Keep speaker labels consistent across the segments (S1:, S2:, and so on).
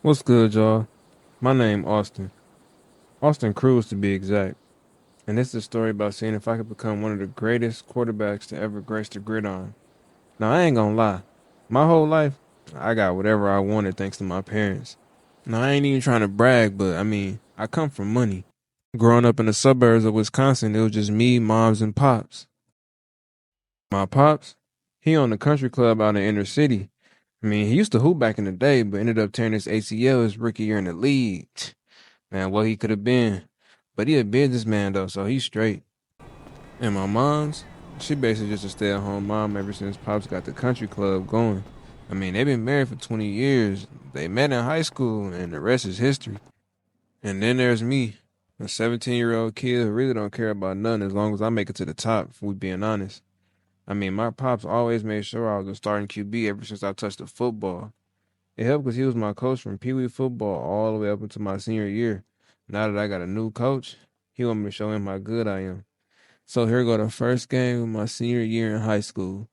S1: What's good, y'all? My name Austin Cruz to be exact. And this is a story about seeing if I could become one of the greatest quarterbacks to ever grace the gridiron. Now, I ain't gonna lie. My whole life, I got whatever I wanted thanks to my parents. Now, I ain't even trying to brag, but I come from money. Growing up in the suburbs of Wisconsin, it was just me, moms, and pops. My pops, he owned a country club out in the inner city. He used to hoop back in the day, but ended up tearing his ACL his rookie year in the league. Man, what he could have been. But he a businessman though, so he's straight. And my mom's, she basically just a stay-at-home mom ever since Pops got the country club going. They've been married for 20 years. They met in high school, and the rest is history. And then there's me, a 17-year-old kid who really don't care about nothing as long as I make it to the top, if we being honest. My pops always made sure I was a starting QB ever since I touched the football. It helped because he was my coach from Pee Wee football all the way up until my senior year. Now that I got a new coach, he want me to show him how good I am. So here go the first game of my senior year in high school.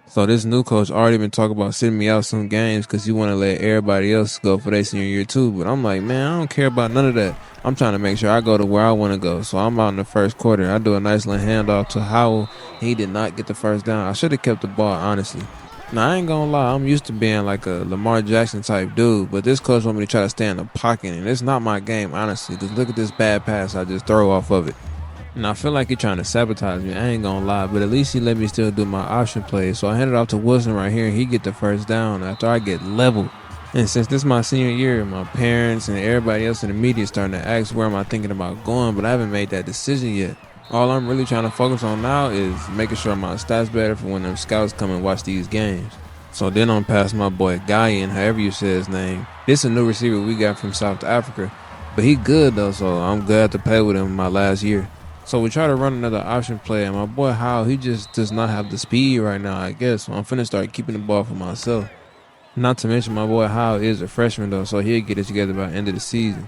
S1: So this new coach already been talking about sitting me out some games because he want to let everybody else go for their senior year too. But I'm like, man, I don't care about none of that. I'm trying to make sure I go to where I want to go. So I'm out in the first quarter. I do a nice little handoff to Howell. He did not get the first down. I should have kept the ball, honestly. Now, I ain't gonna lie, I'm used to being like a Lamar Jackson type dude, but this coach want me to try to stay in the pocket, and it's not my game, honestly. Just look at this bad pass I just throw off of it. And I feel like he trying to sabotage me, I ain't gonna lie, but at least he let me still do my option play. So I hand it off to Wilson right here, and he get the first down after I get leveled. And since this is my senior year, my parents and everybody else in the media starting to ask where am I thinking about going, but I haven't made that decision yet. All I'm really trying to focus on now is making sure my stats better for when them scouts come and watch these games. So then I'm past my boy Guyan, however you say his name. This a new receiver we got from South Africa, but he good though, so I'm glad to play with him my last year. So we try to run another option play, and my boy Howell, he just does not have the speed right now, I guess. So I'm finna start keeping the ball for myself. Not to mention my boy Howell is a freshman though, so he'll get it together by the end of the season.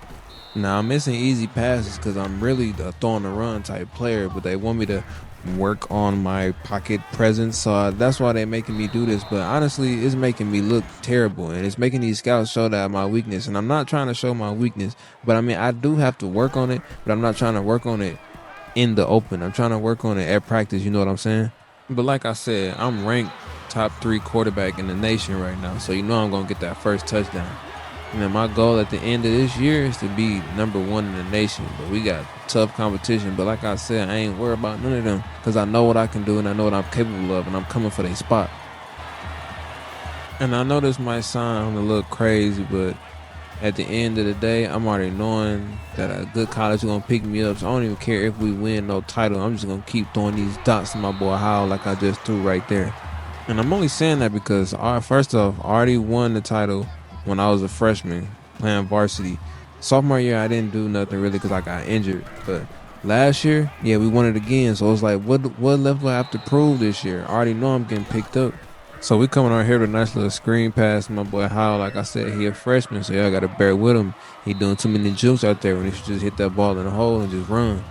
S1: Now I'm missing easy passes because I'm really a throw and run type player, but they want me to work on my pocket presence, so that's why they're making me do this. But honestly, it's making me look terrible, and it's making these scouts show that my weakness. And I'm not trying to show my weakness, but I do have to work on it, but I'm not trying to work on it in the open. I'm trying to work on it at practice, you know what I'm saying? But like I said, I'm ranked top 3 quarterback in the nation right now, so you know I'm gonna get that first touchdown. And then my goal at the end of this year is to be number 1 in the nation, but we got tough competition. But like I said, I ain't worried about none of them because I know what I can do and I know what I'm capable of, and I'm coming for their spot. And I know this might sound a little crazy, but at the end of the day, I'm already knowing that a good college is going to pick me up. So I don't even care if we win no title. I'm just going to keep throwing these dots to my boy Howell like I just threw right there. And I'm only saying that because, first off, I already won the title when I was a freshman playing varsity. Sophomore year, I didn't do nothing really because I got injured. But last year, yeah, we won it again. So it's like, what level I have to prove this year? I already know I'm getting picked up. So we coming out here with a nice little screen pass. My boy Howell, like I said, he a freshman, so y'all got to bear with him. He doing too many jumps out there when he should just hit that ball in the hole and just run.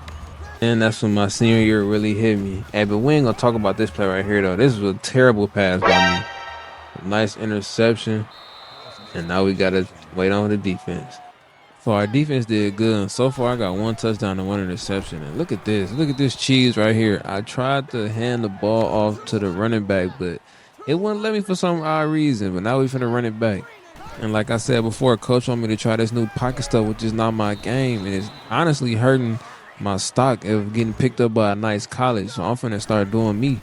S1: And that's when my senior year really hit me. Hey, but we ain't going to talk about this play right here, though. This was a terrible pass by me. A nice interception. And now we got to wait on the defense. So our defense did good. And so far, I got 1 touchdown and 1 interception. And look at this. Look at this cheese right here. I tried to hand the ball off to the running back, but it wouldn't let me for some odd reason, but now we finna run it back. And like I said before, coach want me to try this new pocket stuff, which is not my game, and it's honestly hurting my stock of getting picked up by a nice college. So I'm finna start doing me.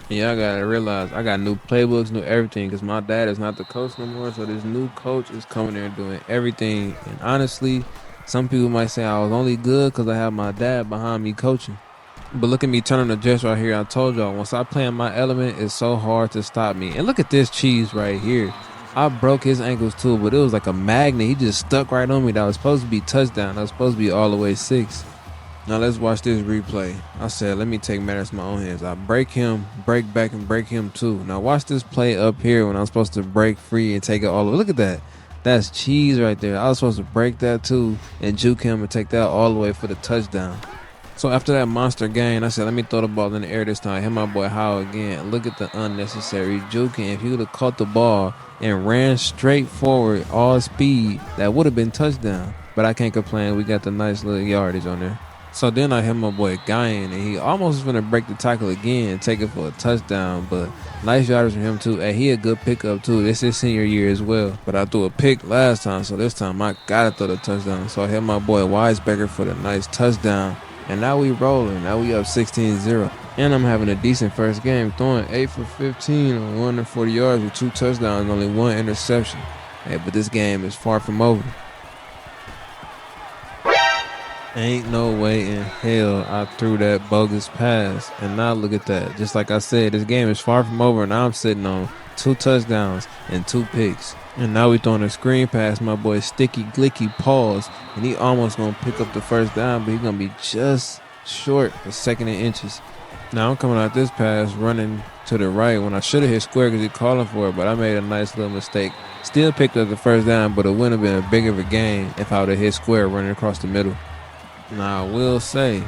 S1: And y'all gotta realize I got new playbooks, new everything, because my dad is not the coach no more. So this new coach is coming there and doing everything. And honestly, some people might say I was only good because I have my dad behind me coaching. But look at me turning the jets right here. I told y'all, once I play in my element, it's so hard to stop me. And look at this cheese right here. I broke his ankles too, but it was like a magnet. He just stuck right on me. That was supposed to be touchdown. That was supposed to be all the way 6. Now let's watch this replay. I said, let me take matters in my own hands. I break him, break back, and break him too. Now watch this play up here when I'm supposed to break free and take it all the way. Look at that. That's cheese right there. I was supposed to break that too and juke him and take that all the way for the touchdown. So after that monster game, I said, let me throw the ball in the air this time. Hit my boy Howell again. Look at the unnecessary juking. If he would have caught the ball and ran straight forward, all speed, that would have been touchdown. But I can't complain. We got the nice little yardage on there. So then I hit my boy Guyan, and he almost was going to break the tackle again and take it for a touchdown. But nice yardage from him, too. Hey, he a good pickup, too. This is senior year as well. But I threw a pick last time, so this time I got to throw the touchdown. So I hit my boy Weisbecker for the nice touchdown. And now we rolling. Now we up 16-0. And I'm having a decent first game, throwing 8 for 15 on 140 yards with 2 touchdowns and only 1 interception. Hey, but this game is far from over. Ain't no way in hell I threw that bogus pass. And now look at that. Just like I said, this game is far from over, and I'm sitting on 2 touchdowns and 2 picks. And now we throwing a screen pass, my boy Sticky Glicky pause, and he almost gonna pick up the first down, but he's gonna be just short for 2nd and inches. Now I'm coming out this pass running to the right when I should have hit square because he's calling for it, but I made a nice little mistake. Still picked up the first down, but it wouldn't have been a bigger of a gain if I would have hit square running across the middle. Now I will say,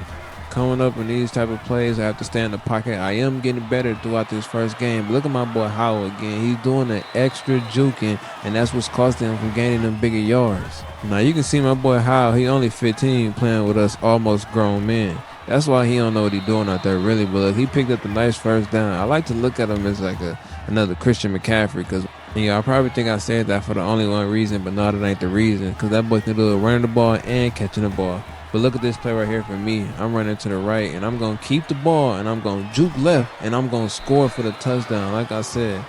S1: coming up in these type of plays, I have to stay in the pocket. I am getting better throughout this first game. But look at my boy Howell again. He's doing the extra juking, and that's what's costing him from gaining them bigger yards. Now you can see my boy Howell, he only 15 playing with us almost grown men. That's why he don't know what he's doing out there really. But look, he picked up the nice first down. I like to look at him as like another Christian McCaffrey because I probably think I said that for the only one reason, but no, that ain't the reason because that boy can do it running the ball and catching the ball. But look at this play right here for me. I'm running to the right, and I'm going to keep the ball, and I'm going to juke left, and I'm going to score for the touchdown. Like I said,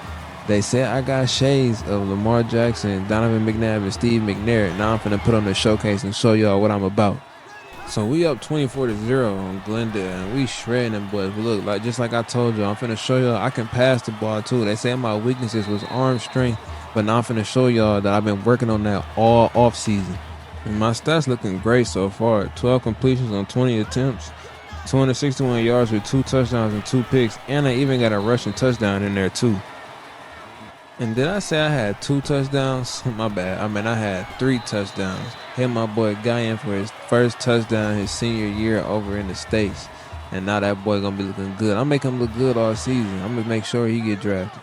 S1: they said I got shades of Lamar Jackson, Donovan McNabb, and Steve McNair. Now I'm finna put on the showcase and show y'all what I'm about. So we up 24-0 on Glendale, and we shredding them boys. But look, just like I told y'all, I'm finna show y'all I can pass the ball too. They said my weaknesses was arm strength, but now I'm finna show y'all that I've been working on that all off season. And my stats looking great so far. 12 completions on 20 attempts, 261 yards with 2 touchdowns and 2 picks, and I even got a rushing touchdown in there too. And did I say I had 2 touchdowns? My bad. I had 3 touchdowns. Hit my boy Guyan for his first touchdown his senior year over in the States. And now that boy gonna be looking good. I'm making him look good all season. I'm gonna make sure he get drafted.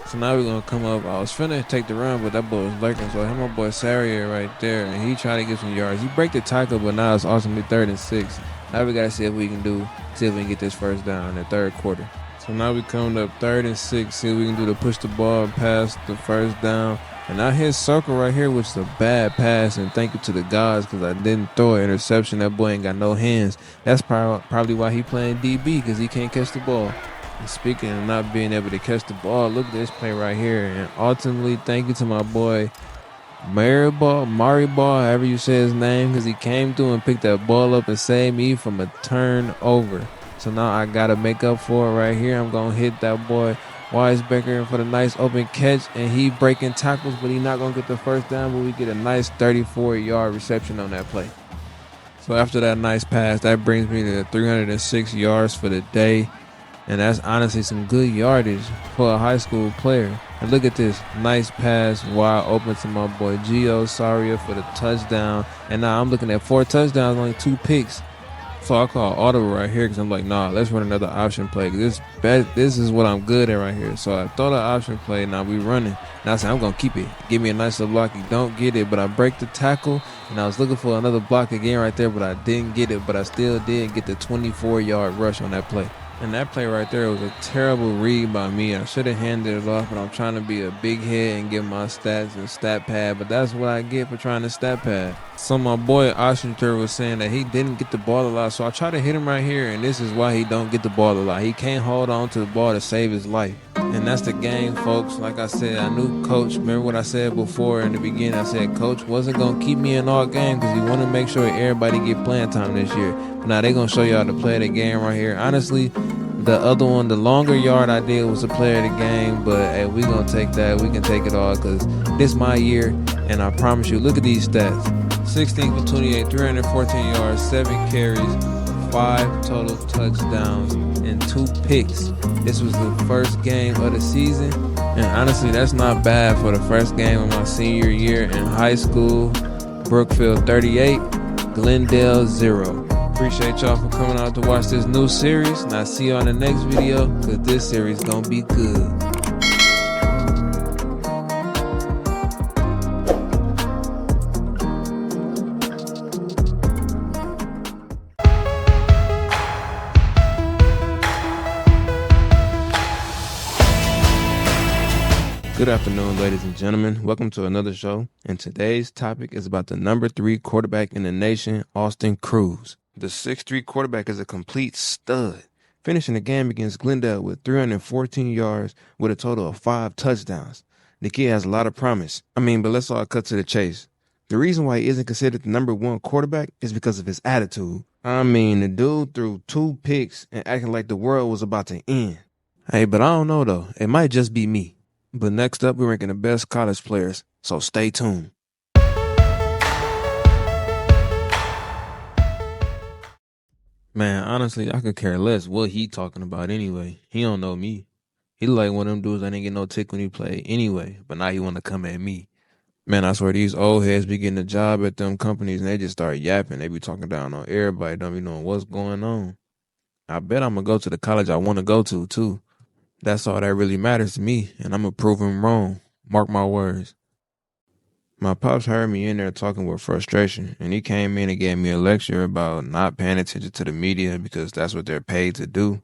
S1: So now we're going to come up. I was finna take the run, but that boy was lurking. So I had my boy Sarrier right there, and he tried to get some yards. He break the tackle, but now it's ultimately 3rd and 6. Now we got to see if we can get this first down in the 3rd quarter. So now we coming up 3rd and 6, see what we can do to push the ball and pass the first down. And I hit circle right here, which is a bad pass, and thank you to the gods because I didn't throw an interception. That boy ain't got no hands. That's probably why he playing DB, because he can't catch the ball. And speaking of not being able to catch the ball, look at this play right here. And ultimately, thank you to my boy Mariball, however you say his name, because he came through and picked that ball up and saved me from a turnover. So now I got to make up for it right here. I'm going to hit that boy Weisbecker for the nice open catch, and he breaking tackles, but he not going to get the first down, but we get a nice 34-yard reception on that play. So after that nice pass, that brings me to 306 yards for the day. And that's honestly some good yardage for a high school player. And look at this. Nice pass wide open to my boy Gio Saria for the touchdown. And now I'm looking at 4 touchdowns, only 2 picks. So I call audible right here because I'm like, nah, let's run another option play. This is what I'm good at right here. So I throw the option play. Now we running. Now I say, I'm going to keep it. Give me a nice little block. You don't get it, but I break the tackle. And I was looking for another block again right there, but I didn't get it. But I still did get the 24-yard rush on that play. And that play right there was a terrible read by me. I should have handed it off, but I'm trying to be a big head and get my stats and stat pad. But that's what I get for trying to stat pad. So my boy Oshenter was saying that he didn't get the ball a lot. So I try to hit him right here, and this is why he don't get the ball a lot. He can't hold on to the ball to save his life. And that's the game, folks. Like I said, I knew Coach. Remember what I said before in the beginning? I said Coach wasn't going to keep me in all games because he wanted to make sure everybody get playing time this year. But now they're going to show you how to play the game right here. Honestly, the other one, the longer yard I did was a player of the game. But, hey, we going to take that. We can take it all because this my year. And I promise you, look at these stats. 16 for 28, 314 yards, 7 carries, 5 total touchdowns, and 2 picks. This was the first game of the season, and honestly, that's not bad for the first game of my senior year in high school. Brookfield 38, Glendale 0. appreciate y'all for coming out to watch this new series, and I'll see you on the next video, because this series gonna be good. Good afternoon, ladies and gentlemen. Welcome to another show. And today's topic is about the number 3 quarterback in the nation, Cruz. The 6'3" quarterback is a complete stud, finishing the game against Glendale with 314 yards with a total of 5 touchdowns. The kid has a lot of promise. But let's all cut to the chase. The reason why he isn't considered the number 1 quarterback is because of his attitude. The dude threw 2 picks and acting like the world was about to end. Hey, but I don't know though. It might just be me. But next up, we're ranking the best college players, so stay tuned. Man, honestly, I could care less what he talking about anyway. He don't know me. He like one of them dudes that didn't get no tick when he played anyway, but now he want to come at me. Man, I swear these old heads be getting a job at them companies and they just start yapping. They be talking down on everybody, don't be knowing what's going on. I bet I'm going to go to the college I want to go to, too. That's all that really matters to me, and I'm going to prove him wrong. Mark my words. My pops heard me in there talking with frustration, and he came in and gave me a lecture about not paying attention to the media because that's what they're paid to do.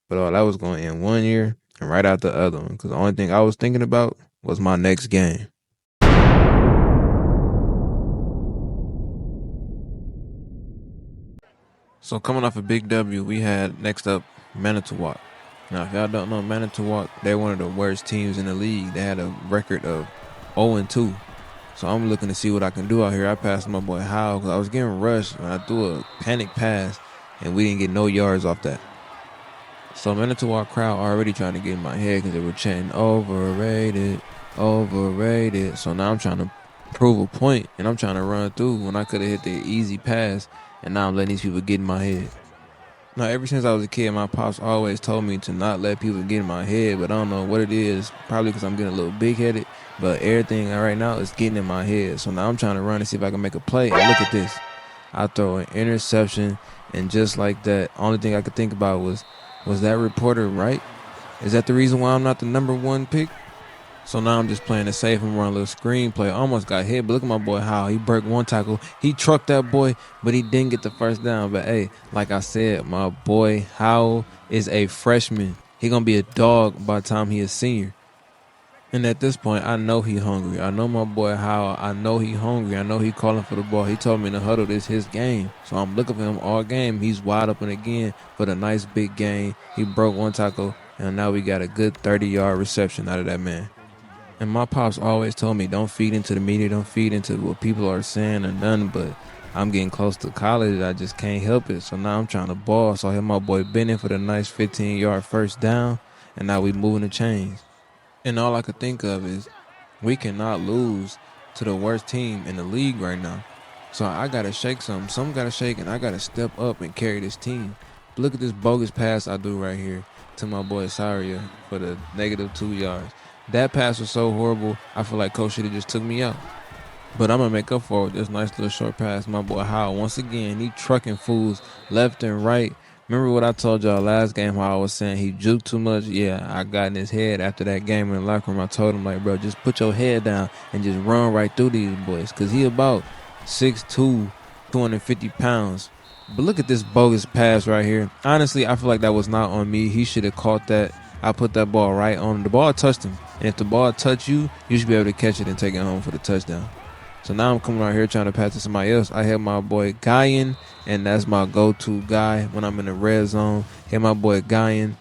S1: But all that was going in one ear and right out the other one, because the only thing I was thinking about was my next game. So coming off a big W, we had next up Manitowoc. Now, if y'all don't know Manitowoc, they're one of the worst teams in the league. They had a record of 0-2. So I'm looking to see what I can do out here. I passed my boy Howell because I was getting rushed and I threw a panic pass and we didn't get no yards off that. So Manitowoc crowd already trying to get in my head because they were chanting overrated, overrated. So now I'm trying to prove a point and I'm trying to run through when I could have hit the easy pass, and now I'm letting these people get in my head. Now, ever since I was a kid, my pops always told me to not let people get in my head, but I don't know what it is. Probably because I'm getting a little big-headed, but everything right now is getting in my head. So now I'm trying to run and see if I can make a play. And look at this. I throw an interception, and just like that, only thing I could think about was that reporter right? Is that the reason why I'm not the number 1 pick? So now I'm just playing it safe and run a little screenplay. Almost got hit, but look at my boy Howell. He broke 1 tackle. He trucked that boy, but he didn't get the first down. But hey, like I said, my boy Howell is a freshman. He gonna be a dog by the time he is senior. And at this point, I know he hungry. I know my boy Howell. I know he hungry. I know he calling for the ball. He told me in the huddle this his game. So I'm looking for him all game. He's wide open again for the nice big game. He broke 1 tackle, and now we got a good 30-yard reception out of that man. And my pops always told me, don't feed into the media, don't feed into what people are saying or nothing, but I'm getting close to college. I just can't help it. So now I'm trying to ball. So I hit my boy Bennett for the nice 15-yard first down, and now we moving the chains. And all I could think of is we cannot lose to the worst team in the league right now. So I got to shake something. Something got to shake, and I got to step up and carry this team. But look at this bogus pass I do right here to my boy Saria for the -2 yards. That pass was so horrible, I feel like Coach should have just took me out. But I'm going to make up for it with this nice little short pass. My boy Howell, once again, he trucking fools left and right. Remember what I told y'all last game, how I was saying he juked too much? Yeah, I got in his head after that game in the locker room. I told him, like, bro, just put your head down and just run right through these boys. Because he about 6'2", 250 pounds. But look at this bogus pass right here. Honestly, I feel like that was not on me. He should have caught that. I put that ball right on him. The ball touched him. And if the ball touched you, you should be able to catch it and take it home for the touchdown. So now I'm coming out here trying to pass to somebody else. I have my boy Guyan, and that's my go-to guy when I'm in the red zone. Hit my boy Guyan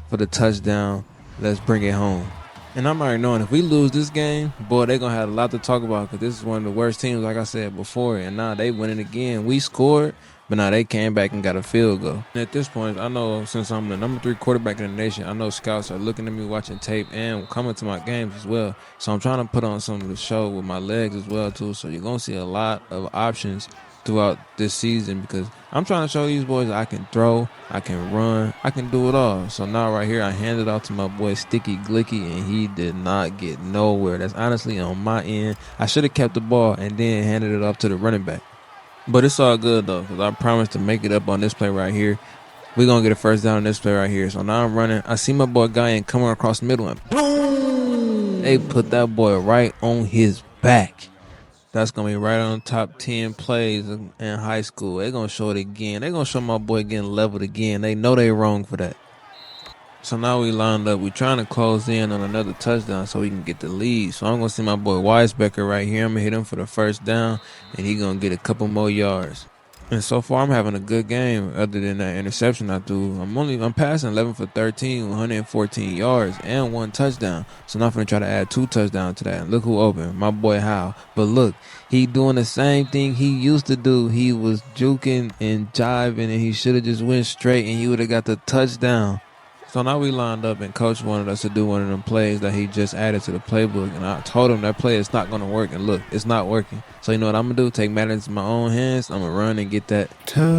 S1: for the touchdown. Let's bring it home. And I'm already knowing if we lose this game, boy, they're going to have a lot to talk about because this is one of the worst teams, like I said before. And now they winning again. We scored, but now they came back and got a field goal. And at this point, I know since I'm the number 3 quarterback in the nation, I know scouts are looking at me watching tape and coming to my games as well. So I'm trying to put on some of the show with my legs as well, too. So you're going to see a lot of options throughout this season because I'm trying to show these boys I can throw, I can run, I can do it all. So now right here, I handed off to my boy Sticky Glicky, and he did not get nowhere. That's honestly on my end. I should have kept the ball and then handed it off to the running back. But it's all good though, because I promised to make it up on this play right here. We're going to get a first down on this play right here. So now I'm running. I see my boy Guyan coming across the middle, and boom! They put that boy right on his back. That's going to be right on top 10 plays in high school. They're going to show it again. They're going to show my boy getting leveled again. They know they wrong for that. So now we lined up. We're trying to close in on another touchdown so we can get the lead. So I'm going to see my boy Weisbecker right here. I'm going to hit him for the first down, and he's going to get a couple more yards. And so far, I'm having a good game other than that interception I threw. I'm passing 11 for 13, 114 yards, and 1 touchdown. So now I'm going to try to add 2 touchdowns to that. And look who open, my boy Hal. But look, he doing the same thing he used to do. He was juking and jiving, and he should have just went straight, and he would have got the touchdown. So now we lined up, and coach wanted us to do one of them plays that he just added to the playbook. And I told him that play is not going to work. And look, it's not working. So you know what I'm going to do? Take matters in my own hands. I'm going to run and get that touchdown.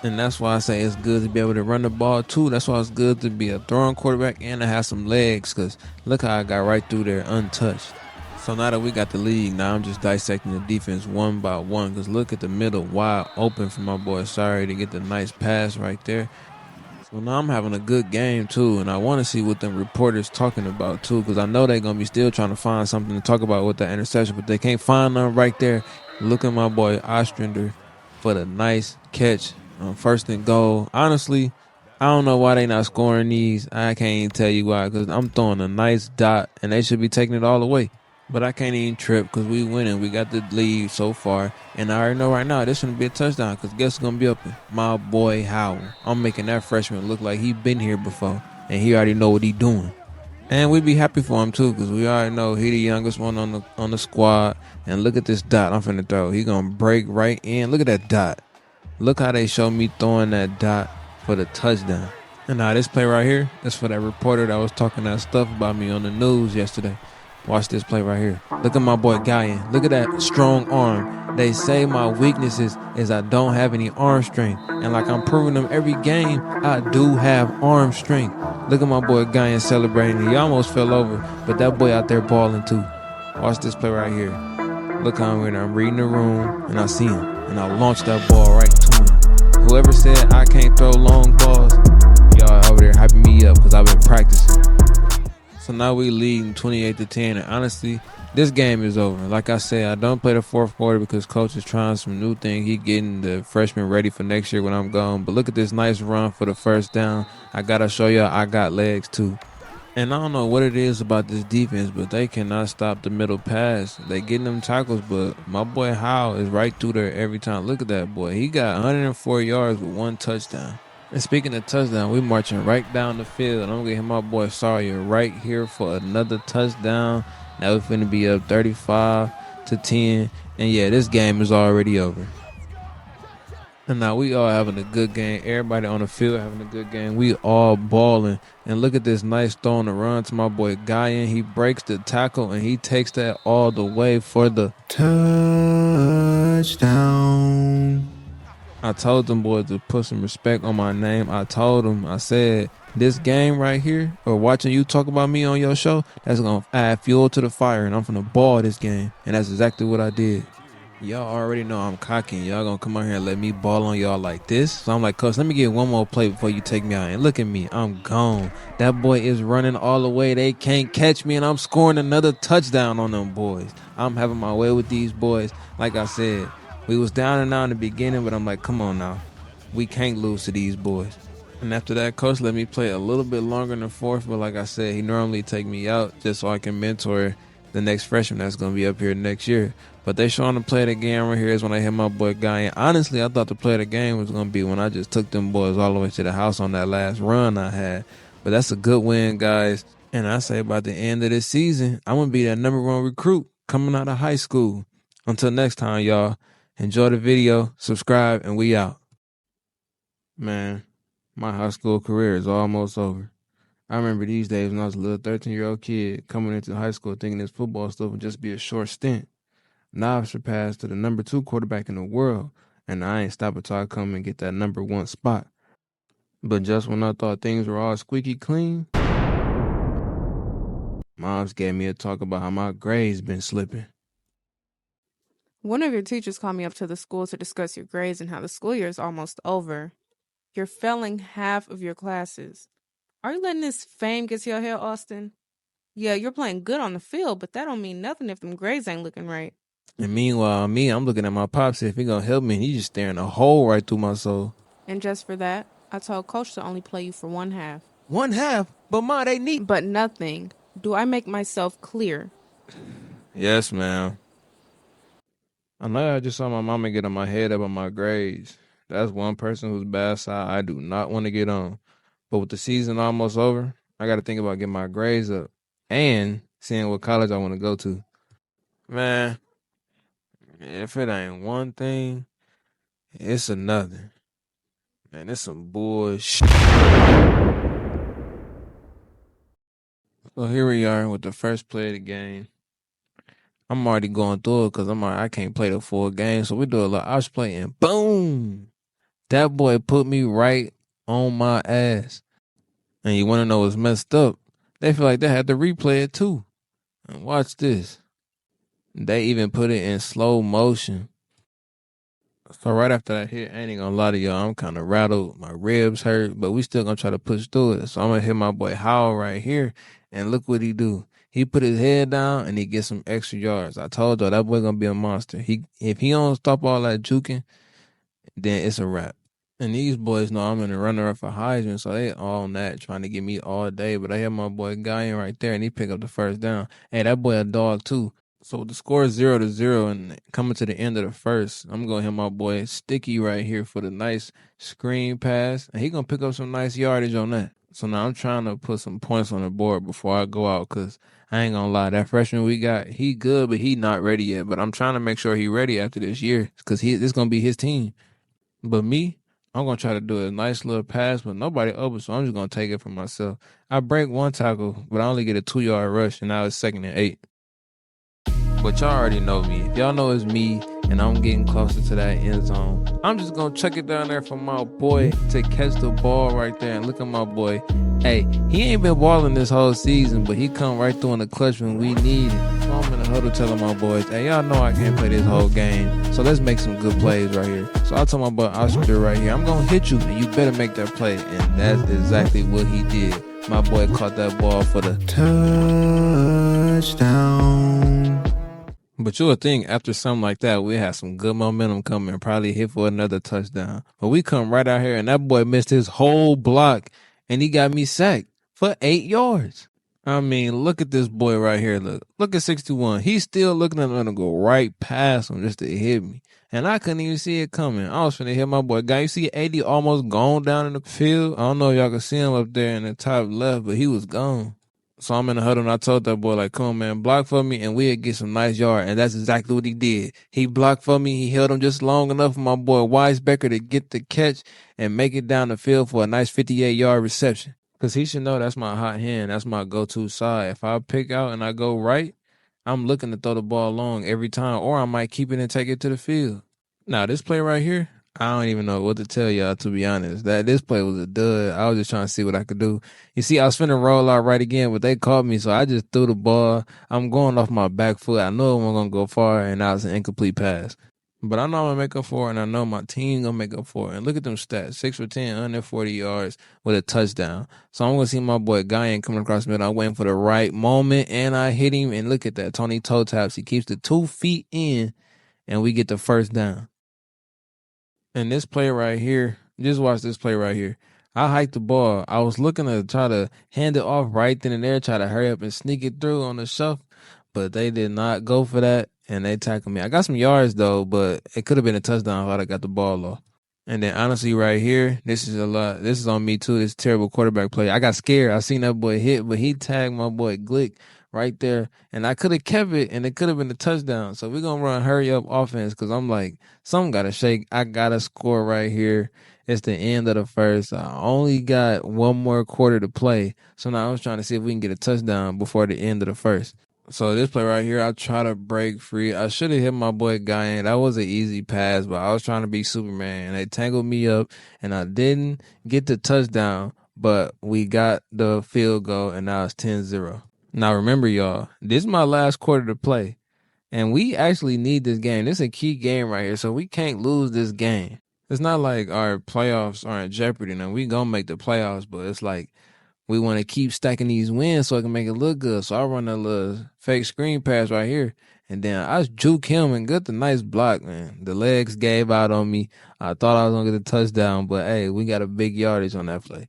S1: And that's why I say it's good to be able to run the ball too. That's why it's good to be a throwing quarterback and to have some legs. Because look how I got right through there untouched. So now that we got the lead, now I'm just dissecting the defense one by one. Because look at the middle, wide open for my boy Sorry to get the nice pass right there. So now I'm having a good game too. And I want to see what them reporters talking about too. Because I know they're going to be still trying to find something to talk about with that interception. But they can't find none right there. Look at my boy Ostrander for the nice catch on 1st and goal. Honestly, I don't know why they not scoring these. I can't even tell you why. Because I'm throwing a nice dot. And they should be taking it all away. But I can't even trip because we winning. We got the lead so far. And I already know right now this shouldn't be a touchdown because guess who's going to be open? My boy Howell. I'm making that freshman look like he been here before. And he already know what he doing. And we be happy for him too because we already know he the youngest one on the squad. And look at this dot I'm finna throw. He going to break right in. Look at that dot. Look how they show me throwing that dot for the touchdown. And now this play right here, that's for that reporter that was talking that stuff about me on the news yesterday. Watch this play right here. Look at my boy Guyan. Look at that strong arm. They say my weaknesses is I don't have any arm strength. And like I'm proving them every game, I do have arm strength. Look at my boy Guyan celebrating. He almost fell over, but that boy out there balling too. Watch this play right here. Look how I'm reading the room, and I see him. And I launch that ball right to him. Whoever said I can't throw long balls, y'all over there hyping me up because I've been practicing. So now we leading 28-10, and honestly, this game is over. Like I said, I don't play the 4th quarter because coach is trying some new thing. He getting the freshmen ready for next year when I'm gone. But look at this nice run for the first down. I gotta show y'all I got legs too. And I don't know what it is about this defense, but they cannot stop the middle pass. They getting them tackles, but my boy Howell is right through there every time. Look at that boy. He got 104 yards with 1 touchdown. And speaking of touchdown, we marching right down the field. And I'm going to hit my boy Sawyer right here for another touchdown. Now we're finna be up 35-10. And yeah, this game is already over. And now we all having a good game. Everybody on the field having a good game. We all balling. And look at this nice throw on the run to my boy Guyan. He breaks the tackle and he takes that all the way for the touchdown. I told them boys to put some respect on my name. I told them, I said, this game right here, or watching you talk about me on your show, that's going to add fuel to the fire, and I'm finna ball this game. And that's exactly what I did. Y'all already know I'm cocky. Y'all gonna come out here and let me ball on y'all like this. So I'm like, coach, let me get one more play before you take me out. And look at me, I'm gone. That boy is running all the way. They can't catch me, and I'm scoring another touchdown on them boys. I'm having my way with these boys. Like I said, we was down and out in the beginning, but I'm like, come on now. We can't lose to these boys. And after that, coach let me play a little bit longer in the 4th, but like I said, he normally take me out just so I can mentor the next freshman that's going to be up here next year. But they showing the play of the game right here is when I hit my boy Guy. And honestly, I thought the play of the game was going to be when I just took them boys all the way to the house on that last run I had. But that's a good win, guys. And I say by the end of this season, I'm going to be that #1 recruit coming out of high school. Until next time, y'all, enjoy the video, subscribe, and we out. Man, my high school career is almost over. I remember these days when I was a little 13-year-old kid coming into high school thinking this football stuff would just be a short stint. Now I've surpassed to the #2 quarterback in the world, and I ain't stopping until I come and get that #1 spot. But just when I thought things were all squeaky clean, Moms gave me a talk about how my grades been slipping.
S2: One of your teachers called me up to the school to discuss your grades and how the school year is almost over. You're failing half of your classes. Are you letting this fame get to your head, Austin? Yeah, you're playing good on the field, but that don't mean nothing if them grades ain't looking right.
S1: And meanwhile, me, I'm looking at my pops if he gonna help me, and he just staring a hole right through my soul.
S2: And just for that, I told coach to only play you for one half.
S1: One half? But Ma, they need...
S2: But nothing. Do I make myself clear?
S1: Yes, ma'am. I know I just saw my mama get on my head about my grades. That's one person whose bad side I do not want to get on. But with the season almost over, I got to think about getting my grades up and seeing what college I want to go to. Man, if it ain't one thing, it's another. Man, it's some bullshit. So here we are with the first play of the game. I'm already going through it because I can't play the full game. So we do a lot. I was playing, boom. That boy put me right on my ass. And you want to know what's messed up? They feel like they had to replay it too. And watch this. They even put it in slow motion. So right after that hit, I ain't gonna lie to y'all, I'm kind of rattled. My ribs hurt, but we still gonna try to push through it. So I'm gonna hit my boy Howell right here, and look what he do. He put his head down, and he gets some extra yards. I told y'all, that boy gonna be a monster. If he don't stop all that juking, then it's a wrap. And these boys know I'm in the runner-up for Heisman, so they all on that, trying to get me all day. But I have my boy Guy in right there, and he pick up the first down. Hey, that boy a dog too. So the score is 0-0, and coming to the end of the first, I'm going to hit my boy Sticky right here for the nice screen pass, and he going to pick up some nice yardage on that. So now I'm trying to put some points on the board before I go out, because I ain't going to lie, that freshman we got, he good, but he not ready yet. But I'm trying to make sure he ready after this year, because this going to be his team. But me, I'm going to try to do a nice little pass, but nobody open, so I'm just going to take it for myself. I break one tackle, but I only get a 2-yard rush, and now it's 2nd and 8. But y'all already know me. If y'all know it's me and I'm getting closer to that end zone, I'm just going to chuck it down there for my boy to catch the ball right there. And look at my boy. Hey, he ain't been balling this whole season, but he come right through in the clutch when we need it. So I'm in the huddle telling my boys, hey, y'all know I can't play this whole game, so let's make some good plays right here. So I told my boy Oscar right here, I'm going to hit you, and you better make that play. And that's exactly what he did. My boy caught that ball for the touchdown. But you would think after something like that, we had some good momentum coming and probably hit for another touchdown. But we come right out here, and that boy missed his whole block, and he got me sacked for 8 yards. I mean, look at this boy right here. Look at 61. He's still looking at him to go right past him just to hit me. And I couldn't even see it coming. I was finna hit my boy. Guy, you see 80 almost gone down in the field? I don't know if y'all can see him up there in the top left, but he was gone. So I'm in the huddle, and I told that boy, like, come on, man, block for me, and we'll get some nice yard. And that's exactly what he did. He blocked for me. He held him just long enough for my boy Weisbecker to get the catch and make it down the field for a nice 58-yard reception. Because he should know that's my hot hand. That's my go-to side. If I pick out and I go right, I'm looking to throw the ball long every time, or I might keep it and take it to the field. Now, this play right here, I don't even know what to tell y'all, to be honest. This play was a dud. I was just trying to see what I could do. You see, I was finna roll out right again, but they caught me, so I just threw the ball. I'm going off my back foot. I know it wasn't going to go far, and that was an incomplete pass. But I know I'm going to make up for it, and I know my team going to make up for it. And look at them stats. 6 for 10, 140 yards with a touchdown. So I'm going to see my boy Guyan coming across the middle. I'm waiting for the right moment, and I hit him. And look at that. Tony toe taps. He keeps the 2 feet in, and we get the first down. And this play right here, just watch this play right here. I hiked the ball. I was looking to try to hand it off right then and there, try to hurry up and sneak it through on the shuffle, but they did not go for that, and they tackled me. I got some yards, though, but it could have been a touchdown if I'd have got the ball off. And then, honestly, right here, this is a lot. This is on me, too, this terrible quarterback play. I got scared. I seen that boy hit, but he tagged my boy Glick right there, and I could have kept it, and it could have been a touchdown. So we're going to run hurry-up offense because I'm like, something got to shake. I got to score right here. It's the end of the first. I only got one more quarter to play, so now I was trying to see if we can get a touchdown before the end of the first. So this play right here, I try to break free. I should have hit my boy Guyan. That was an easy pass, but I was trying to be Superman, and they tangled me up, and I didn't get the touchdown, but we got the field goal, and now it's 10-0. Now, remember, y'all, this is my last quarter to play, And we actually need this game. This is a key game right here, so we can't lose this game. It's not like our playoffs are in jeopardy now. We gonna make the playoffs, but it's like we want to keep stacking these wins so I can make it look good. So I run a little fake screen pass right here. And then I juke him and get the nice block, man. The legs gave out on me. I thought I was going to get the touchdown, but hey, we got a big yardage on that play.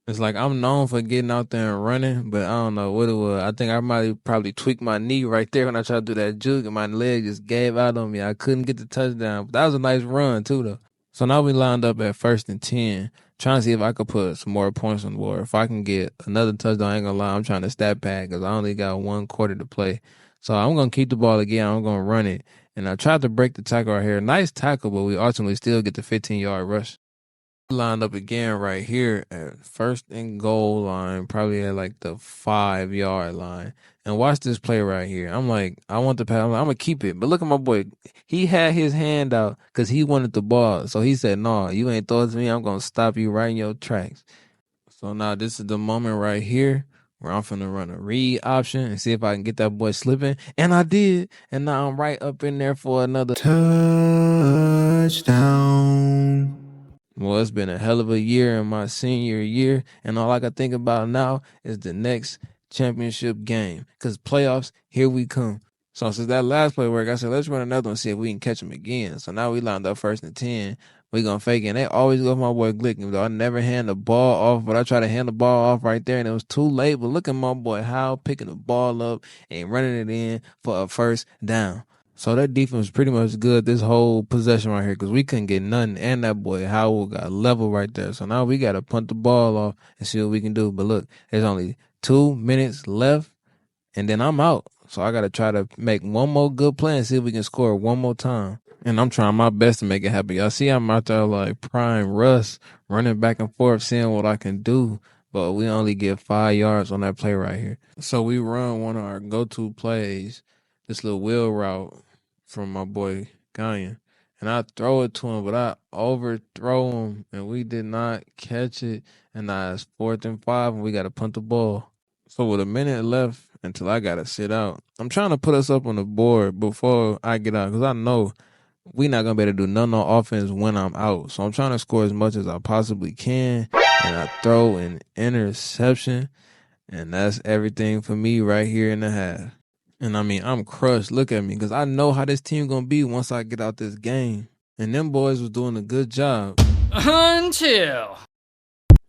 S1: It's like I'm known for getting out there and running, but I don't know what it was. I think I might probably tweaked my knee right there when I tried to do that juke, and my leg just gave out on me. I couldn't get the touchdown, but that was a nice run too, though. So now we lined up at 1st and 10, trying to see if I could put some more points on the board. If I can get another touchdown, I ain't gonna lie, I'm trying to stat pad because I only got 1 quarter to play. So I'm gonna keep the ball again. I'm gonna run it, and I tried to break the tackle right here. Nice tackle, but we ultimately still get the 15-yard rush. Lined up again right here at 1st and goal line, probably at like the 5-yard line. And watch this play right here. I'm like, I want the pass. I'm gonna keep it. But look at my boy. He had his hand out because he wanted the ball. So he said, "No, you ain't throw it to me. I'm gonna stop you right in your tracks." So now this is the moment right here where I'm finna run a read option and see if I can get that boy slipping. And I did. And now I'm right up in there for another touchdown. Well, it's been a hell of a year in my senior year, and all I can think about now is the next championship game. Because playoffs, here we come. So since that last play work, I said, let's run another one, see if we can catch him again. So now we lined up 1st and 10. We gonna fake it. And they always go for my boy Glick. Though I never hand the ball off, but I try to hand the ball off right there, and it was too late. But look at my boy Howell picking the ball up and running it in for a 1st down. So that defense was pretty much good this whole possession right here because we couldn't get nothing. And that boy Howell got level right there. So now we got to punt the ball off and see what we can do. But look, there's only 2 minutes left, and then I'm out. So I got to try to make one more good play and see if we can score one more time. And I'm trying my best to make it happen. Y'all see I'm out there like prime Russ, running back and forth, seeing what I can do. But we only get 5 yards on that play right here. So we run one of our go-to plays, this little wheel route from my boy Ganyan. And I throw it to him, but I overthrow him, and we did not catch it. And now it's 4th and 5, and we got to punt the ball. So with a minute left until I got to sit out, I'm trying to put us up on the board before I get out because I know we not going to be able to do nothing on offense when I'm out. So I'm trying to score as much as I possibly can, and I throw an interception, and that's everything for me right here in the half. And I mean, I'm crushed. Look at me, because I know how this team going to be once I get out this game. And them boys was doing a good job.
S3: Until.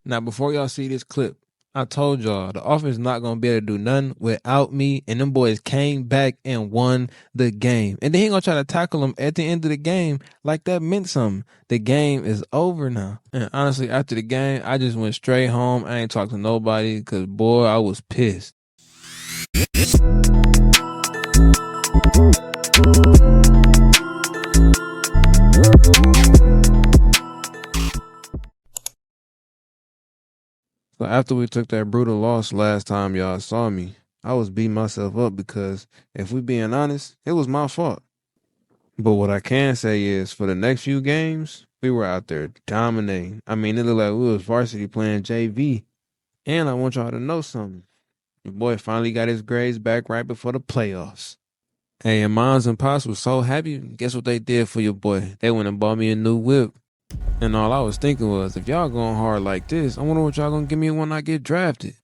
S1: Now, before y'all see this clip, I told y'all the offense not going to be able to do nothing without me. And them boys came back and won the game. And then he going to try to tackle them at the end of the game like that meant something. The game is over now. And honestly, after the game, I just went straight home. I ain't talked to nobody because, boy, I was pissed. So after we took that brutal loss last time y'all saw me, I was beating myself up because, if we being honest, it was my fault. But what I can say is, for the next few games, we were out there dominating. I mean, it looked like we was varsity playing JV. And I want y'all to know something. Your boy finally got his grades back right before the playoffs. Hey, and Moms and Pops was so happy. Guess what they did for your boy? They went and bought me a new whip. And all I was thinking was, if y'all going hard like this, I wonder what y'all gonna give me when I get drafted.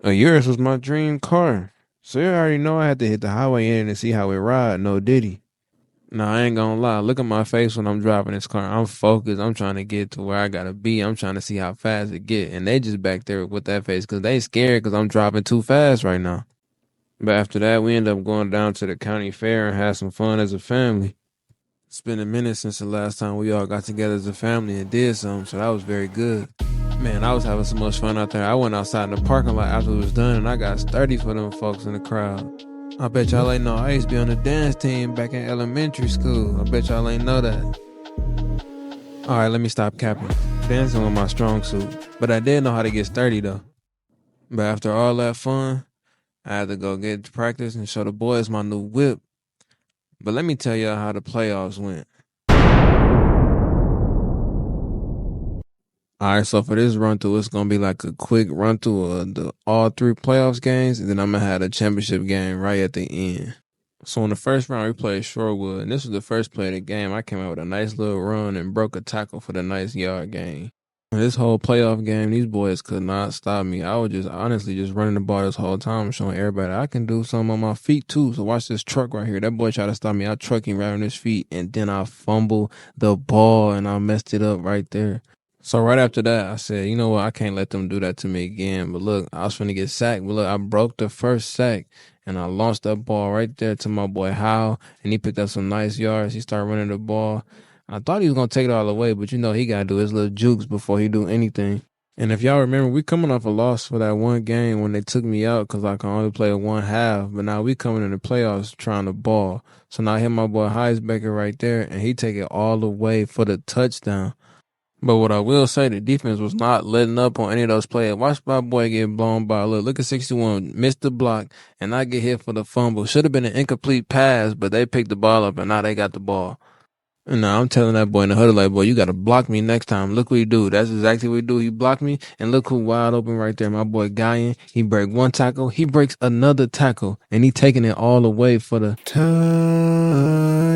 S1: Yours was my dream car. So you already know I had to hit the highway in and see how it ride, no diddy. Nah, I ain't gonna lie. Look at my face when I'm driving this car. I'm focused. I'm trying to get to where I gotta be. I'm trying to see how fast it get. And they just back there with that face because they scared because I'm driving too fast right now. But after that, we ended up going down to the county fair and had some fun as a family. It's been a minute since the last time we all got together as a family and did something, so that was very good. Man, I was having so much fun out there. I went outside in the parking lot after it was done, and I got sturdy for them folks in the crowd. I bet y'all ain't know I used to be on the dance team back in elementary school. I bet y'all ain't know that. All right, let me stop capping. Dancing was my strong suit, but I did know how to get sturdy, though. But after all that fun, I had to go get to practice and show the boys my new whip. But let me tell y'all how the playoffs went. All right, so for this run through, it's gonna be like a quick run through of all 3 playoffs games, and then I'm gonna have a championship game right at the end. So in the first round, we played Shorewood, and this was the first play of the game. I came out with a nice little run and broke a tackle for the nice yard gain. And this whole playoff game, these boys could not stop me. I was just honestly just running the ball this whole time, showing everybody I can do something on my feet too. So watch this truck right here. That boy tried to stop me. I truck him right on his feet, and then I fumbled the ball, and I messed it up right there. So right after that, I said, you know what? I can't let them do that to me again. But look, I was finna get sacked. But look, I broke the first sack, and I launched that ball right there to my boy Hal, and he picked up some nice yards. He started running the ball. I thought he was going to take it all away, but you know he got to do his little jukes before he do anything. And if y'all remember, we coming off a loss for that one game when they took me out because I can only play one half. But now we coming in the playoffs trying to ball. So now I hit my boy Heisbecker right there, and he take it all the way for the touchdown. But what I will say, the defense was not letting up on any of those plays. Watch my boy get blown by. Look at 61, missed the block, and I get hit for the fumble. Should have been an incomplete pass, but they picked the ball up, and now they got the ball. And now I'm telling that boy in the huddle, like, boy, you got to block me next time. Look what he do. That's exactly what he do. He blocked me, and look who wide open right there. My boy Guyan, he break one tackle. He breaks another tackle, and he taking it all the way for the touchdown.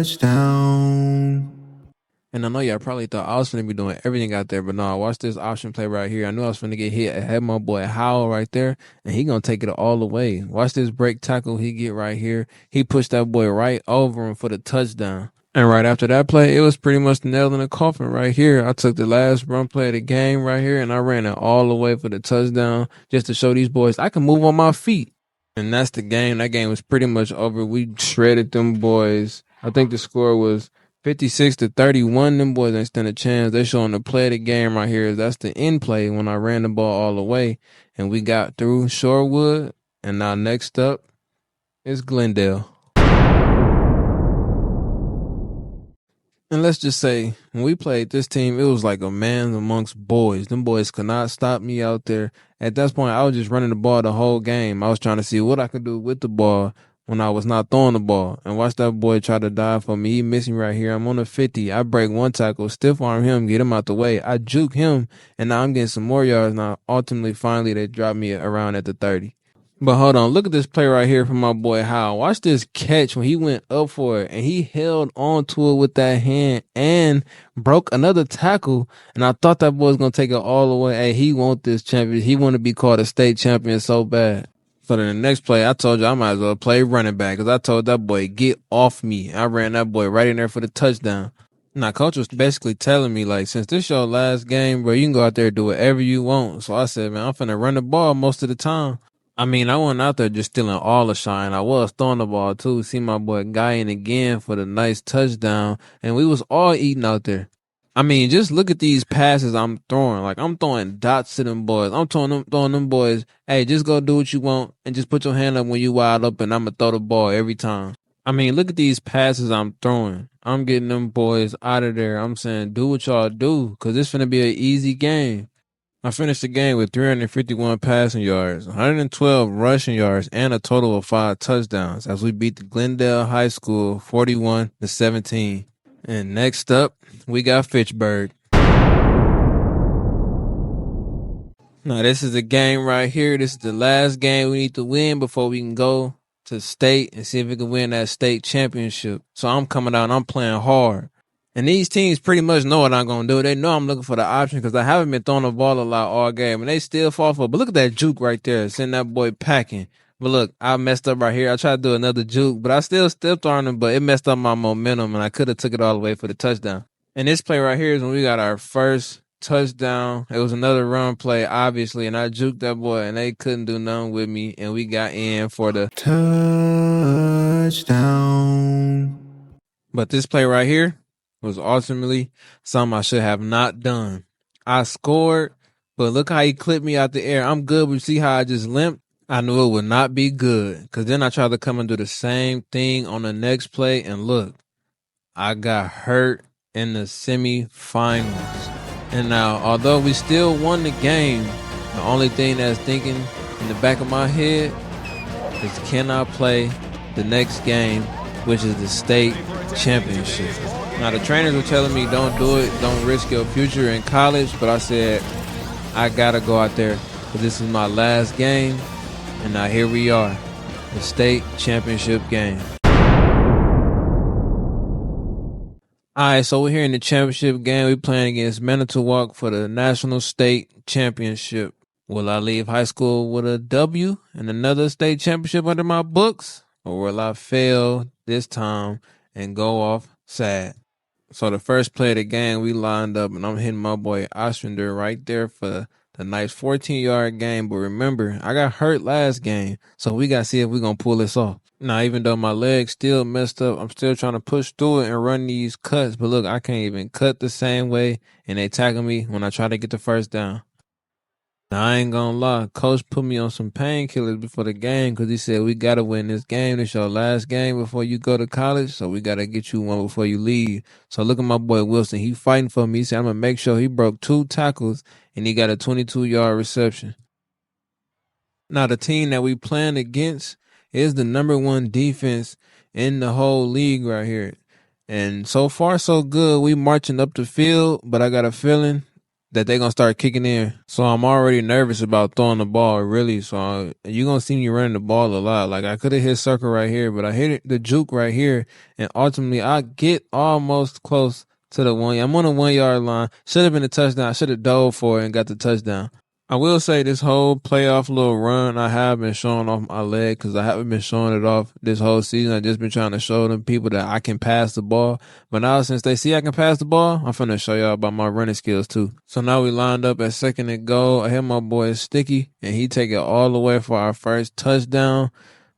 S1: And I know y'all probably thought I was finna be doing everything out there, but no, watch this option play right here. I knew I was finna get hit. I had my boy Howell right there, and he gonna take it all the way. Watch this break tackle he get right here. He pushed that boy right over him for the touchdown. And right after that play, it was pretty much the nail in the coffin right here. I took the last run play of the game right here, and I ran it all the way for the touchdown just to show these boys I can move on my feet. And that's the game. That game was pretty much over. We shredded them boys. I think the score was 56-31. Them boys ain't stand a chance. They showing the play of the game right here. That's the end play when I ran the ball all the way, and we got through Shorewood. And now next up is Glendale. And let's just say, when we played this team, it was like a man amongst boys. Them boys could not stop me out there. At that point, I was just running the ball the whole game. I was trying to see what I could do with the ball when I was not throwing the ball. And watch that boy try to dive for me. He missing right here. I'm on the 50. I break one tackle, stiff arm him, get him out the way. I juke him, and now I'm getting some more yards. Now, finally, they dropped me around at the 30. But hold on, look at this play right here from my boy Howell. Watch this catch when he went up for it, and he held on to it with that hand and broke another tackle. And I thought that boy was going to take it all the way. Hey, he want this champion. He want to be called a state champion so bad. So then the next play, I told you I might as well play running back because I told that boy, get off me. I ran that boy right in there for the touchdown. Now, coach was basically telling me, like, since this your last game, bro, you can go out there and do whatever you want. So I said, man, I'm finna run the ball most of the time. I mean, I wasn't out there just stealing all the shine. I was throwing the ball, too. See my boy Guyan again for the nice touchdown. And we was all eating out there. I mean, just look at these passes I'm throwing. Like, I'm throwing dots to them boys. I'm throwing them boys, hey, just go do what you want and just put your hand up when you wide up and I'm going to throw the ball every time. I mean, look at these passes I'm throwing. I'm getting them boys out of there. I'm saying, do what y'all do because this finna be an easy game. I finished the game with 351 passing yards, 112 rushing yards, and a total of 5 touchdowns as we beat the Glendale High School 41-17. And next up, we got Fitchburg. Now, this is the game right here. This is the last game we need to win before we can go to state and see if we can win that state championship. So I'm coming out and I'm playing hard. And these teams pretty much know what I'm going to do. They know I'm looking for the option because I haven't been throwing the ball a lot all game. And they still fall for it. But look at that juke right there. Send that boy packing. But look, I messed up right here. I tried to do another juke, but I still throwing him. But it messed up my momentum, and I could have took it all the way for the touchdown. And this play right here is when we got our first touchdown. It was another run play, obviously. And I juked that boy, and they couldn't do nothing with me. And we got in for the touchdown. But this play right here was ultimately something I should have not done. I scored, but look how he clipped me out the air. I'm good, but you see how I just limped? I knew it would not be good because then I tried to come and do the same thing on the next play, and look, I got hurt in the semifinals. And now, although we still won the game, the only thing that's thinking in the back of my head is can I play the next game, which is the state championship. Now, the trainers were telling me don't do it, don't risk your future in college, but I said I got to go out there because this is my last game, and now here we are, the state championship game. All right, so we're here in the championship game. We're playing against Manitowoc for the National State Championship. Will I leave high school with a W and another state championship under my books? Or will I fail this time and go off sad? So the first play of the game, we lined up, and I'm hitting my boy Ostrander right there for the nice 14-yard game. But remember, I got hurt last game, so we got to see if we're going to pull this off. Now, even though my leg's still messed up, I'm still trying to push through it and run these cuts. But look, I can't even cut the same way, and they tackle me when I try to get the first down. Now, I ain't gonna lie, coach put me on some painkillers before the game because he said we gotta win this game. This your last game before you go to college, so we gotta get you one before you leave. So look at my boy Wilson. He fighting for me. He said I'm gonna make sure he broke 2 tackles and he got a 22-yard reception. Now, the team that we playing against is the #1 defense in the whole league right here. And so far, so good. We marching up the field, but I got a feeling that they're going to start kicking in. So I'm already nervous about throwing the ball, really. So you're going to see me running the ball a lot. Like, I could have hit circle right here, but I hit the juke right here. And ultimately, I get almost close to the 1. I'm on the 1-yard line. Should have been a touchdown. I should have dove for it and got the touchdown. I will say this whole playoff little run, I have been showing off my leg because I haven't been showing it off this whole season. I've just been trying to show them people that I can pass the ball. But now since they see I can pass the ball, I'm finna show y'all about my running skills too. So now we lined up at 2nd and goal. I hit my boy Sticky, and he take it all the way for our first touchdown.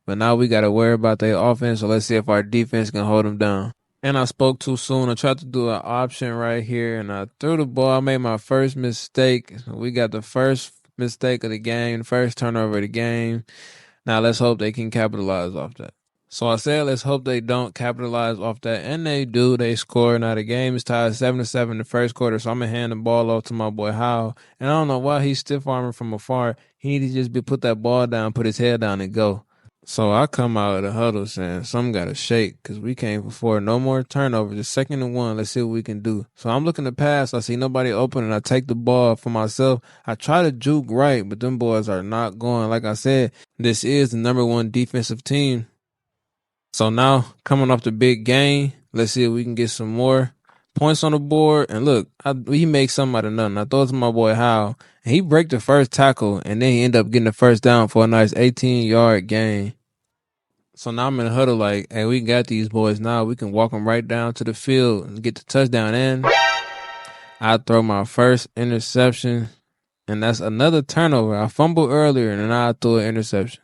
S1: But now we got to worry about their offense, so let's see if our defense can hold them down. And I spoke too soon. I tried to do an option right here, and I threw the ball. I made my first mistake. We got the first mistake of the game, the first turnover of the game. Now let's hope they can capitalize off that. So I said let's hope they don't capitalize off that, and they do. They score. Now the game is tied 7-7 in the first quarter, so I'm going to hand the ball off to my boy Howell. And I don't know why he's stiff-arming from afar. He need to just put that ball down, put his head down, and go. So I come out of the huddle saying something got to shake because we came for 4. No more turnovers. Just 2nd and 1. Let's see what we can do. So I'm looking to pass. I see nobody open, and I take the ball for myself. I try to juke right, but them boys are not going. Like I said, this is the #1 defensive team. So now, coming off the big game, let's see if we can get some more points on the board. And look, he makes something out of nothing. I throw it to my boy Howell, and he break the first tackle, and then he end up getting the first down for a nice 18-yard gain. So now I'm in the huddle like, hey, we got these boys now. We can walk them right down to the field and get the touchdown. And I throw my first interception, and that's another turnover. I fumbled earlier, and then I threw an interception.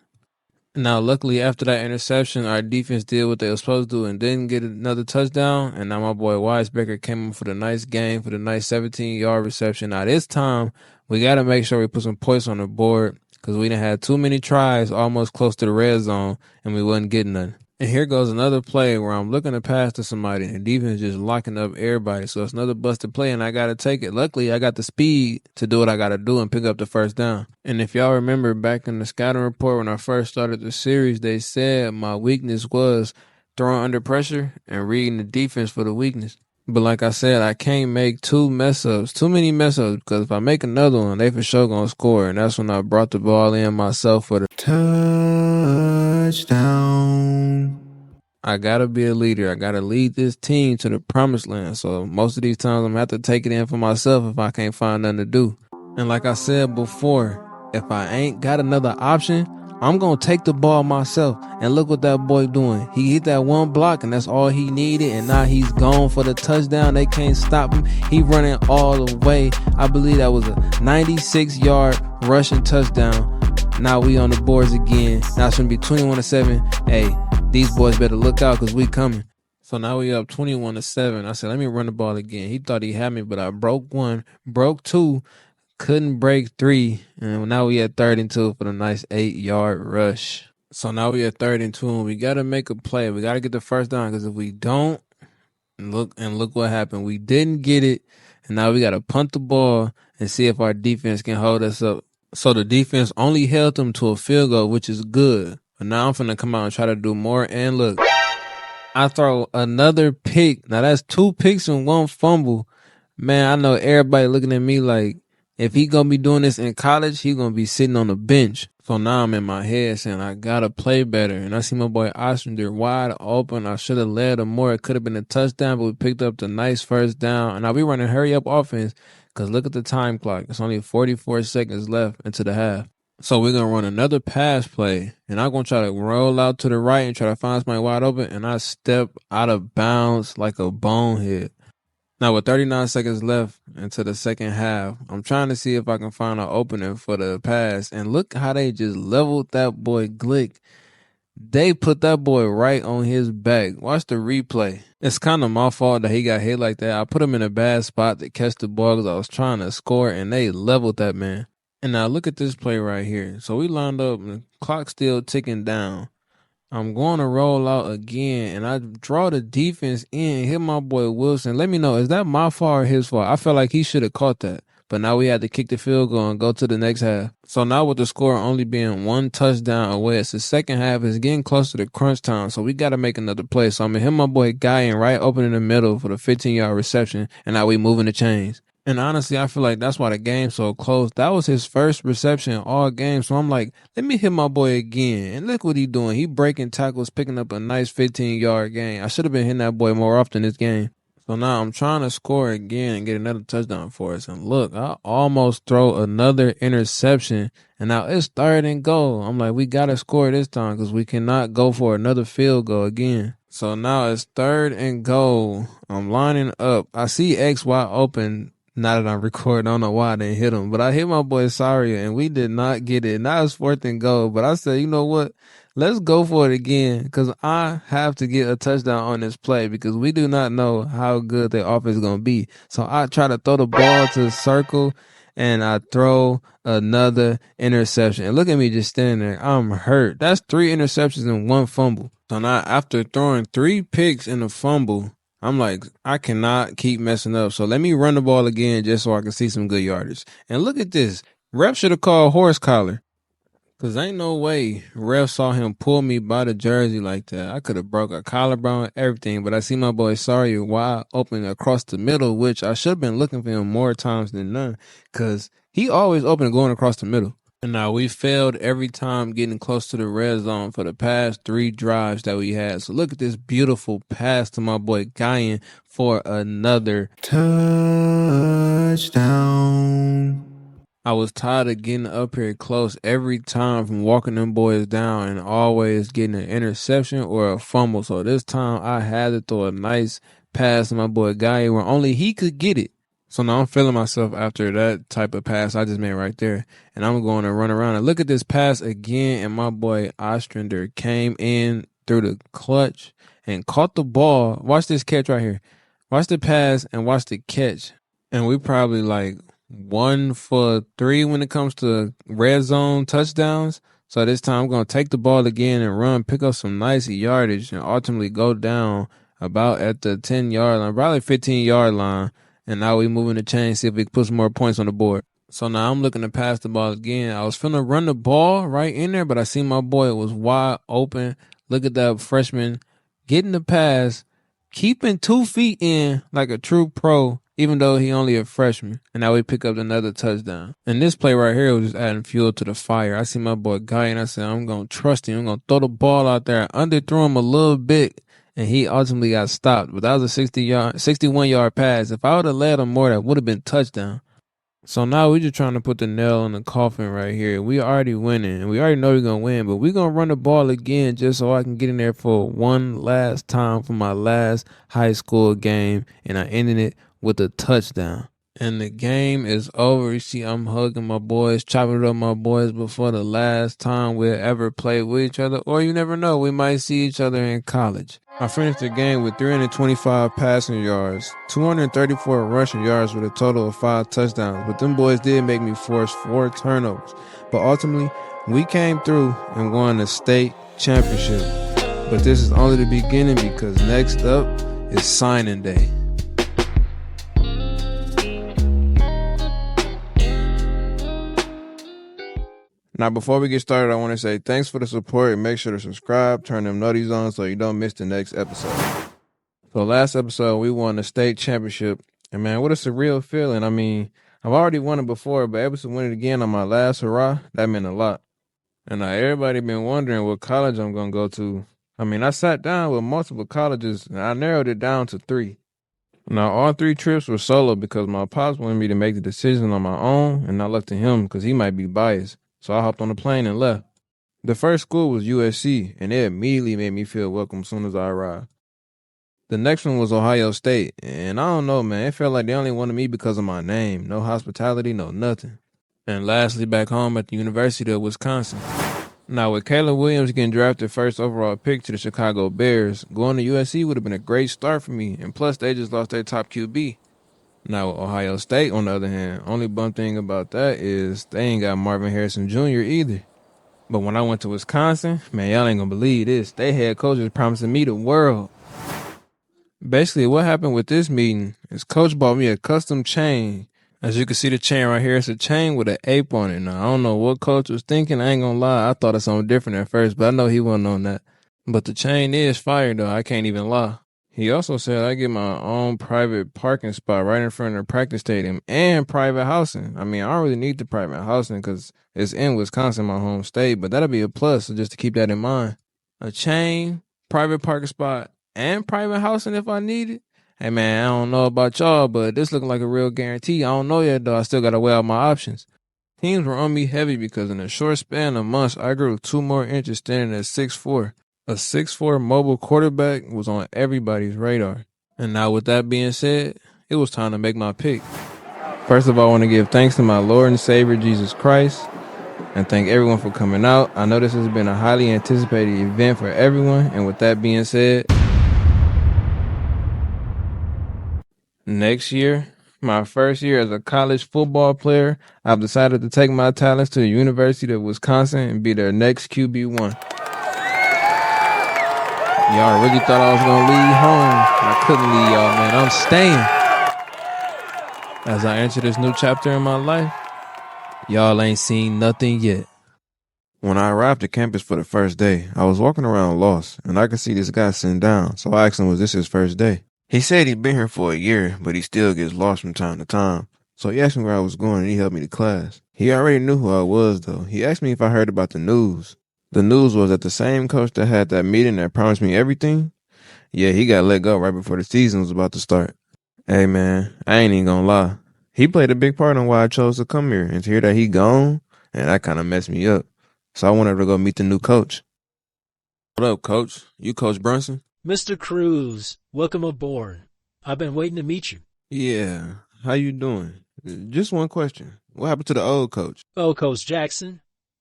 S1: Now, luckily, after that interception, our defense did what they were supposed to do and didn't get another touchdown. And now my boy Weisbecker came in for the nice game, for the nice 17-yard reception. Now, this time, we got to make sure we put some points on the board because we done had too many tries almost close to the red zone, and we wasn't getting none. And here goes another play where I'm looking to pass to somebody, and defense just locking up everybody. So it's another busted play, and I got to take it. Luckily, I got the speed to do what I got to do and pick up the first down. And if y'all remember back in the scouting report when I first started the series, they said my weakness was throwing under pressure and reading the defense for the weakness. But like I said, I can't make too many mess ups, because if I make another one, they for sure gonna score. And that's when I brought the ball in myself for the touchdown. I gotta be a leader. I gotta lead this team to the promised land. So most of these times I'm gonna have to take it in for myself if I can't find nothing to do. And like I said before, if I ain't got another option, I'm going to take the ball myself. And look what that boy doing. He hit that one block, and that's all he needed. And now he's gone for the touchdown. They can't stop him. He running all the way. I believe that was a 96-yard rushing touchdown. Now we on the boards again. Now it's going to be 21-7. Hey, these boys better look out because we coming. So now we up 21-7. I said, let me run the ball again. He thought he had me, but I broke 1, broke 2. Couldn't break 3, and now we at 3rd and 2 for the nice 8-yard rush. So now we at 3rd and 2, and we got to make a play. We got to get the first down, because if we don't, look what happened. We didn't get it, and now we got to punt the ball and see if our defense can hold us up. So the defense only held them to a field goal, which is good. But now I'm finna come out and try to do more, and look, I throw another pick. Now that's 2 picks and 1 fumble. Man, I know everybody looking at me like, if he gonna be doing this in college, he gonna be sitting on the bench. So now I'm in my head saying I gotta play better. And I see my boy Ostrander wide open. I should have led him more. It could have been a touchdown, but we picked up the nice first down. And now we running hurry up offense because look at the time clock. It's only 44 seconds left into the half. So we're going to run another pass play. And I'm going to try to roll out to the right and try to find somebody wide open. And I step out of bounds like a bonehead. Now, with 39 seconds left into the second half, I'm trying to see if I can find an opening for the pass. And look how they just leveled that boy Glick. They put that boy right on his back. Watch the replay. It's kind of my fault that he got hit like that. I put him in a bad spot to catch the ball because I was trying to score, and they leveled that man. And now look at this play right here. So we lined up, and the clock's still ticking down. I'm going to roll out again, and I draw the defense in, hit my boy Wilson. Let me know, is that my fault or his fault? I felt like he should have caught that. But now we had to kick the field goal and go to the next half. So now with the score only being one touchdown away, it's the second half. It's getting close to the crunch time, so we got to make another play. So I'm going to hit my boy Guy in right open in the middle for the 15-yard reception, and now we moving the chains. And honestly, I feel like that's why the game's so close. That was his first reception all game. So I'm like, let me hit my boy again. And look what he doing. He breaking tackles, picking up a nice 15-yard gain. I should have been hitting that boy more often this game. So now I'm trying to score again and get another touchdown for us. And look, I almost throw another interception. And now it's 3rd and goal. I'm like, we got to score this time because we cannot go for another field goal again. So now it's 3rd and goal. I'm lining up. I see XY open. Now that I'm recording, I don't know why I didn't hit him. But I hit my boy Saria, and we did not get it. Now it's 4th and goal. But I said, you know what? Let's go for it again because I have to get a touchdown on this play because we do not know how good their offense is going to be. So I try to throw the ball to the circle, and I throw another interception. And look at me just standing there. I'm hurt. That's 3 interceptions and 1 fumble. So now after throwing 3 picks and a fumble, I'm like, I cannot keep messing up. So let me run the ball again just so I can see some good yardage. And look at this. Ref should have called horse collar. Because ain't no way ref saw him pull me by the jersey like that. I could have broke a collarbone, everything. But I see my boy Sawyer wide open across the middle, which I should have been looking for him more times than none. Because he always open going across the middle. And now we failed every time getting close to the red zone for the past 3 drives that we had. So look at this beautiful pass to my boy Guyan for another touchdown. I was tired of getting up here close every time from walking them boys down and always getting an interception or a fumble. So this time I had to throw a nice pass to my boy Guyan where only he could get it. So now I'm feeling myself after that type of pass I just made right there. And I'm going to run around and look at this pass again. And my boy Ostrander came in through the clutch and caught the ball. Watch this catch right here. Watch the pass and watch the catch. And we probably like 1 for 3 when it comes to red zone touchdowns. So this time I'm going to take the ball again and run, pick up some nice yardage, and ultimately go down about at the 10-yard line, probably 15-yard line. And now we moving the chain, see if we can put some more points on the board. So now I'm looking to pass the ball again. I was finna run the ball right in there, but I see my boy was wide open. Look at that freshman getting the pass, keeping 2 feet in like a true pro, even though he only a freshman. And now we pick up another touchdown. And this play right here was just adding fuel to the fire. I see my boy Guy, and I said, I'm going to trust him. I'm going to throw the ball out there. I underthrew him a little bit, and he ultimately got stopped. But that was a 61-yard pass. If I would have led him more, that would have been touchdown. So now we're just trying to put the nail in the coffin right here. We already winning, and we already know we're going to win, but we're going to run the ball again just so I can get in there for one last time for my last high school game, and I ended it with a touchdown. And the game is over. You see, I'm hugging my boys, chopping it up my boys before the last time we'll ever play with each other. Or you never know, we might see each other in college. I finished the game with 325 passing yards, 234 rushing yards with a total of 5 touchdowns. But them boys did make me force 4 turnovers. But ultimately, we came through and won the state championship. But this is only the beginning because next up is signing day. Now, before we get started, I want to say thanks for the support and make sure to subscribe, turn them noties on so you don't miss the next episode. So last episode, we won the state championship. And man, what a surreal feeling. I mean, I've already won it before, but able to win it again on my last hurrah, that meant a lot. And now everybody been wondering what college I'm going to go to. I mean, I sat down with multiple colleges, and I narrowed it down to 3. Now, all 3 trips were solo because my pops wanted me to make the decision on my own and not left to him because he might be biased. So I hopped on the plane and left. The first school was USC, and it immediately made me feel welcome as soon as I arrived. The next one was Ohio State, and I don't know, man. It felt like they only wanted me because of my name. No hospitality, no nothing. And lastly, back home at the University of Wisconsin. Now, with Caleb Williams getting drafted first overall pick to the Chicago Bears, going to USC would have been a great start for me, and plus they just lost their top QB. Now, with Ohio State, on the other hand, only bum thing about that is they ain't got Marvin Harrison Jr. either. But when I went to Wisconsin, man, y'all ain't gonna believe this. They head coach was promising me the world. Basically, what happened with this meeting is Coach bought me a custom chain. As you can see the chain right here, it's a chain with an ape on it. Now, I don't know what Coach was thinking. I ain't gonna lie. I thought of something different at first, but I know he wasn't on that. But the chain is fire, though. I can't even lie. He also said I get my own private parking spot right in front of the practice stadium and private housing. I mean, I don't really need the private housing because it's in Wisconsin, my home state, but that'll be a plus, so just to keep that in mind. A chain, private parking spot, and private housing if I need it. Hey, man, I don't know about y'all, but this looking like a real guarantee. I don't know yet, though. I still got to weigh out my options. Teams were on me heavy because in a short span of months, I grew 2 more inches standing at 6'4". A 6'4" mobile quarterback was on everybody's radar. And now with that being said, it was time to make my pick. First of all, I want to give thanks to my Lord and Savior, Jesus Christ, and thank everyone for coming out. I know this has been a highly anticipated event for everyone, and with that being said, next year, my first year as a college football player, I've decided to take my talents to the University of Wisconsin and be their next QB1. Y'all really thought I was going to leave home. I couldn't leave y'all, man. I'm staying. As I enter this new chapter in my life, y'all ain't seen nothing yet. When I arrived at campus for the first day, I was walking around lost, and I could see this guy sitting down, so I asked him, was this his first day? He said he'd been here for a year, but he still gets lost from time to time. So he asked me where I was going, and he helped me to class. He already knew who I was, though. He asked me if I heard about the news. The news was that the same coach that had that meeting that promised me everything, yeah, he got let go right before the season was about to start. Hey, man, I ain't even gonna lie. He played a big part in why I chose to come here, and to hear that he gone, and that kind of messed me up. So I wanted to go meet the new coach. What up, Coach? You Coach Brunson?
S4: Mr. Cruz, welcome aboard. I've been waiting to meet you.
S1: Yeah, how you doing? Just one question. What happened to the old coach?
S4: Oh, Coach Jackson.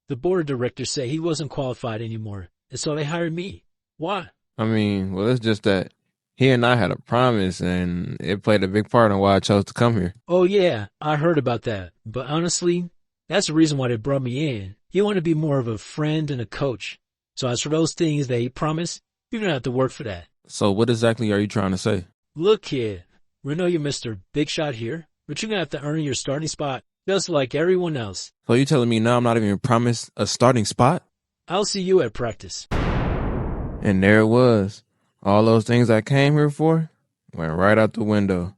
S4: The board of directors say he wasn't qualified anymore, and so they hired me. Why?
S1: I mean, well, it's just that he and I had a promise, and it played a big part in why I chose to come here.
S4: Oh, yeah, I heard about that. But honestly, that's the reason why they brought me in. He wanted to be more of a friend and a coach. So as for those things that he promised, you're going to have to work for that.
S1: So what exactly are you trying to say?
S4: Look, kid, we know you're Mr. Big Shot here, but you're going to have to earn your starting spot just like everyone else.
S1: So you telling me now I'm not even promised a starting spot?
S4: I'll see you at practice.
S1: And there it was. All those things I came here for went right out the window.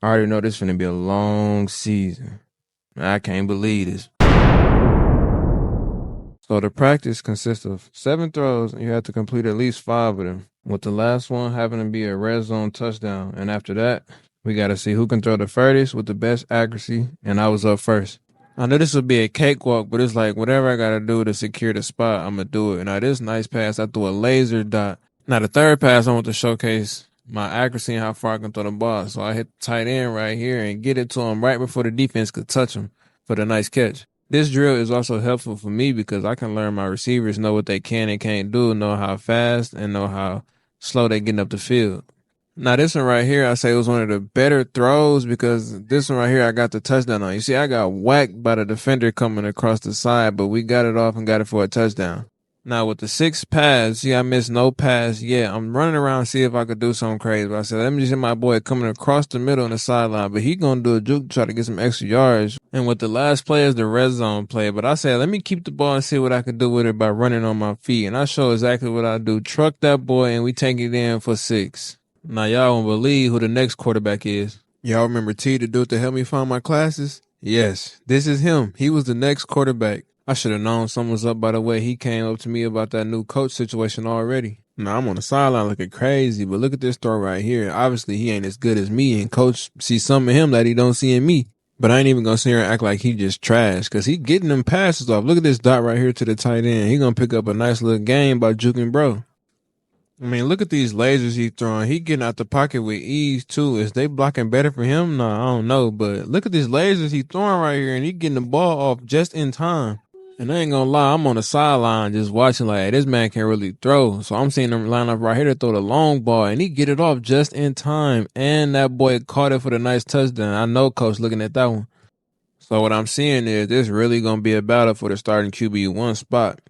S1: I already know this is going to be a long season. I can't believe this. So the practice consists of 7 throws, and you have to complete at least 5 of them, with the last one having to be a red zone touchdown. And after that, we got to see who can throw the furthest with the best accuracy, and I was up first. I know this would be a cakewalk, but it's like whatever I got to do to secure the spot, I'm going to do it. Now, this nice pass, I threw a laser dot. Now, the third pass, I want to showcase my accuracy and how far I can throw the ball. So I hit the tight end right here and get it to him right before the defense could touch him for the nice catch. This drill is also helpful for me because I can learn my receivers know what they can and can't do, know how fast and know how slow they getting up the field. Now, this one right here, I say was one of the better throws because this one right here, I got the touchdown on. You see, I got whacked by the defender coming across the side, but we got it off and got it for a touchdown. Now, with the 6th pass, see, I missed no pass. Yeah, I'm running around to see if I could do something crazy. But I said, let me just hit my boy coming across the middle on the sideline. But he going to do a juke to try to get some extra yards. And with the last play is the red zone play. But I said, let me keep the ball and see what I could do with it by running on my feet. And I show exactly what I do. Truck that boy, and we take it in for 6. Now, y'all won't believe who the next quarterback is. Y'all remember T, the dude to help me find my classes? Yes, this is him. He was the next quarterback. I should have known something was up by the way he came up to me about that new coach situation already. Now, I'm on the sideline looking crazy, but look at this throw right here. Obviously, he ain't as good as me, and coach sees something in him that he don't see in me. But I ain't even going to sit here and act like he just trash, because he getting them passes off. Look at this dot right here to the tight end. He going to pick up a nice little game by juking bro. I mean, look at these lasers he throwing. He getting out the pocket with ease, too. Is they blocking better for him? No, I don't know. But look at these lasers he throwing right here, and he getting the ball off just in time. And I ain't gonna lie, I'm on the sideline just watching like, hey, this man can't really throw. So I'm seeing him line up right here to throw the long ball, and he get it off just in time. And that boy caught it for the nice touchdown. I know coach looking at that one. So what I'm seeing is this really gonna be a battle for the starting QB1 spot.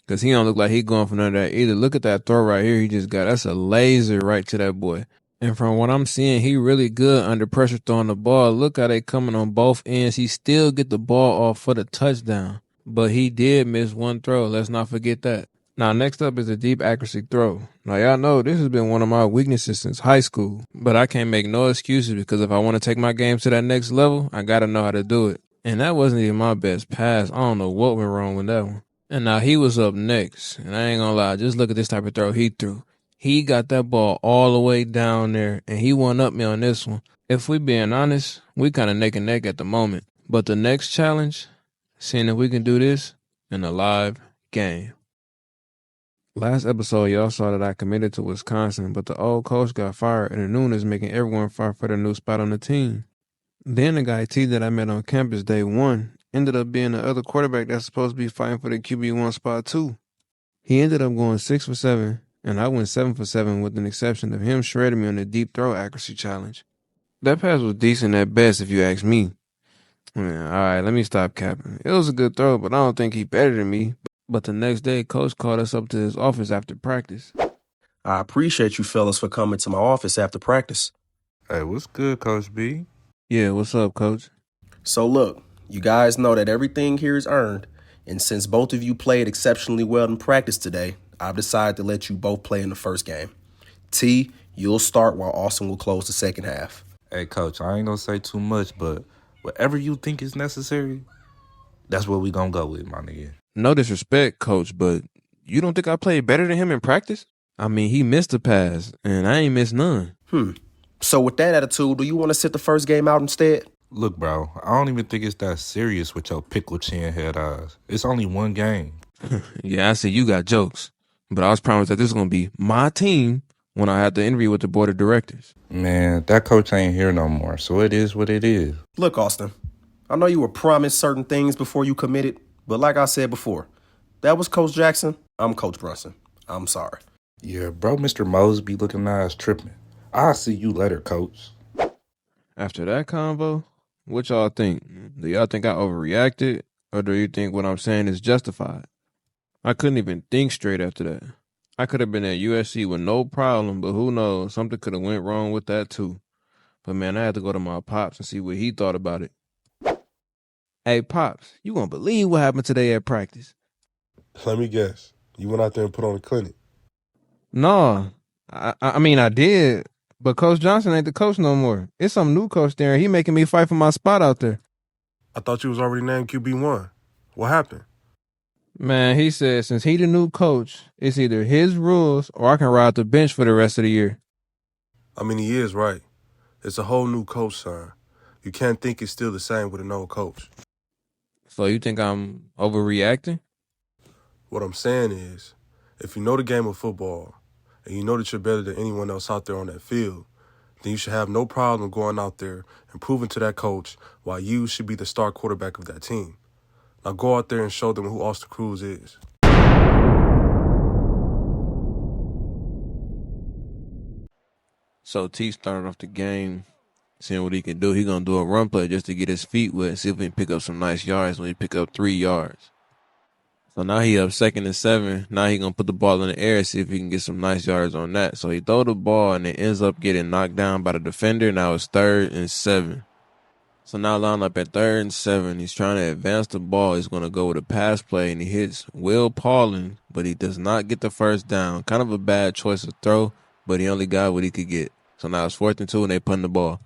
S1: Because he don't look like he going for none of that either. Look at that throw right here he just got. That's a laser right to that boy. And from what I'm seeing, he really good under pressure throwing the ball. Look how they coming on both ends. He still get the ball off for the touchdown. But he did miss one throw. Let's not forget that. Now, next up is a deep accuracy throw. Now, y'all know this has been one of my weaknesses since high school. But I can't make no excuses because if I want to take my game to that next level, I got to know how to do it. And that wasn't even my best pass. I don't know what went wrong with that one. And now he was up next. And I ain't gonna lie, just look at this type of throw he threw. He got that ball all the way down there, and he won up me on this one. If we being honest, we kind of neck and neck at the moment. But the next challenge, seeing if we can do this in a live game. Last episode, y'all saw that I committed to Wisconsin, but the old coach got fired, and the new one is making everyone fight for their new spot on the team. Then the guy T that I met on campus day one ended up being the other quarterback that's supposed to be fighting for the QB1 spot too. He ended up going 6 for 7, and I went 7 for 7 with an exception of him shredding me on the deep throw accuracy challenge. That pass was decent at best if you ask me. Yeah, all right, let me stop capping. It was a good throw, but I don't think he better than me. But the next day, coach called us up to his office after practice.
S5: I appreciate you fellas for coming to my office after practice.
S6: Hey, what's good, Coach B?
S1: Yeah, what's up, coach?
S5: So look, you guys know that everything here is earned, and since both of you played exceptionally well in practice today, I've decided to let you both play in the first game. T, you'll start while Austin will close the second half.
S6: Hey, Coach, I ain't gonna say too much, but whatever you think is necessary, that's what we gonna go with, my nigga.
S1: No disrespect, coach, but you don't think I played better than him in practice? I mean, he missed a pass, and I ain't missed none.
S5: So with that attitude, do you want to sit the first game out instead?
S6: Look, bro, I don't even think it's that serious with your pickle chin head eyes. It's only one game.
S1: Yeah, I see you got jokes, but I was promised that this was going to be my team when I had the interview with the board of directors.
S6: Man, that coach ain't here no more, so it is what it is.
S5: Look, Austin, I know you were promised certain things before you committed, but like I said before, that was Coach Jackson, I'm Coach Brunson. I'm sorry.
S6: Yeah, bro, Mr. Mosby looking eyes tripping. I'll see you later, Coach.
S1: After that convo, what y'all think? Do y'all think I overreacted, or do you think what I'm saying is justified? I couldn't even think straight after that. I could have been at USC with no problem, but who knows, something could have went wrong with that too. But man, I had to go to my Pops and see what he thought about it. Hey, Pops, you won't believe what happened today at practice.
S7: Let me guess. You went out there and put on a clinic.
S1: No, I mean, I did, but Coach Johnson ain't the coach no more. It's some new coach there, and he making me fight for my spot out there.
S7: I thought you was already named QB1. What happened?
S1: Man, he said since he the new coach, it's either his rules or I can ride the bench for the rest of the year.
S7: I mean, he is right. It's a whole new coach, son. You can't think it's still the same with an old coach.
S1: So you think I'm overreacting?
S7: What I'm saying is, if you know the game of football, and you know that you're better than anyone else out there on that field, then you should have no problem going out there and proving to that coach why you should be the star quarterback of that team. Now go out there and show them who Austin Cruz is.
S1: So T started off the game, seeing what he can do. He gonna do a run play just to get his feet wet and see if he can pick up some nice yards when he pick up 3 yards. So now he up 2nd and 7. Now he gonna put the ball in the air and see if he can get some nice yards on that. So he throw the ball and it ends up getting knocked down by the defender. Now it's 3rd and 7. So now lined up at 3rd and 7. He's trying to advance the ball. He's gonna go with a pass play and he hits Will Pauling, but he does not get the first down. Kind of a bad choice of throw, but he only got what he could get. So now it's 4th and 2 and they punting the ball.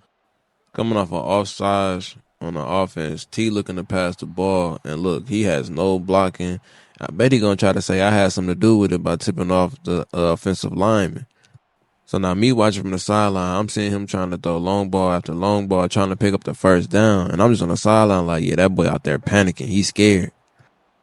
S1: Coming off an offsides on the offense. T looking to pass the ball, and look, he has no blocking. I bet he gonna try to say I had something to do with it by tipping off the offensive lineman. So now me watching from the sideline, I'm seeing him trying to throw long ball after long ball, trying to pick up the first down. And I'm just on the sideline like, yeah, that boy out there panicking. He's scared.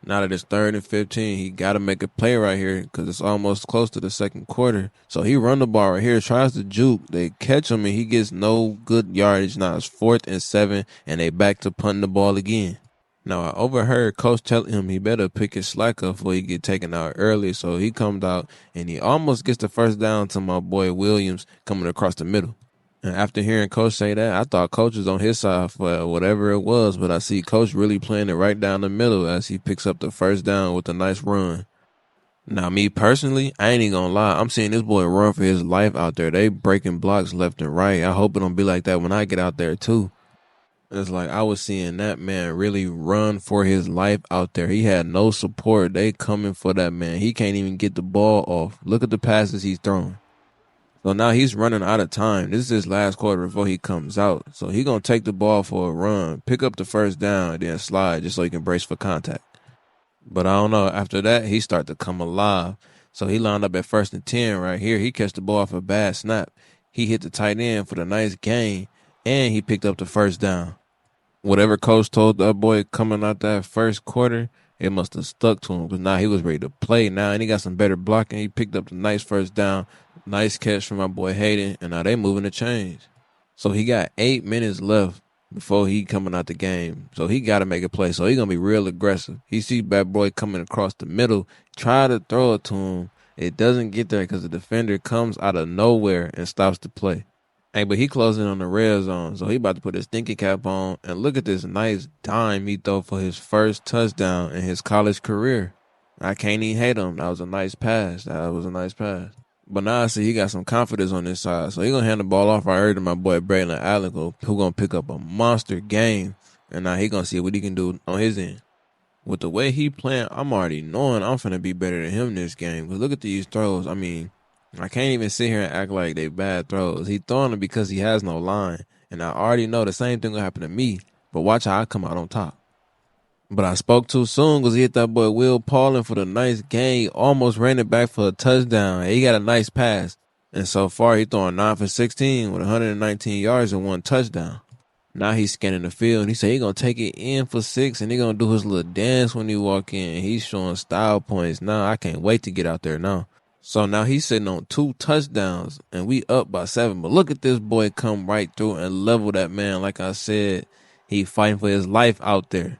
S1: Now that it's 3rd and 15, he got to make a play right here because it's almost close to the second quarter. So he run the ball right here, tries to juke. They catch him, and he gets no good yardage. Now it's 4th and 7, and they back to punting the ball again. Now, I overheard Coach telling him he better pick his slack up before he get taken out early. So he comes out, and he almost gets the first down to my boy Williams coming across the middle. And after hearing Coach say that, I thought Coach was on his side for whatever it was, but I see Coach really playing it right down the middle as he picks up the first down with a nice run. Now, me personally, I ain't even gonna lie. I'm seeing this boy run for his life out there. They breaking blocks left and right. I hope it don't be like that when I get out there, too. It's like I was seeing that man really run for his life out there. He had no support. They coming for that man. He can't even get the ball off. Look at the passes he's throwing. So now he's running out of time. This is his last quarter before he comes out. So he going to take the ball for a run, pick up the first down, and then slide just so he can brace for contact. But I don't know. After that, he start to come alive. So he lined up at 1st and 10 right here. He catch the ball off a bad snap. He hit the tight end for the nice gain, and he picked up the first down. Whatever Coach told that boy coming out that first quarter, it must have stuck to him because now he was ready to play now, and he got some better blocking. He picked up the nice first down. Nice catch from my boy Hayden, and now they moving the chains. So he got 8 minutes left before he coming out the game. So he got to make a play. So he going to be real aggressive. He see bad boy coming across the middle, try to throw it to him. It doesn't get there because the defender comes out of nowhere and stops the play. Hey, but he closing on the red zone, so he about to put his thinking cap on. And look at this nice dime he throw for his first touchdown in his college career. I can't even hate him. That was a nice pass. But now I see he got some confidence on his side. So he going to hand the ball off. I heard to my boy Braylon Allen who going to pick up a monster game. And now he going to see what he can do on his end. With the way he playing, I'm already knowing I'm finna be better than him this game. Because look at these throws. I mean, I can't even sit here and act like they bad throws. He throwing them because he has no line. And I already know the same thing will happen to me. But watch how I come out on top. But I spoke too soon because he hit that boy Will Paulin for the nice game. Almost ran it back for a touchdown. He got a nice pass. And so far, he throwing 9 for 16 with 119 yards and 1 touchdown. Now he's scanning the field. And he said he going to take it in for 6. And he going to do his little dance when he walk in. He's showing style points. Now I can't wait to get out there now. So now he's sitting on 2 touchdowns. And we up by 7. But look at this boy come right through and level that man. Like I said, he fighting for his life out there.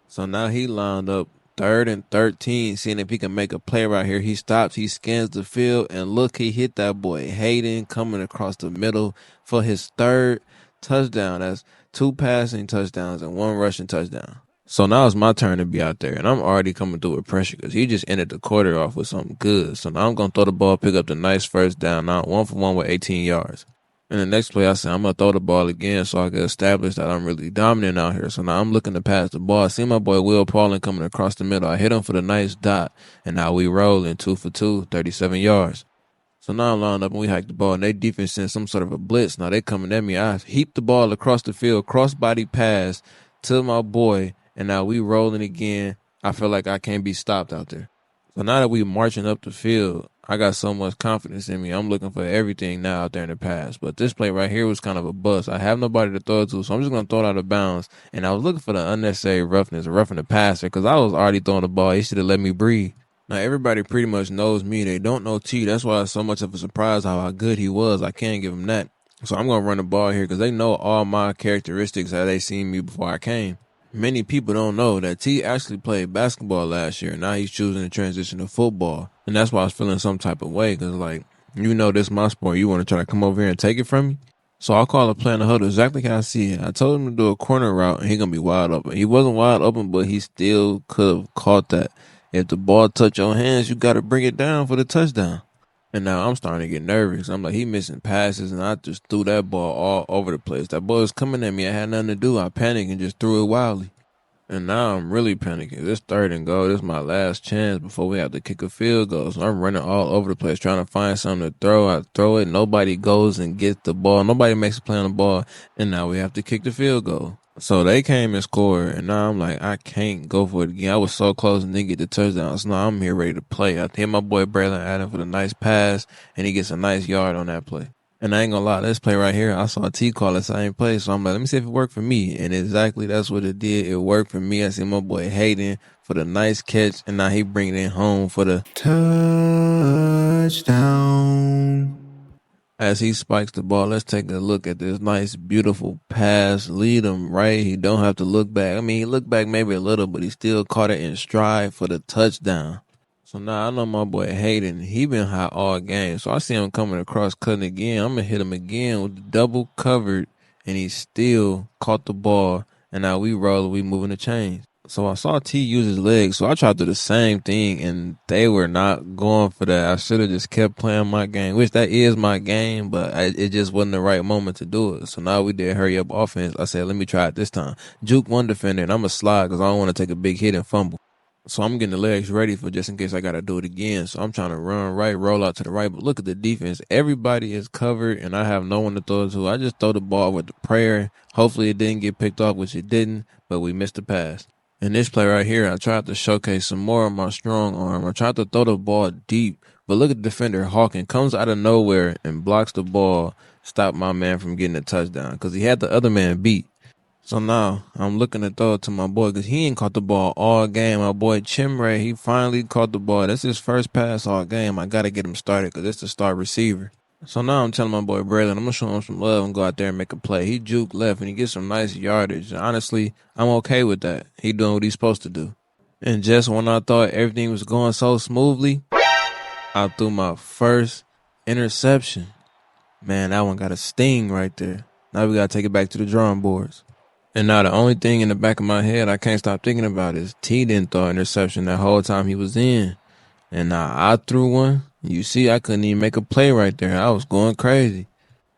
S1: So now he lined up 3rd and 13, seeing if he can make a play right here. He stops, he scans the field, and look, he hit that boy Hayden coming across the middle for his 3rd touchdown. That's 2 passing touchdowns and 1 rushing touchdown. So now it's my turn to be out there, and I'm already coming through with pressure because he just ended the quarter off with something good. So now I'm going to throw the ball, pick up the nice first down, now 1 for 1 with 18 yards. And the next play, I said, I'm going to throw the ball again so I can establish that I'm really dominant out here. So now I'm looking to pass the ball. I see my boy Will Paulin coming across the middle. I hit him for the nice dot. And now we rolling 2 for 2, 37 yards. So now I'm lined up and we hike the ball. And they defense sent some sort of a blitz. Now they coming at me. I heaped the ball across the field, cross-body pass to my boy. And now we rolling again. I feel like I can't be stopped out there. So now that we marching up the field, I got so much confidence in me. I'm looking for everything now out there in the pass. But this play right here was kind of a bust. I have nobody to throw it to, so I'm just going to throw it out of bounds. And I was looking for the unnecessary roughness, roughing the passer, because I was already throwing the ball. He should have let me breathe. Now, everybody pretty much knows me. They don't know T. That's why it's so much of a surprise how good he was. I can't give him that. So I'm going to run the ball here because they know all my characteristics how they seen me before I came. Many people don't know that T actually played basketball last year. Now he's choosing to transition to football. And that's why I was feeling some type of way. Because, like, you know this is my sport. You want to try to come over here and take it from me? So I'll call a play in the huddle exactly how I see it. I told him to do a corner route, and he's going to be wide open. He wasn't wide open, but he still could have caught that. If the ball touch your hands, you got to bring it down for the touchdown. And now I'm starting to get nervous. I'm like, he missing passes, and I just threw that ball all over the place. That ball was coming at me. I had nothing to do. I panicked and just threw it wildly. And now I'm really panicking. This 3rd and goal. This is my last chance before we have to kick a field goal. So I'm running all over the place trying to find something to throw. I throw it. Nobody goes and gets the ball. Nobody makes a play on the ball. And now we have to kick the field goal. So they came and scored, and now I'm like, I can't go for it again. I was so close and didn't get the touchdown. So now I'm here ready to play. I hit my boy Braylon Allen for the nice pass, and he gets a nice yard on that play. And I ain't gonna lie, this play right here, I saw T call the same play, so I'm like, let me see if it worked for me. And exactly that's what it did. It worked for me. I see my boy Hayden for the nice catch, and now he bring it in home for the touchdown. As he spikes the ball, let's take a look at this nice, beautiful pass. Lead him right. He don't have to look back. I mean, he looked back maybe a little, but he still caught it in stride for the touchdown. So now I know my boy Hayden, he been hot all game. So I see him coming across, cutting again. I'm going to hit him again with the double covered, and he still caught the ball. And now we rolling, we moving the chains. So I saw T use his legs, so I tried to do the same thing, and they were not going for that. I should have just kept playing my game, which that is my game, but it just wasn't the right moment to do it. So now we did hurry up offense. I said, let me try it this time. Juke one defender, and I'm going to slide because I don't want to take a big hit and fumble. So I'm getting the legs ready for just in case I got to do it again. So I'm trying to run right, roll out to the right. But look at the defense. Everybody is covered, and I have no one to throw it to. I just throw the ball with the prayer. Hopefully it didn't get picked off, which it didn't, but we missed the pass. In this play right here, I tried to showcase some more of my strong arm. I tried to throw the ball deep, but look at the defender. Hawkins comes out of nowhere and blocks the ball, stop my man from getting a touchdown because he had the other man beat. So now I'm looking to throw it to my boy because he ain't caught the ball all game. My boy Chimray, he finally caught the ball. That's his first pass all game. I got to get him started because it's the star receiver. So now I'm telling my boy Braylon, I'm going to show him some love and go out there and make a play. He juke left and he gets some nice yardage. Honestly, I'm okay with that. He doing what he's supposed to do. And just when I thought everything was going so smoothly, I threw my first interception. Man, that one got a sting right there. Now we got to take it back to the drawing boards. And now the only thing in the back of my head I can't stop thinking about is T didn't throw an interception that whole time he was in. And now I threw one. You see, I couldn't even make a play right there. I was going crazy.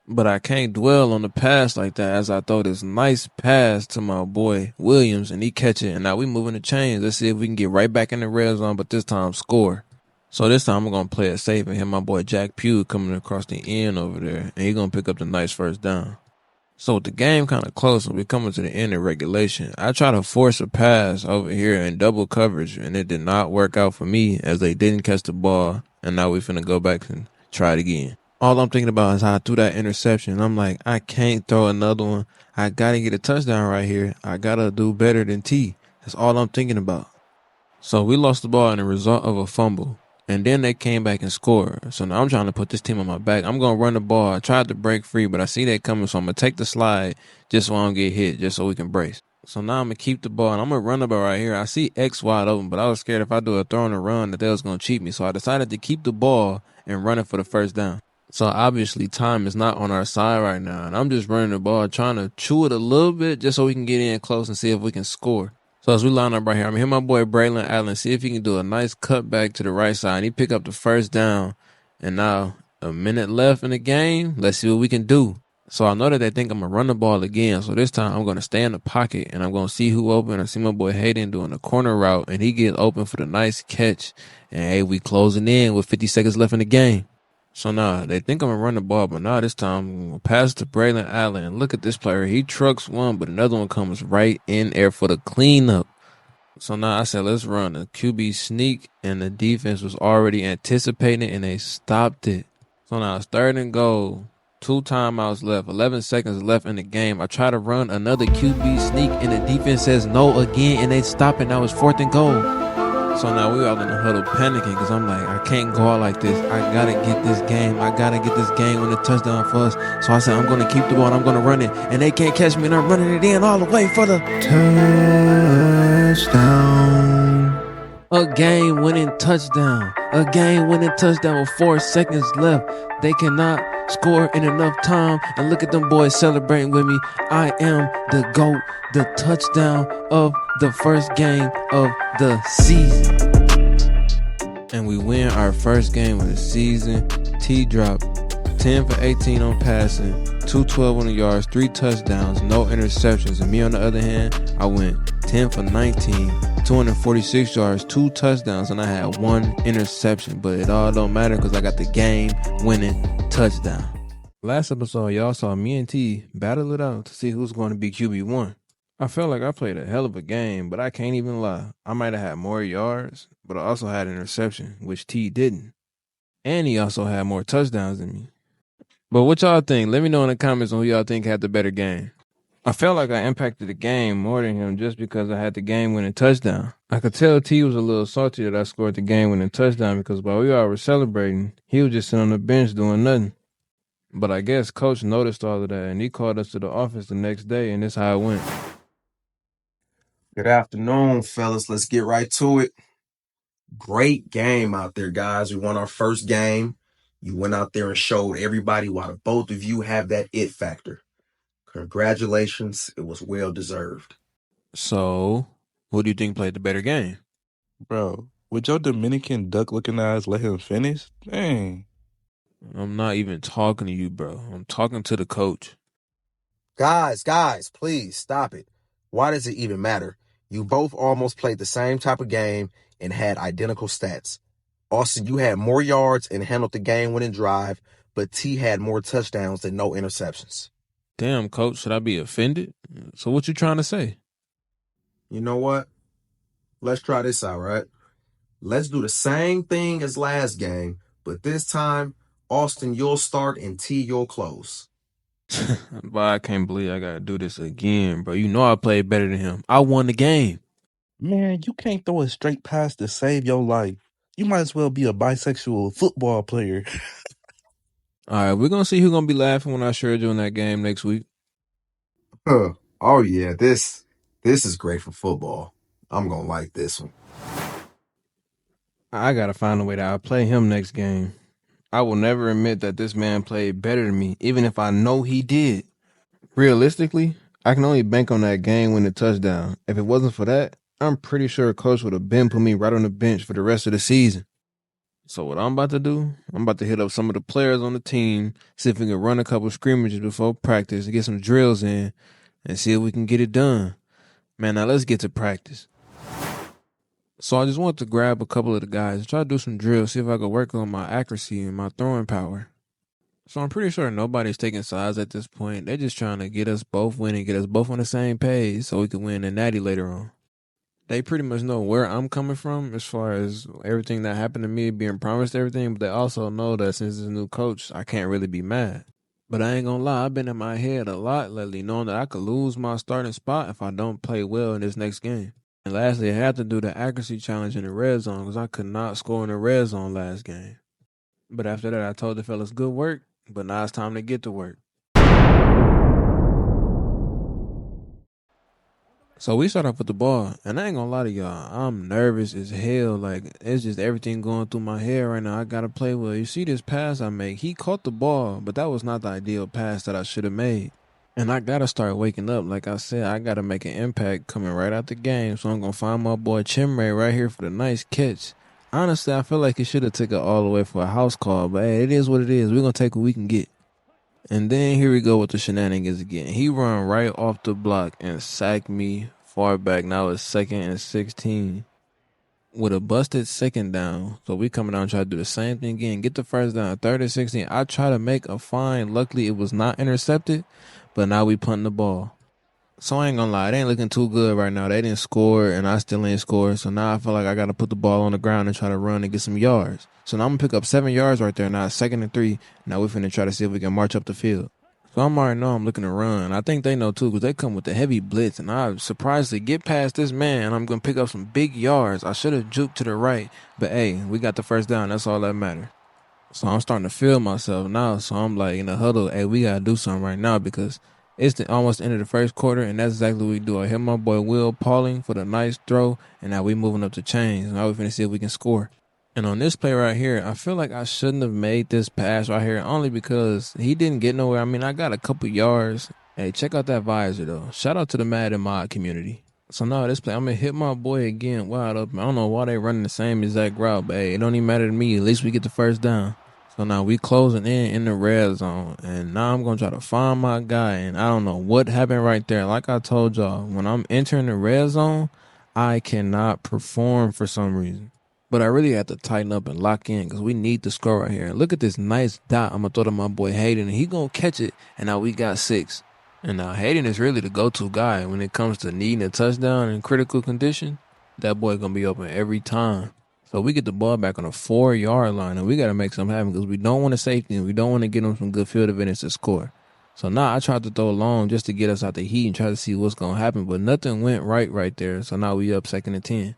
S1: But I can't dwell on the pass like that as I throw this nice pass to my boy Williams, and he catch it. And now we moving the chains. Let's see if we can get right back in the red zone, but this time score. So this time I'm going to play it safe and hit my boy Jack Pugh coming across the end over there. And he's going to pick up the nice first down. So with the game kind of close and we're coming to the end of regulation, I try to force a pass over here in double coverage, and it did not work out for me as they didn't catch the ball, and now we finna go back and try it again. All I'm thinking about is how I threw that interception. I'm like, I can't throw another one. I got to get a touchdown right here. I got to do better than T. That's all I'm thinking about. So we lost the ball in the result of a fumble. And then they came back and scored. So now I'm trying to put this team on my back. I'm going to run the ball. I tried to break free, but I see they coming, so I'm going to take the slide just so I don't get hit, just so we can brace. So now I'm going to keep the ball, and I'm going to run the ball right here. I see X wide open, but I was scared if I do a throw and a run that they was going to cheat me. So I decided to keep the ball and run it for the first down. So obviously time is not on our side right now, and I'm just running the ball, trying to chew it a little bit just so we can get in close and see if we can score. So as we line up right here, I'm going to hit my boy Braylon Allen, see if he can do a nice cut back to the right side. And he pick up the first down. And now a minute left in the game. Let's see what we can do. So I know that they think I'm going to run the ball again. So this time I'm going to stay in the pocket and I'm going to see who open. I see my boy Hayden doing a corner route and he gets open for the nice catch. And hey, we closing in with 50 seconds left in the game. So now they think I'm going to run the ball, but now this time I'm going to pass to Braylon Allen. And look at this player. He trucks one, but another one comes right in there for the cleanup. So now I said, let's run a QB sneak, and the defense was already anticipating, and they stopped it. So now it's 3rd and goal, 2 timeouts left, 11 seconds left in the game. I try to run another QB sneak, and the defense says no again, and they stop it. Now it's 4th and goal. So now we all in the huddle panicking because I'm like, I can't go out like this. I got to get this game. I got to get this game with a touchdown for us. So I said, I'm going to keep the ball and I'm going to run it. And they can't catch me and I'm running it in all the way for the touchdown. A game-winning touchdown. A game-winning touchdown with 4 seconds left. They cannot score in enough time. And look at them boys celebrating with me. I am the GOAT. The touchdown of the first game of the season. And we win our first game of the season. T dropped 10 for 18 on passing, 212 on the yards, 3 touchdowns, no interceptions. And me on the other hand, I went 10 for 19, 246 yards, 2 touchdowns, and I had 1 interception. But it all don't matter because I got the game-winning touchdown. Last episode, y'all saw me and T battle it out to see who's going to be QB1. I felt like I played a hell of a game, but I can't even lie. I might have had more yards, but I also had an interception, which T didn't. And he also had more touchdowns than me. But what y'all think? Let me know in the comments on who y'all think had the better game. I felt like I impacted the game more than him just because I had the game-winning touchdown. I could tell T was a little salty that I scored the game-winning touchdown because while we all were celebrating, he was just sitting on the bench doing nothing. But I guess Coach noticed all of that, and he called us to the office the next day, and that's how it went.
S5: Good afternoon, fellas. Let's get right to it. Great game out there, guys. We won our first game. You went out there and showed everybody why the both of you have that it factor. Congratulations. It was well deserved.
S1: So, who do you think played the better game?
S6: Bro, would your Dominican duck looking eyes let him finish? Dang.
S1: I'm not even talking to you, bro. I'm talking to the coach.
S5: Guys, please stop it. Why does it even matter? You both almost played the same type of game and had identical stats. Austin, you had more yards and handled the game-winning drive, but T had more touchdowns and no interceptions.
S1: Damn, coach, should I be offended? So what you trying to say?
S5: You know what? Let's try this out, right? Let's do the same thing as last game, but this time, Austin, you'll start and T, you'll close.
S1: But I can't believe I gotta do this again, bro. You know I played better than him. I won the game.
S6: Man, you can't throw a straight pass to save your life. You might as well be a bisexual football player.
S1: All right, we're gonna see who's gonna be laughing when I shred you in that game next week.
S5: Oh yeah, this is great for football. I'm gonna like this one.
S1: I gotta find a way to outplay him next game. I will never admit that this man played better than me, even if I know he did. Realistically, I can only bank on that game winning touchdown. If it wasn't for that, I'm pretty sure coach would have been put me right on the bench for the rest of the season. So what I'm about to do, I'm about to hit up some of the players on the team, see if we can run a couple scrimmages before practice and get some drills in and see if we can get it done. Man, now let's get to practice. So I just want to grab a couple of the guys and try to do some drills, see if I can work on my accuracy and my throwing power. So I'm pretty sure nobody's taking sides at this point. They're just trying to get us both winning, get us both on the same page so we can win the natty later on. They pretty much know where I'm coming from as far as everything that happened to me, being promised everything, but they also know that since it's a new coach, I can't really be mad. But I ain't gonna lie, I've been in my head a lot lately, knowing that I could lose my starting spot if I don't play well in this next game. And lastly, I had to do the accuracy challenge in the red zone because I could not score in the red zone last game. But after that, I told the fellas, good work, but now it's time to get to work. So we start off with the ball, and I ain't gonna lie to y'all, I'm nervous as hell. Like, it's just everything going through my head right now. I gotta play well. You see this pass I make, he caught the ball, but that was not the ideal pass that I should have made. And I gotta start waking up. Like I said, I gotta make an impact coming right out the game. So I'm gonna find my boy Chimray right here for the nice catch. Honestly, I feel like he should have taken it all the way for a house call, but hey, it is what it is. We're gonna take what we can get. And then here we go with the shenanigans again. He run right off the block and sacked me far back. Now it's 2nd and 16 with a busted second down. So we coming down and try to do the same thing again. Get the first down, 3rd and 16. I try to make a fine. Luckily, it was not intercepted, but now we punting the ball. So I ain't gonna lie, it ain't looking too good right now. They didn't score, and I still ain't scored. So now I feel like I got to put the ball on the ground and try to run and get some yards. So now I'm going to pick up 7 yards right there. Now it's 2nd and 3. Now we finna try to see if we can march up the field. So I'm already know I'm looking to run. I think they know too because they come with the heavy blitz. And I surprisingly get past this man, and I'm going to pick up some big yards. I should have juked to the right. But hey, we got the first down. That's all that matters. So I'm starting to feel myself now. So I'm like in the huddle, hey, we got to do something right now because it's almost the end of the first quarter, and that's exactly what we do. I hit my boy Will Pauling for the nice throw, and now we moving up the chains. Now we finna see if we can score. And on this play right here, I feel like I shouldn't have made this pass right here only because he didn't get nowhere. I mean, I got a couple yards. Hey, check out that visor, though. Shout out to the Madden mod community. So now this play, I'm going to hit my boy again wide open. I don't know why they running the same exact route, but hey, it don't even matter to me. At least we get the first down. So now we closing in the red zone, and now I'm going to try to find my guy, and I don't know what happened right there. Like I told y'all, when I'm entering the red zone, I cannot perform for some reason. But I really have to tighten up and lock in because we need to score right here. Look at this nice dot I'm going to throw to my boy Hayden, and he going to catch it, and now we got 6. And now Hayden is really the go-to guy when it comes to needing a touchdown in critical condition. That boy gonna be open every time. So we get the ball back on a 4-yard line, and we got to make something happen because we don't want a safety and we don't want to get them some good field advantage to score. So now I tried to throw long just to get us out the heat and try to see what's going to happen, but nothing went right there. So now we up 2nd and 10.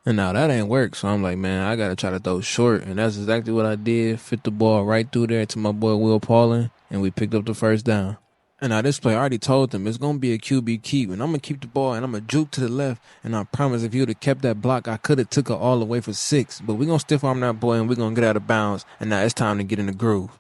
S1: And now that ain't work. So I'm like, man, I got to try to throw short. And that's exactly what I did. Fit the ball right through there to my boy Will Paulin, and we picked up the first down. And now this play, I already told them it's going to be a QB keep. And I'm going to keep the ball, and I'm going to juke to the left. And I promise if you would have kept that block, I could have took it all the way for 6. But we're going to stiff arm that boy, and we're going to get out of bounds. And now it's time to get in the groove.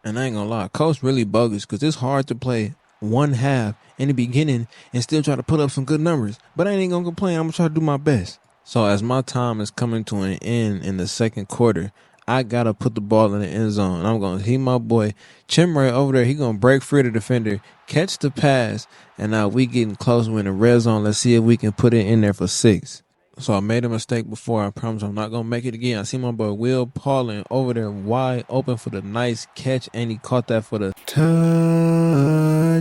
S1: And I ain't going to lie, Coach really bogus because it's hard to play one half in the beginning and still try to put up some good numbers. But I ain't going to complain. I'm going to try to do my best. So as my time is coming to an end in the 2nd quarter, I got to put the ball in the end zone. And I'm going to hit my boy Chimray over there. He going to break free the defender, catch the pass, and now we getting close. We're in the red zone. Let's see if we can put it in there for 6. So I made a mistake before. I promise I'm not going to make it again. I see my boy Will Paulin over there wide open for the nice catch, and he caught that for the touchdown.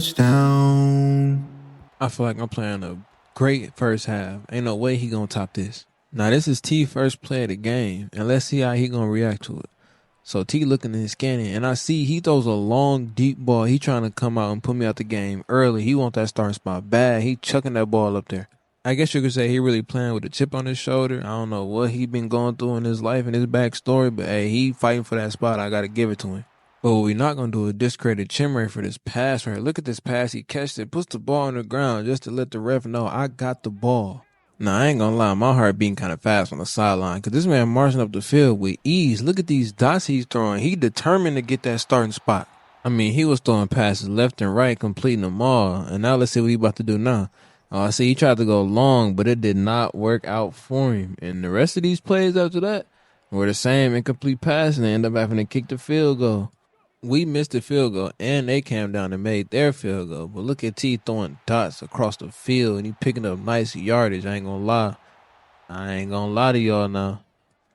S1: I feel like I'm playing a great first half. Ain't no way he going to top this. Now, this is T's first play of the game, and let's see how he going to react to it. So T looking and scanning, and I see he throws a long, deep ball. He trying to come out and put me out the game early. He want that starting spot bad. He chucking that ball up there. I guess you could say he really playing with a chip on his shoulder. I don't know what he been going through in his life and his backstory, but hey, he fighting for that spot. I got to give it to him. But what we not going to do is discredit Chimray for this pass right here. Look at this pass. He catches it, puts the ball on the ground just to let the ref know I got the ball. Now, I ain't going to lie. My heart beating kind of fast on the sideline because this man marching up the field with ease. Look at these dots he's throwing. He determined to get that starting spot. I mean, he was throwing passes left and right, completing them all. And now let's see what he about to do now. I see he tried to go long, but it did not work out for him. And the rest of these plays after that were the same incomplete pass, and they end up having to kick the field goal. We missed the field goal, and they came down and made their field goal. But look at T throwing dots across the field, and he picking up nice yardage. I ain't going to lie. I ain't going to lie to y'all now.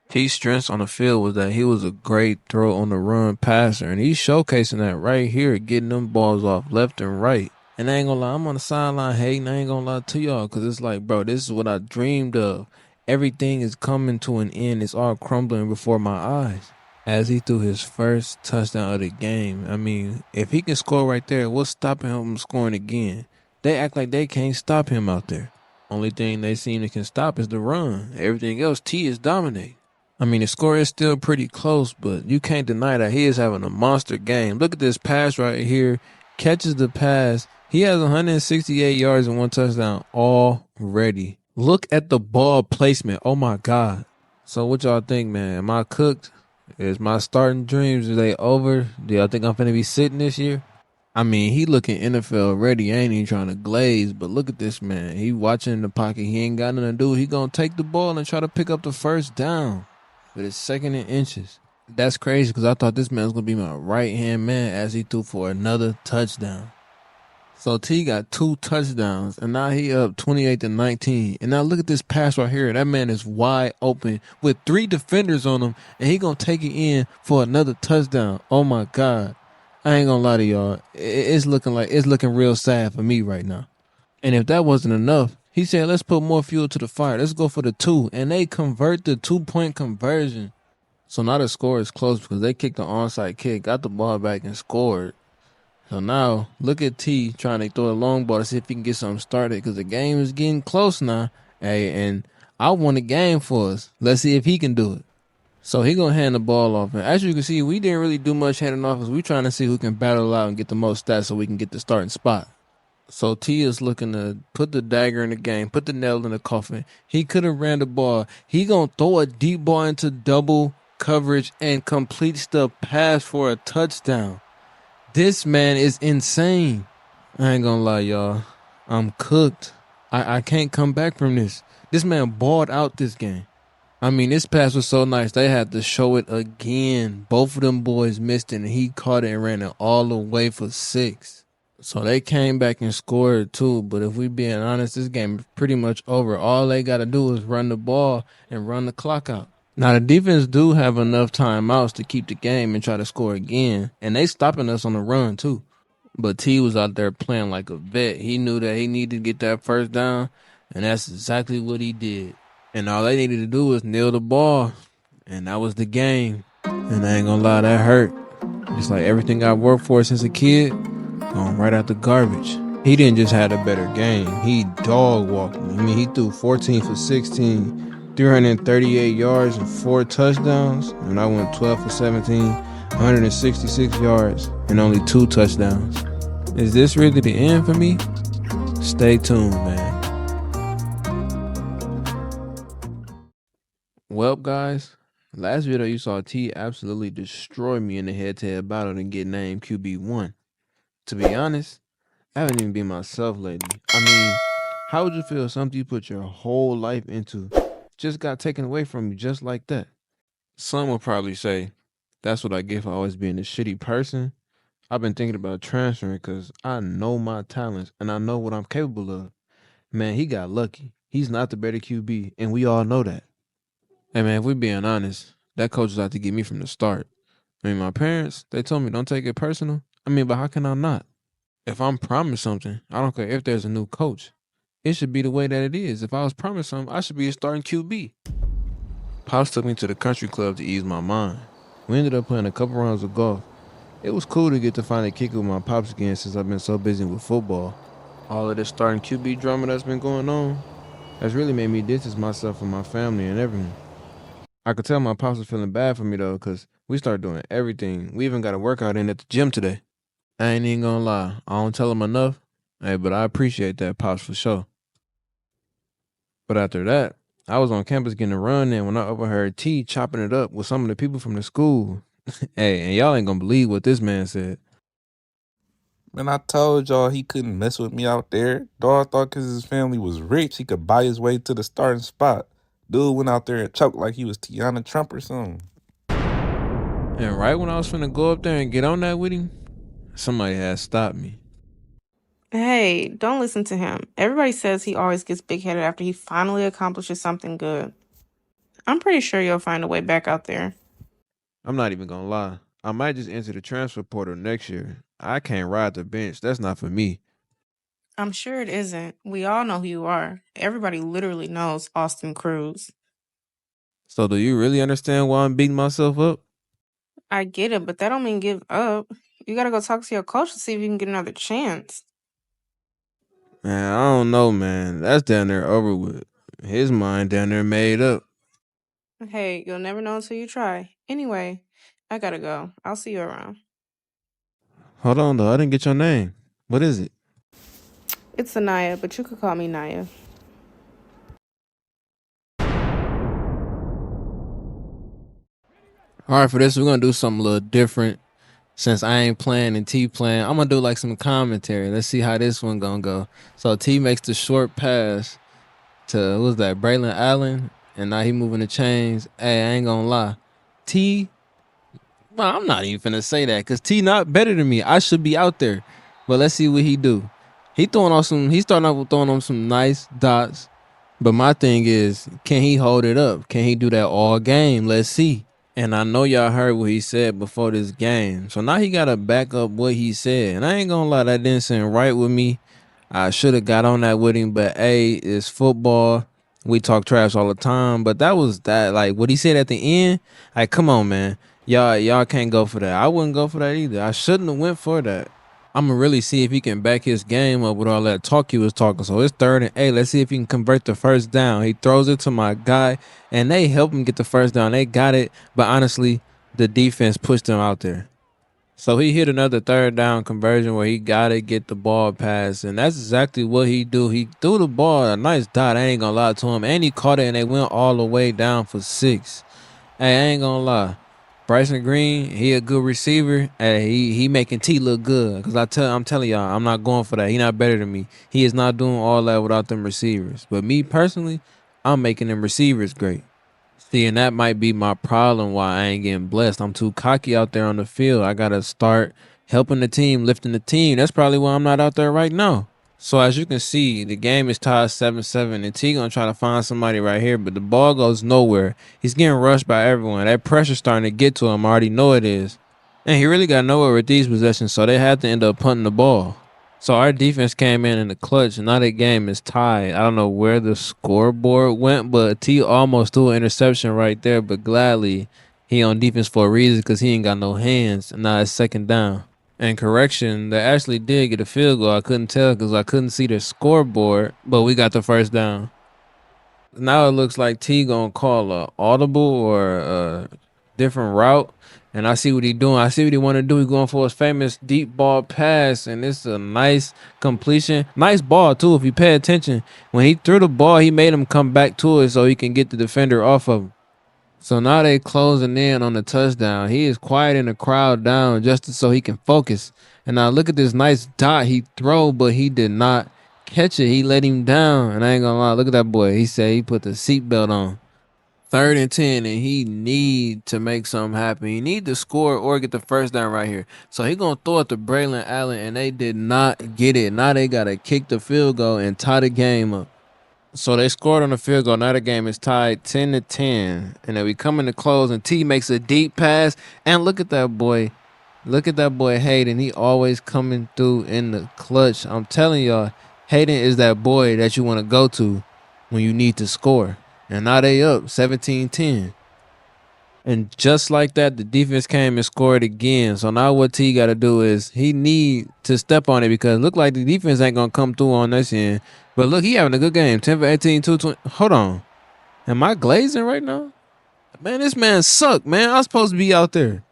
S1: T's strengths on the field was that he was a great throw on the run passer, and he's showcasing that right here, getting them balls off left and right. And I ain't going to lie, I'm on the sideline hating. I ain't going to lie to y'all because it's like, bro, this is what I dreamed of. Everything is coming to an end. It's all crumbling before my eyes. As he threw his first touchdown of the game. I mean, if he can score right there, what's stopping him from scoring again? They act like they can't stop him out there. Only thing they seem to can stop is the run. Everything else, T is dominating. I mean, the score is still pretty close, but you can't deny that he is having a monster game. Look at this pass right here. Catches the pass. He has 168 yards and 1 touchdown already. Look at the ball placement. Oh, my God. So what y'all think, man? Am I cooked? Is my starting dreams, are they over? Do y'all think I'm finna be sitting this year? I mean, he looking NFL ready. I ain't even trying to glaze, but look at this man. He watching in the pocket. He ain't got nothing to do. He gonna take the ball and try to pick up the first down. But it's 2nd and inches. That's crazy because I thought this man was gonna be my right-hand man as he threw for another touchdown. So T got 2 touchdowns, and now he up 28-19. And now look at this pass right here. That man is wide open with 3 defenders on him, and he gonna take it in for another touchdown. Oh my God! I ain't gonna lie to y'all. It's looking real sad for me right now. And if that wasn't enough, he said, "Let's put more fuel to the fire. Let's go for the 2." And they convert the 2-point conversion. So now the score is close because they kicked the onside kick, got the ball back, and scored. So now, look at T trying to throw a long ball to see if he can get something started because the game is getting close now. Hey, and I won the game for us. Let's see if he can do it. So he going to hand the ball off. And as you can see, we didn't really do much handing off because we trying to see who can battle out and get the most stats so we can get the starting spot. So T is looking to put the dagger in the game, put the nail in the coffin. He could have ran the ball. He going to throw a deep ball into double coverage and completes the pass for a touchdown. This man is insane. I ain't gonna lie, y'all. I'm cooked. I can't come back from this. This man balled out this game. I mean, this pass was so nice. They had to show it again. Both of them boys missed it, and he caught it and ran it all the way for 6. So they came back and scored too. But if we being honest, this game is pretty much over. All they got to do is run the ball and run the clock out. Now, the defense do have enough timeouts to keep the game and try to score again. And they stopping us on the run, too. But T was out there playing like a vet. He knew that he needed to get that first down, and that's exactly what he did. And all they needed to do was nail the ball, and that was the game. And I ain't gonna lie, that hurt. Just like everything I worked for since a kid, going right out the garbage. He didn't just have a better game. He dog walked me. I mean, he threw 14 for 16, 338 yards and 4 touchdowns. And I went 12 for 17, 166 yards and only 2 touchdowns. Is this really the end for me? Stay tuned, man. Well, guys, last video you saw T absolutely destroy me in the head-to-head battle and get named QB1. To be honest, I haven't even been myself lately. I mean, how would you feel if something you put your whole life into just got taken away from you just like that? Some will probably say, that's what I get for always being a shitty person. I've been thinking about transferring because I know my talents and I know what I'm capable of. Man, he got lucky. He's not the better QB, and we all know that. Hey, man, if we're being honest, that coach was out to get me from the start. I mean, my parents, they told me don't take it personal. I mean, but how can I not? If I'm promised something, I don't care if there's a new coach. It should be the way that it is. If I was promised something, I should be a starting QB. Pops took me to the country club to ease my mind. We ended up playing a couple rounds of golf. It was cool to get to finally kick it with my pops again since I've been so busy with football. All of this starting QB drama that's been going on has really made me distance myself from my family and everyone. I could tell my pops was feeling bad for me though, because we started doing everything. We even got a workout in at the gym today. I ain't even gonna lie, I don't tell him enough. Hey, but I appreciate that, pops, for sure. But after that, I was on campus getting a run in when I overheard T chopping it up with some of the people from the school. Hey, and y'all ain't gonna believe what this man said.
S6: Man, I told y'all he couldn't mess with me out there. Dog thought because his family was rich, he could buy his way to the starting spot. Dude went out there and choked like he was Tiana Trump or something.
S1: And right when I was finna go up there and get on that with him, somebody had stopped me.
S2: Hey, don't listen to him. Everybody says he always gets big-headed after he finally accomplishes something good. I'm pretty sure you'll find a way back out there.
S1: I'm not even gonna lie. I might just enter the transfer portal next year. I can't ride the bench. That's not for me.
S2: I'm sure it isn't. We all know who you are. Everybody literally knows Austin Cruz.
S1: So do you really understand why I'm beating myself up?
S2: I get it, but that don't mean give up. You gotta go talk to your coach to see if you can get another chance.
S1: Man, I don't know, man. That's down there over with. His mind down there made up.
S2: Hey, you'll never know until you try. Anyway, I gotta go. I'll see you around.
S1: Hold on, though. I didn't get your name. What is it?
S2: It's Anaya, but you could call me Naya.
S1: All right, for this, we're going to do something a little different. Since I ain't playing and T playing, I'm going to do like some commentary. Let's see how this one going to go. So T makes the short pass to, what was that, Braylon Allen? And now he moving the chains. Hey, I ain't going to lie. T, well, I'm not even finna say that because T not better than me. I should be out there. But let's see what he do. He's starting off with throwing on some nice dots. But my thing is, can he hold it up? Can he do that all game? Let's see. And I know y'all heard what he said before this game. So now he got to back up what he said. And I ain't going to lie, that didn't seem right with me. I should have got on that with him. But, hey, it's football. We talk trash all the time. But that was that. Like, what he said at the end, like, come on, man. Y'all can't go for that. I wouldn't go for that either. I shouldn't have went for that. I'm going to really see if he can back his game up with all that talk he was talking. So it's 3rd and 8. Let's see if he can convert the first down. He throws it to my guy, and they help him get the first down. They got it, but honestly, the defense pushed him out there. So he hit another 3rd down conversion where he got to get the ball passed, and that's exactly what he do. He threw the ball, a nice dot, I ain't going to lie to him, and he caught it, and they went all the way down for 6. Hey, I ain't going to lie. Bryson Green, he a good receiver. He making T look good. Cause I'm telling y'all, I'm not going for that. He not better than me. He is not doing all that without them receivers. But me personally, I'm making them receivers great. See, and that might be my problem why I ain't getting blessed. I'm too cocky out there on the field. I gotta start helping the team, lifting the team. That's probably why I'm not out there right now. So as you can see, the game is tied 7-7, and T gonna try to find somebody right here, but the ball goes nowhere. He's getting rushed by everyone. That pressure's starting to get to him. I already know it is. And he really got nowhere with these possessions, so they had to end up punting the ball. So our defense came in the clutch, and now the game is tied. I don't know where the scoreboard went, but T almost threw an interception right there, but gladly he on defense for a reason because he ain't got no hands, and now it's second down. And correction, they actually did get a field goal. I couldn't tell because I couldn't see the scoreboard, but we got the first down. Now it looks like T gonna call a audible or a different route. And I see what he doing. I see what he want to do. He's going for his famous deep ball pass, and it's a nice completion. Nice ball, too, if you pay attention. When he threw the ball, he made him come back to it so he can get the defender off of him. So now they closing in on the touchdown. He is quieting the crowd down just so he can focus. And now look at this nice dot he throw, but he did not catch it. He let him down. And I ain't gonna lie, look at that boy. He said he put the seatbelt on. 3rd and 10, and he need to make something happen. He need to score or get the first down right here. So he gonna throw it to Braylon Allen, and they did not get it. Now they gotta kick the field goal and tie the game up. So they scored on the field goal. Now the game is tied 10-10, and then we come in to close, and T makes a deep pass. And look at that boy. Look at that boy Hayden. He always coming through in the clutch. I'm telling y'all, Hayden is that boy that you want to go to when you need to score. And now they up 17-10. And just like that, the defense came and scored again. So now what T got to do is he need to step on it because it look like the defense ain't going to come through on this end. But look, he having a good game. 10 for 18, 220. Hold on. Am I glazing right now? Man, this man suck, man. I'm supposed to be out there.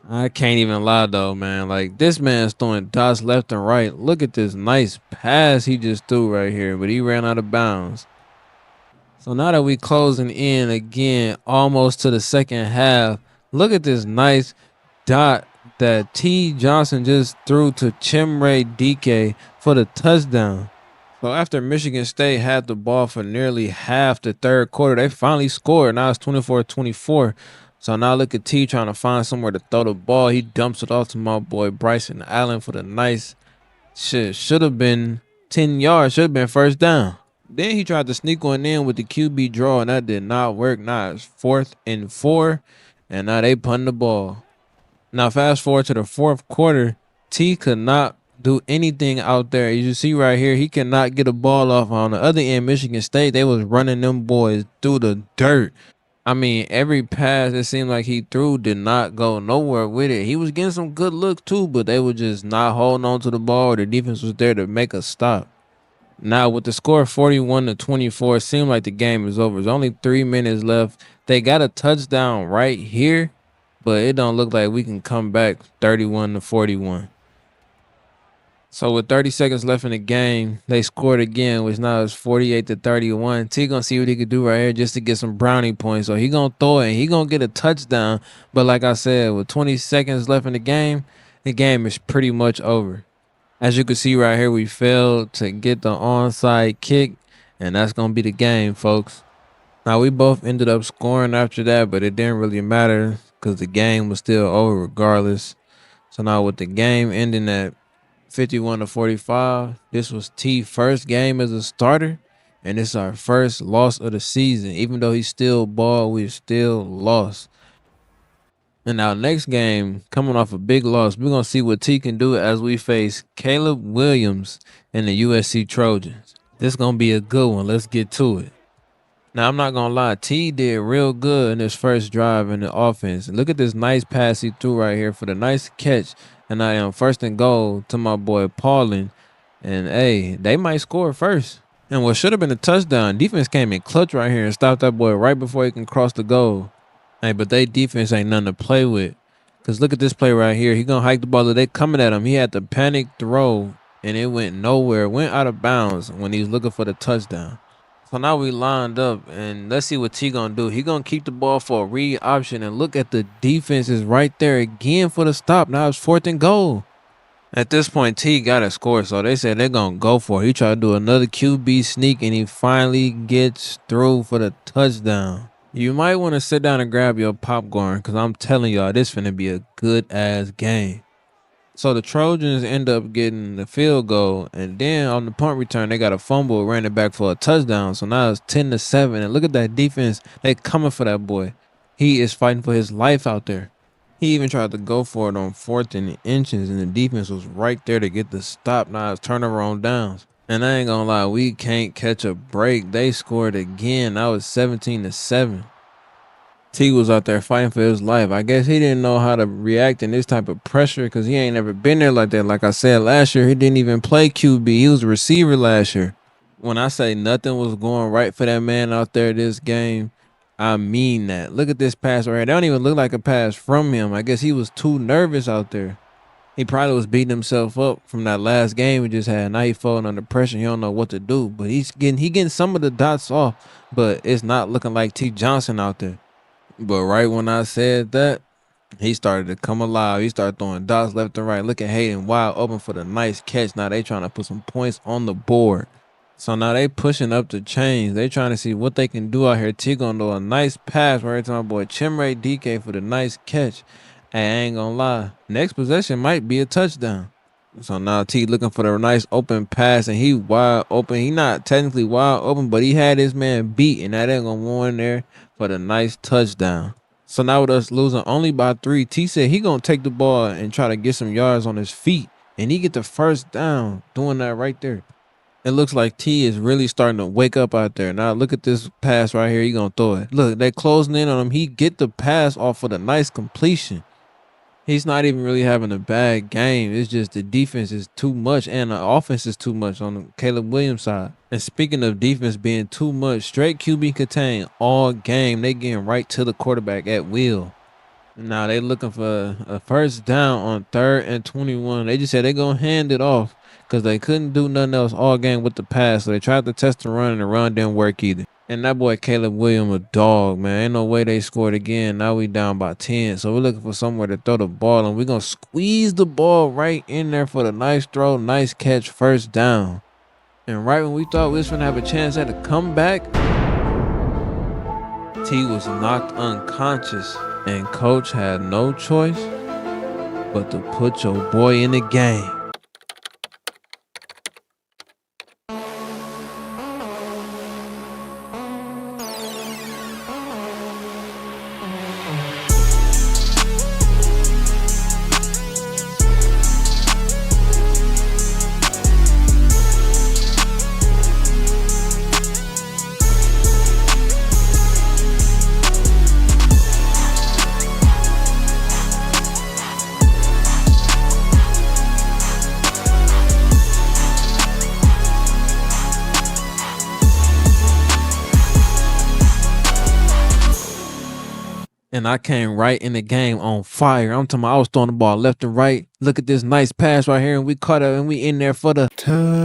S1: I can't even lie, though, man. Like, this man's throwing dots left and right. Look at this nice pass he just threw right here. But he ran out of bounds. So now that we closing in again, almost to the second half, look at this nice dot that T. Johnson just threw to Chimere Dike for the touchdown. So after Michigan State had the ball for nearly half the third quarter, they finally scored. Now it's 24-24. So now look at T trying to find somewhere to throw the ball. He dumps it off to my boy Bryson Allen for the nice shit. Should have been 10 yards. Should have been first down. Then he tried to sneak one in with the QB draw, and that did not work. Now it's 4th and 4, and now they punting the ball. Now fast forward to the fourth quarter, T could not do anything out there. As you see right here, he cannot get a ball off. On the other end, Michigan State, they was running them boys through the dirt. I mean, every pass it seemed like he threw did not go nowhere with it. He was getting some good looks too, but they were just not holding on to the ball. The defense was there to make a stop. Now, with the score 41-24, it seemed like the game is over. There's only 3 minutes left. They got a touchdown right here, but it don't look like we can come back 31-41. So with 30 seconds left in the game, they scored again, which now is 48-31. T gonna see what he could do right here just to get some brownie points. So he gonna throw it and he gonna get a touchdown. But like I said, with 20 seconds left in the game is pretty much over. As you can see right here, we failed to get the onside kick, and that's going to be the game, folks. Now, we both ended up scoring after that, but it didn't really matter because the game was still over regardless. So now with the game ending at 51-45, this was T's first game as a starter, and it's our first loss of the season. Even though he still balled, we still lost. And our next game, coming off a big loss, we're going to see what T can do as we face Caleb Williams and the USC Trojans. This is going to be a good one. Let's get to it. Now, I'm not going to lie. T did real good in his first drive in the offense. Look at this nice pass he threw right here for the nice catch. And I am 1st and goal to my boy Paulin. And, hey, they might score first. And what should have been a touchdown, defense came in clutch right here and stopped that boy right before he can cross the goal. Hey, but they defense ain't nothing to play with. Because look at this play right here. He going to hike the ball. They coming at him. He had the panic throw, and it went nowhere. It went out of bounds when he was looking for the touchdown. So now we lined up, and let's see what T going to do. He going to keep the ball for a read option, and look at the defense is right there again for the stop. Now it's 4th and goal. At this point, T got to score, so they said they're going to go for it. He tried to do another QB sneak, and he finally gets through for the touchdown. You might want to sit down and grab your popcorn because I'm telling y'all, this finna be a good-ass game. So the Trojans end up getting the field goal, and then on the punt return, they got a fumble, ran it back for a touchdown. So now it's 10-7, and look at that defense. They coming for that boy. He is fighting for his life out there. He even tried to go for it on 4th and inches, and the defense was right there to get the stop. Now it's turnover on downs. And I ain't gonna lie, we can't catch a break. They scored again. That was 17-7. T was out there fighting for his life. I guess he didn't know how to react in this type of pressure because he ain't never been there like that. Like I said last year, he didn't even play QB. He was a receiver last year. When I say nothing was going right for that man out there this game, I mean that. Look at this pass right here. That don't even look like a pass from him. I guess he was too nervous out there. He probably was beating himself up from that last game we just had. Now he falling under pressure. He don't know what to do. But he getting some of the dots off. But it's not looking like T. Johnson out there. But right when I said that, he started to come alive. He started throwing dots left and right. Look at Hayden wide open for the nice catch. Now they trying to put some points on the board. So now they pushing up the chains. They trying to see what they can do out here. T gonna do a nice pass right to my boy Chimray DK for the nice catch. Hey, I ain't gonna lie. Next possession might be a touchdown. So now T looking for the nice open pass, and he wide open. He not technically wide open, but he had his man beat, and that ain't gonna go in there for the nice touchdown. So now with us losing only by 3, T said he gonna take the ball and try to get some yards on his feet, and he get the first down doing that right there. It looks like T is really starting to wake up out there. Now look at this pass right here. He gonna throw it. Look, they closing in on him. He get the pass off of the nice completion. He's not even really having a bad game. It's just the defense is too much and the offense is too much on the Caleb Williams side. And speaking of defense being too much, straight QB contain all game. They getting right to the quarterback at will. Now they looking for a first down on 3rd and 21. They just said they gonna hand it off because they couldn't do nothing else all game with the pass. So they tried to test the run, and the run didn't work either. And that boy Caleb Williams a dog, man. Ain't no way they scored again. Now we down by 10. So we're looking for somewhere to throw the ball, and we're going to squeeze the ball right in there for the nice throw, nice catch, first down. And right when we thought we was going to have a chance at a comeback, T was knocked unconscious, and coach had no choice but to put your boy in the game. And I came right in the game on fire. I'm talking about I was throwing the ball left and right. Look at this nice pass right here, and we caught it, and we in there for the touchdown.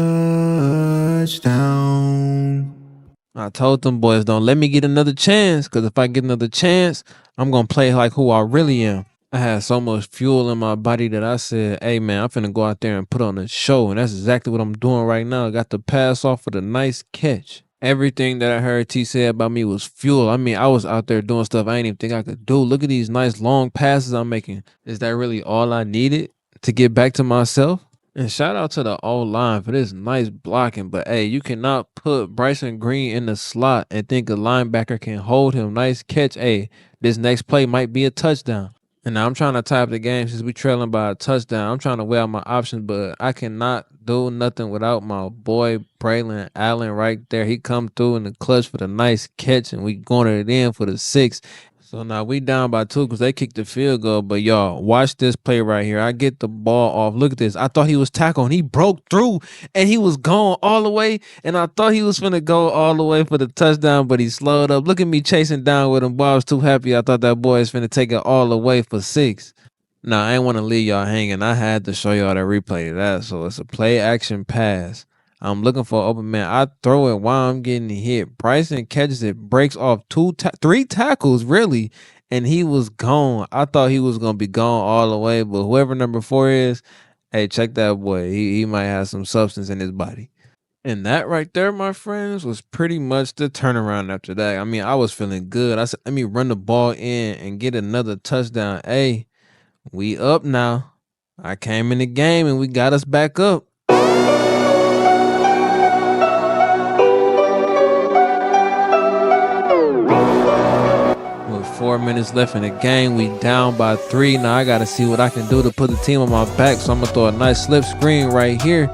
S1: I told them boys, don't let me get another chance, because if I get another chance, I'm going to play like who I really am. I had so much fuel in my body that I said, hey, man, I'm finna go out there and put on a show, and that's exactly what I'm doing right now. I got the pass off for the nice catch. Everything that I heard T say about me was fuel. I mean, I was out there doing stuff I didn't even think I could do. Look at these nice long passes I'm making. Is that really all I needed to get back to myself? And shout out to the O-line for this nice blocking. But, hey, you cannot put Bryson Green in the slot and think a linebacker can hold him. Nice catch. Hey, this next play might be a touchdown. And now I'm trying to tie up the game since we trailing by a touchdown. I'm trying to weigh out my options, but I cannot do nothing without my boy Braylon Allen right there. He come through in the clutch for the nice catch, and we going it in for the 6. So now we down by 2 because they kicked the field goal. But y'all, watch this play right here. I get the ball off. Look at this. I thought he was tackled, and he broke through, and he was gone all the way. And I thought he was finna go all the way for the touchdown, but he slowed up. Look at me chasing down with him. Boy, I was too happy. I thought that boy was finna take it all the way for 6. Now, I ain't want to leave y'all hanging. I had to show y'all the replay of that. So it's a play action pass. I'm looking for an open man. I throw it while I'm getting hit. Bryson catches it, breaks off 3 tackles, really, and he was gone. I thought he was going to be gone all the way, but whoever number 4 is, hey, check that boy. He might have some substance in his body. And that right there, my friends, was pretty much the turnaround after that. I mean, I was feeling good. I said, let me run the ball in and get another touchdown. Hey, we up now. I came in the game, and we got us back up. 4 minutes left in the game. We down by 3. Now I got to see what I can do to put the team on my back. So I'm going to throw a nice slip screen right here.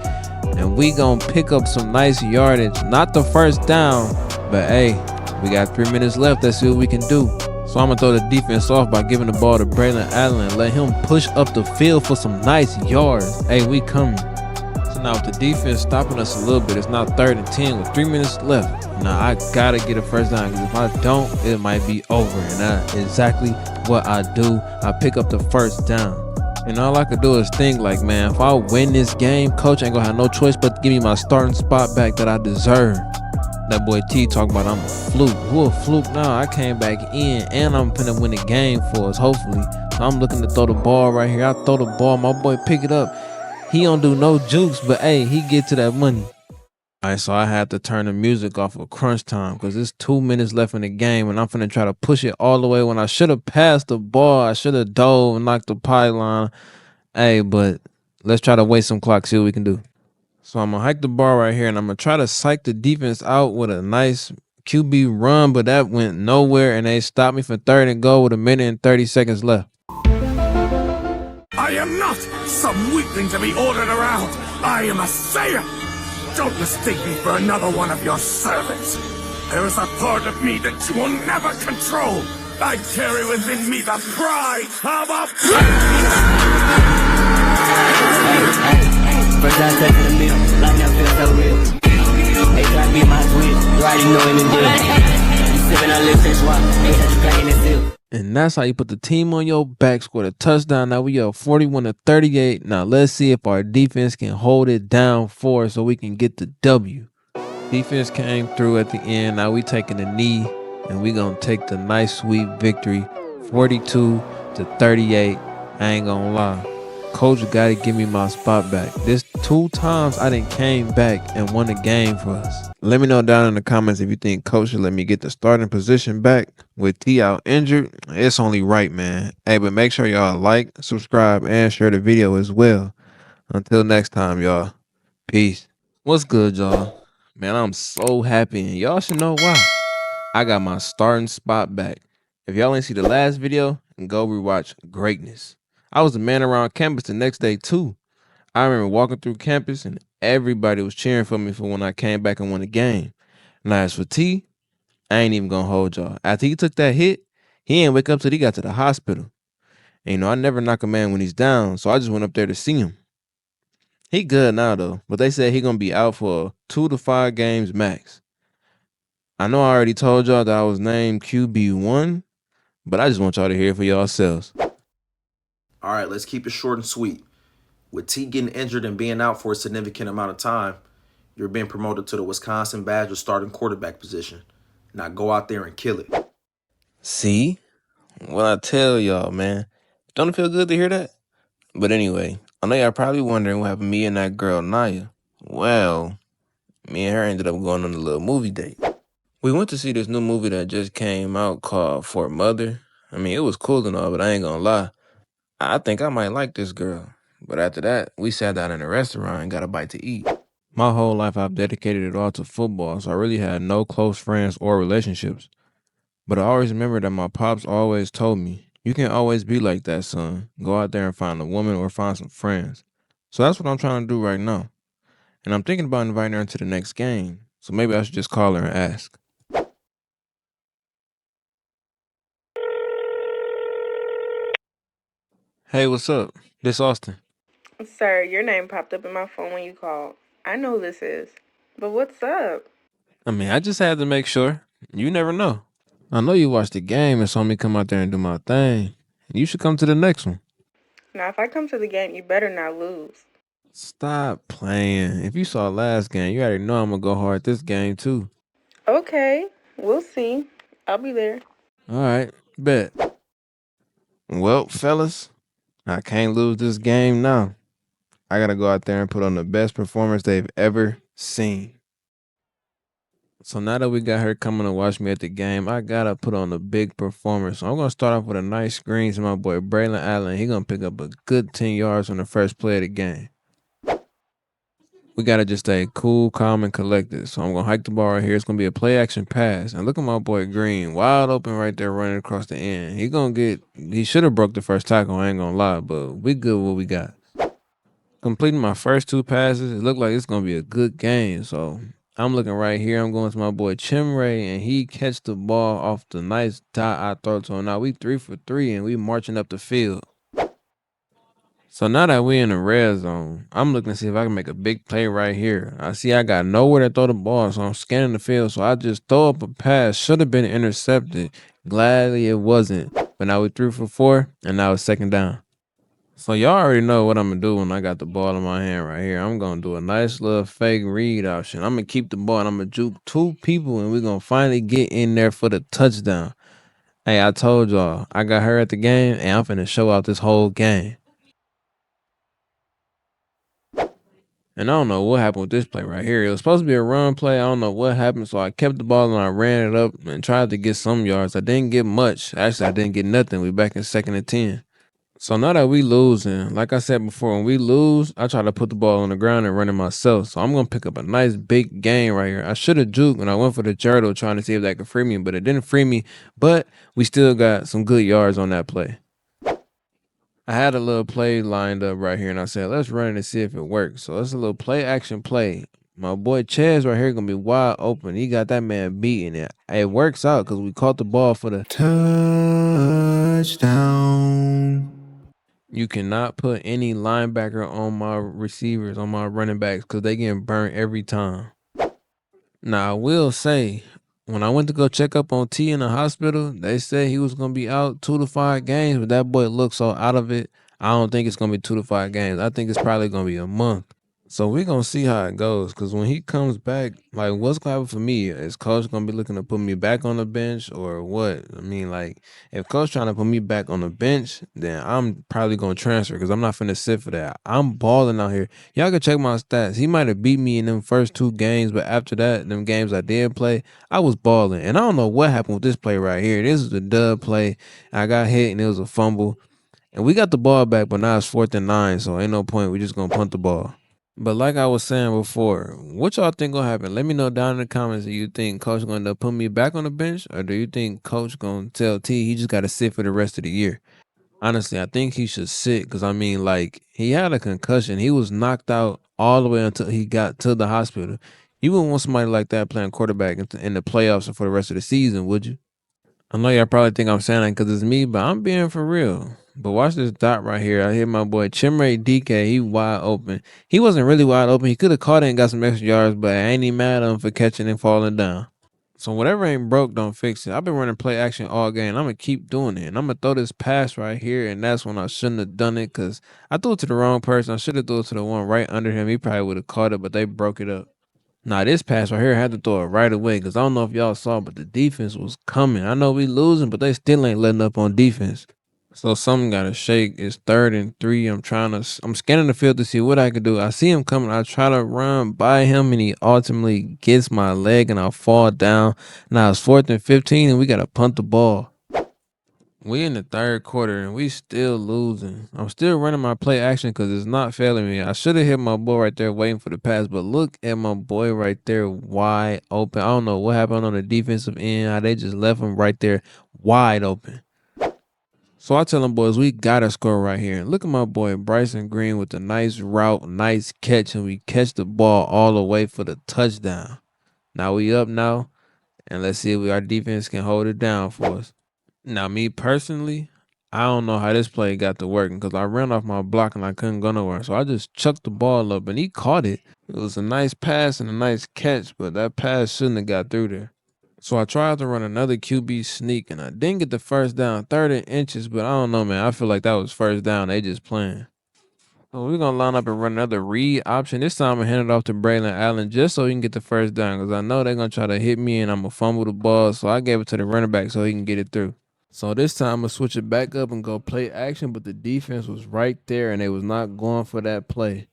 S1: And we going to pick up some nice yardage. Not the first down, but hey, we got 3 minutes left. Let's see what we can do. So I'm going to throw the defense off by giving the ball to Braylon Allen and let him push up the field for some nice yards. Hey, we coming. So now with the defense stopping us a little bit, it's now 3rd and 10 with 3 minutes left. Now I got to get a first down because if I don't, it might be over. And that's exactly what I do. I pick up the first down. And all I could do is think like, man, if I win this game, coach ain't going to have no choice but to give me my starting spot back that I deserve. That boy T talking about I'm a fluke. Who a fluke? Now I came back in and I'm finna win the game for us, hopefully. So I'm looking to throw the ball right here. I throw the ball, my boy pick it up. He don't do no jukes, but hey, he get to that money. All right, so I had to turn the music off of crunch time because there's 2 minutes left in the game and I'm finna try to push it all the way when I should have passed the ball. I should have dove and knocked the pylon. Hey, but let's try to waste some clock, see what we can do. So I'm going to hike the ball right here, and I'm going to try to psych the defense out with a nice QB run, but that went nowhere, and they stopped me for 3rd and goal with 1 minute and 30 seconds left.
S8: I am not some weakling to be ordered around. I am a sayer. Don't mistake me for another one of your servants. There is a part of me that you will never control. I carry within me the pride of a
S9: First I touch the mill, like never felt so real. They try to be my twin, you already know in the deal. You sipping on lips and swap, they got you cracking the seal.
S1: And that's how you put the team on your back, scored a touchdown. Now we up 41-38. Now let's see if our defense can hold it down for us so we can get the W. Defense came through at the end. Now we taking a knee, and we gonna take the nice sweet victory, 42-38. I ain't gonna lie. Coach got to give me my spot back. This 2 times I done came back and won the game for us. Let me know down in the comments if you think coach should let me get the starting position back with T out injured. It's only right, man. Hey, but make sure y'all like, subscribe, and share the video as well. Until next time, y'all. Peace. What's good, y'all? Man, I'm so happy, and y'all should know why. I got my starting spot back. If y'all ain't see the last video, go rewatch Greatness. I was the man around campus the next day too. I remember walking through campus and everybody was cheering for me for when I came back and won the game. Now as for T, I ain't even gonna hold y'all. After he took that hit, he ain't wake up till he got to the hospital. And I never knock a man when he's down, so I just went up there to see him. He good now though, but they said he gonna be out for 2 to 5 games max. I know I already told y'all that I was named QB1, but I just want y'all to hear it for yourselves.
S5: All right, let's keep it short and sweet. With T getting injured and being out for a significant amount of time, you're being promoted to the Wisconsin Badger starting quarterback position. Now go out there and kill it.
S1: See? What I tell y'all, man. Don't it feel good to hear that? But anyway, I know y'all probably wondering what happened to me and that girl, Naya. Well, me and her ended up going on a little movie date. We went to see this new movie that just came out called For Mother. I mean, it was cool and all, but I ain't gonna lie. I think I might like this girl. But after that, we sat down in a restaurant and got a bite to eat. My whole life, I've dedicated it all to football, so I really had no close friends or relationships. But I always remember that my pops always told me, you can't always be like that, son. Go out there and find a woman or find some friends. So that's what I'm trying to do right now. And I'm thinking about inviting her into the next game. So maybe I should just call her and ask. Hey, what's up? This Austin.
S2: Sir, your name popped up in my phone when you called. I know who this is. But what's up?
S1: I mean, I just had to make sure. You never know. I know you watched the game and saw me come out there and do my thing. You should come to the next one.
S2: Now, if I come to the game, you better not lose.
S1: Stop playing. If you saw last game, you already know I'm going to go hard this game too.
S2: Okay, we'll see. I'll be there.
S1: All right, bet. Well, fellas, I can't lose this game now. I got to go out there and put on the best performance they've ever seen. So now that we got her coming to watch me at the game, I got to put on a big performance. So I'm going to start off with a nice screen to my boy Braylon Allen. He's going to pick up a good 10 yards on the first play of the game. We gotta just stay cool, calm, and collected. So I'm gonna hike the ball right here. It's gonna be a play action pass. And look at my boy Green, wide open right there, running across the end. He should have broke the first tackle. I ain't gonna lie, but we good with what we got. Completing my first 2 passes, it looked like it's gonna be a good game. So I'm looking right here. I'm going to my boy Chimray, and he catch the ball off the nice dot I throw to him. Now we 3 for 3, and we marching up the field. So now that we in the red zone, I'm looking to see if I can make a big play right here. I see I got nowhere to throw the ball, so I'm scanning the field. So I just throw up a pass. Should have been intercepted. Gladly it wasn't. But now we 3 for 4, and now it's 2nd down. So y'all already know what I'm gonna do when I got the ball in my hand right here. I'm gonna do a nice little fake read option. I'm gonna keep the ball and I'm gonna juke 2 people, and we're gonna finally get in there for the touchdown. Hey, I told y'all I got her at the game, and I'm finna show out this whole game. And I don't know what happened with this play right here. It was supposed to be a run play. I don't know what happened. So I kept the ball and I ran it up and tried to get some yards. I didn't get much. Actually, I didn't get nothing. We back in 2nd and 10. So now that we losing, like I said before, when we lose, I try to put the ball on the ground and run it myself. So I'm going to pick up a nice big gain right here. I should have juked when I went for the turtle trying to see if that could free me, but it didn't free me. But we still got some good yards on that play. I had a little play lined up right here, and I said, let's run it and see if it works. So it's a little play action play. My boy Chaz right here going to be wide open. He got that man beating it. It works out because we caught the ball for the touchdown. You cannot put any linebacker on my receivers, on my running backs, because they getting burnt every time. Now, I will say, when I went to go check up on T in the hospital, they said he was going to be out 2 to 5 games, but that boy looks so out of it. I don't think it's going to be 2 to 5 games. I think it's probably going to be a month. So we're going to see how it goes, because when he comes back, like, what's going to happen for me? Is Coach going to be looking to put me back on the bench or what? I mean, like, if Coach trying to put me back on the bench, then I'm probably going to transfer because I'm not finna sit for that. I'm balling out here. Y'all can check my stats. He might have beat me in them first 2 games, but after that, them games I did play, I was balling. And I don't know what happened with this play right here. This is a dub play. I got hit, and it was a fumble. And we got the ball back, but now it's 4th and 9, so ain't no point. We just going to punt the ball. But like I was saying before, what y'all think gonna happen? Let me know down in the comments. Do you think Coach gonna end up putting me back on the bench, or do you think Coach gonna tell T he just gotta sit for the rest of the year? Honestly, I think he should sit because I mean, like, he had a concussion. He was knocked out all the way until he got to the hospital. You wouldn't want somebody like that playing quarterback in the playoffs or for the rest of the season, would you? I know y'all probably think I'm saying that because it's me, but I'm being for real. But watch this dot right here. I hit my boy Chimray DK. He wide open. He wasn't really wide open. He could have caught it and got some extra yards, but I ain't even mad at him for catching and falling down. So whatever ain't broke, don't fix it. I've been running play action all game. I'm going to keep doing it. And I'm going to throw this pass right here, and that's when I shouldn't have done it because I threw it to the wrong person. I should have threw it to the one right under him. He probably would have caught it, but they broke it up. Now, this pass right here, I had to throw it right away because I don't know if y'all saw, but the defense was coming. I know we losing, but they still ain't letting up on defense. So something got to shake. It's 3rd and 3. I'm scanning the field to see what I can do. I see him coming. I try to run by him, and he ultimately gets my leg, and I fall down. Now it's 4th and 15, and we got to punt the ball. We in the 3rd quarter, and we still losing. I'm still running my play action because it's not failing me. I should have hit my boy right there waiting for the pass, but look at my boy right there wide open. I don't know what happened on the defensive end. How they just left him right there wide open. So I tell them boys, we got to score right here. And look at my boy Bryson Green with a nice route, nice catch, and we catch the ball all the way for the touchdown. Now we up now, and let's see if our defense can hold it down for us. Now, me personally, I don't know how this play got to working because I ran off my block and I couldn't go nowhere. So I just chucked the ball up and he caught it. It was a nice pass and a nice catch, but that pass shouldn't have got through there. So I tried to run another QB sneak and I didn't get the first down, 30 inches, but I don't know, man. I feel like that was first down. They just playing. So we're going to line up and run another read option. This time I'm going to hand it off to Braylon Allen just so he can get the first down because I know they're going to try to hit me and I'm going to fumble the ball. So I gave it to the running back so he can get it through. So this time I'm going to switch it back up and go play action, but the defense was right there and they was not going for that play.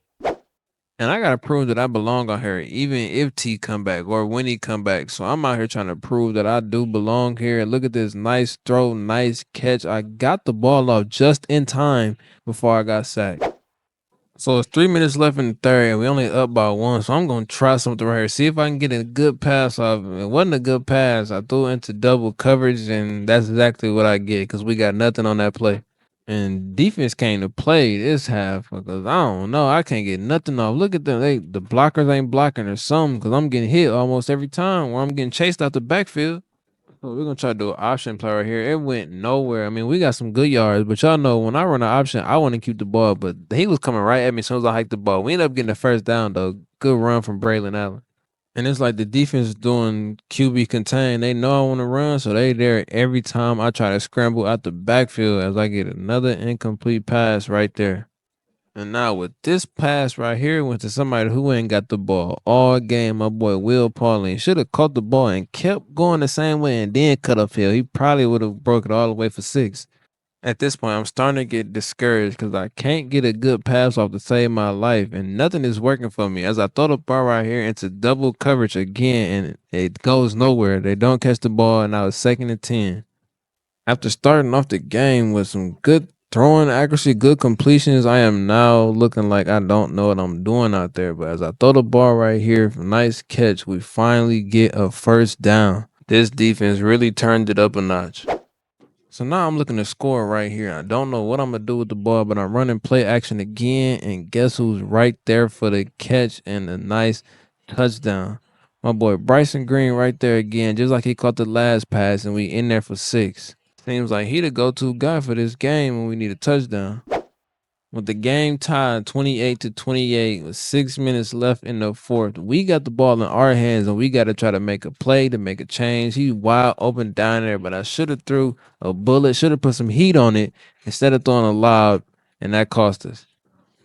S1: And I got to prove that I belong out here, even if T come back or when he come back. So I'm out here trying to prove that I do belong here. And look at this nice throw, nice catch. I got the ball off just in time before I got sacked. So it's 3 minutes left in the third, and we only up by one. So I'm gonna try something right here. See if I can get a good pass off. It wasn't a good pass. I threw into double coverage, and that's exactly what I get because we got nothing on that play. And defense came to play this half because I don't know. I can't get nothing off. Look at them. The blockers ain't blocking or something because I'm getting hit almost every time where I'm getting chased out the backfield. So we're gonna try to do an option play right here. It went nowhere. I mean, we got some good yards, but y'all know when I run an option, I want to keep the ball. But he was coming right at me as soon as I hiked the ball. We ended up getting the first down though. Good run from Braylon Allen. And it's like the defense is doing QB contain. They know I want to run, so they there every time I try to scramble out the backfield as I get another incomplete pass right there. And now with this pass right here, went to somebody who ain't got the ball all game. My boy Will Pauline should have caught the ball and kept going the same way and then cut uphill. He probably would have broke it all the way for 6. At this point, I'm starting to get discouraged because I can't get a good pass off to save my life, and nothing is working for me. As I throw the ball right here into double coverage again, and it goes nowhere. They don't catch the ball, and now it's 2nd and 10. After starting off the game with some good throwing accuracy, good completions, I am now looking like I don't know what I'm doing out there. But as I throw the ball right here, nice catch, we finally get a first down. This defense really turned it up a notch. So now I'm looking to score right here. I don't know what I'm going to do with the ball, but I'm running play action again. And guess who's right there for the catch and a nice touchdown? My boy Bryson Green right there again, just like he caught the last pass, and we in there for 6. Seems like he the go-to guy for this game when we need a touchdown. With the game tied 28-28 with 6 minutes left in the fourth, we got the ball in our hands and we got to try to make a play to make a change. He wide open down there, but I should have threw a bullet, should have put some heat on it instead of throwing a lob, and that cost us.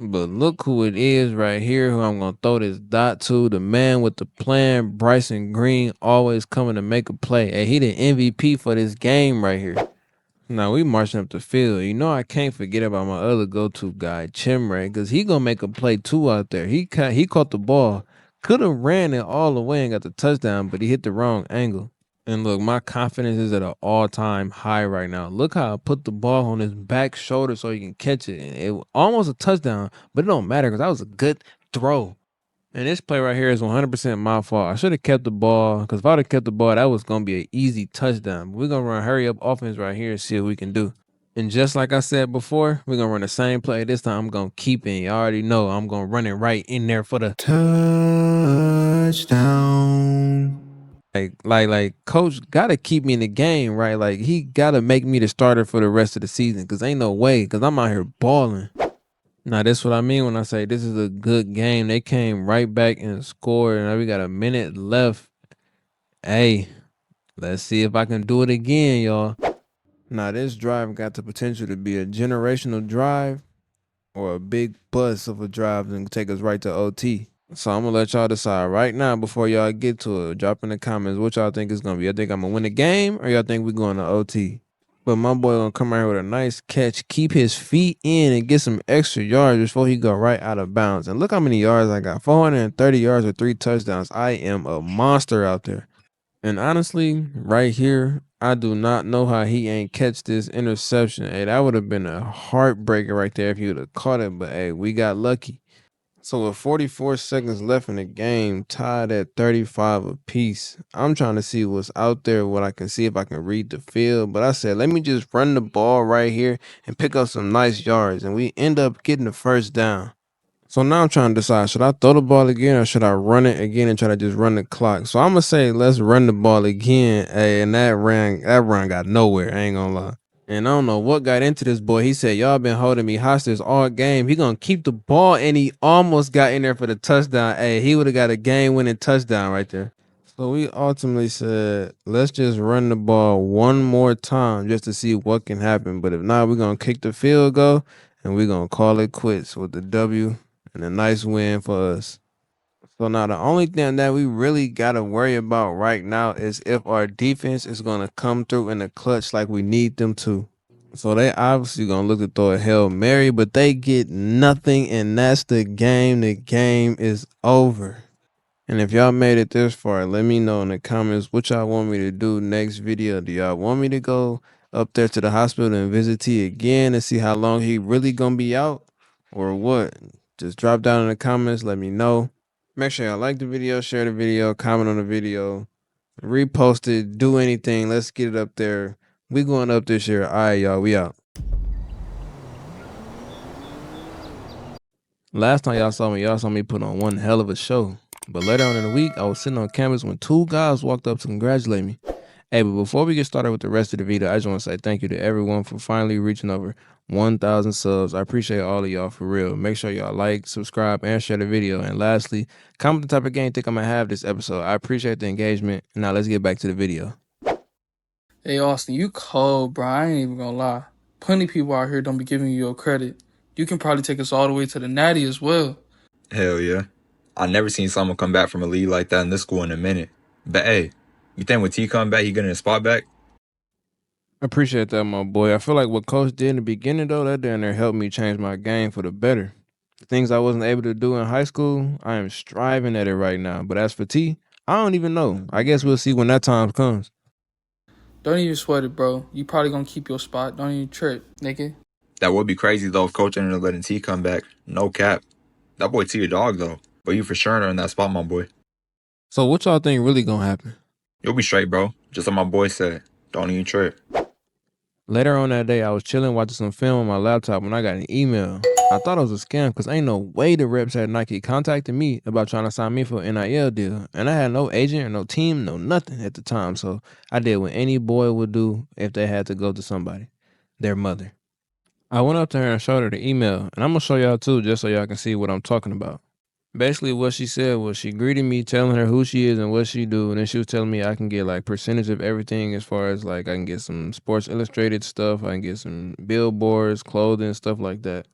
S1: But look who it is right here, who I'm going to throw this dot to, the man with the plan, Bryson Green, always coming to make a play. Hey, he the MVP for this game right here. Now we marching up the field. You know I can't forget about my other go-to guy, Chimray, because he gonna make a play too out there. He caught the ball, could have ran it all the way and got the touchdown, but he hit the wrong angle. And look, my confidence is at an all-time high right now. Look how I put the ball on his back shoulder so he can catch it. And it was almost a touchdown, but it don't matter because that was a good throw. And this play right here is 100% my fault. I should have kept the ball because if I would have kept the ball, that was going to be an easy touchdown. We're going to run hurry up offense right here and see what we can do. And just like I said before, we're going to run the same play. This time I'm going to keep it. You already know I'm going to run it right in there for the touchdown. Like coach got to keep me in the game, right? Like he got to make me the starter for the rest of the season because ain't no way because I'm out here balling. Now, that's what I mean when I say this is a good game. They came right back and scored. Now we got a minute left. Hey, let's see if I can do it again, y'all. Now, this drive got the potential to be a generational drive or a big bust of a drive and take us right to OT. So I'm going to let y'all decide right now before y'all get to it. Drop in the comments what y'all think it's going to be. Y'all think I'm going to win the game or y'all think we're going to OT? But my boy gonna come out here with a nice catch, keep his feet in, and get some extra yards before he go right out of bounds. And look how many yards I got. 430 yards with 3 touchdowns. I am a monster out there. And honestly, right here, I do not know how he ain't catch this interception. Hey, that would have been a heartbreaker right there if he would have caught it. But hey, we got lucky. So with 44 seconds left in the game, tied at 35 apiece, I'm trying to see what's out there, what I can see if I can read the field. But I said, let me just run the ball right here and pick up some nice yards. And we end up getting the first down. So now I'm trying to decide, should I throw the ball again or should I run it again and try to just run the clock? So I'm going to say, let's run the ball again. Hey, and that run got nowhere. I ain't going to lie. And I don't know what got into this boy. He said, y'all been holding me hostage all game. He going to keep the ball, and he almost got in there for the touchdown. Hey, he would have got a game-winning touchdown right there. So we ultimately said, let's just run the ball one more time just to see what can happen. But if not, we're going to kick the field goal, and we're going to call it quits with the W and a nice win for us. So now the only thing that we really got to worry about right now is if our defense is going to come through in the clutch like we need them to. So they obviously going to look to throw a Hail Mary, but they get nothing, and that's the game. The game is over. And if y'all made it this far, let me know in the comments what y'all want me to do next video. Do y'all want me to go up there to the hospital and visit T again and see how long he really going to be out or what? Just drop down in the comments, let me know. Make sure y'all like the video, share the video, comment on the video, repost it, do anything. Let's get it up there. We going up this year. All right, y'all, we out. Last time y'all saw me put on one hell of a show. But later on in the week, I was sitting on campus when 2 guys walked up to congratulate me. Hey, but before we get started with the rest of the video, I just want to say thank you to everyone for finally reaching over 1,000 subs. I appreciate all of y'all for real. Make sure y'all like, subscribe, and share the video. And lastly, comment the type of game you think I'm going to have this episode. I appreciate the engagement. Now let's get back to the video.
S10: Hey, Austin, you cold, bro. I ain't even gonna lie. Plenty of people out here don't be giving you your credit. You can probably take us all the way to the natty as well.
S11: Hell yeah. I never seen someone come back from a lead like that in this school in a minute. But hey, you think when T come back, he getting his spot back?
S1: Appreciate that, my boy. I feel like what Coach did in the beginning, though, that down there helped me change my game for the better. The things I wasn't able to do in high school, I am striving at it right now. But as for T, I don't even know. I guess we'll see when that time comes.
S10: Don't even sweat it, bro. You probably gonna keep your spot. Don't even trip, nigga.
S11: That would be crazy though if Coach ended up letting T come back. No cap. That boy T a dog though. But you for sure are in that spot, my boy.
S1: So what y'all think really gonna happen?
S11: You'll be straight, bro. Just like my boy said. Don't even trip.
S1: Later on that day, I was chilling watching some film on my laptop when I got an email. I thought it was a scam because ain't no way the reps at Nike contacted me about trying to sign me for an NIL deal. And I had no agent or no team, no nothing at the time. So I did what any boy would do if they had to go to somebody, their mother. I went up to her and showed her the email. And I'm going to show y'all too, just so y'all can see what I'm talking about. Basically, what she said was she greeted me telling her who she is and what she do. And then she was telling me I can get like percentage of everything as far as like I can get some Sports Illustrated stuff. I can get some billboards, clothing, stuff like that.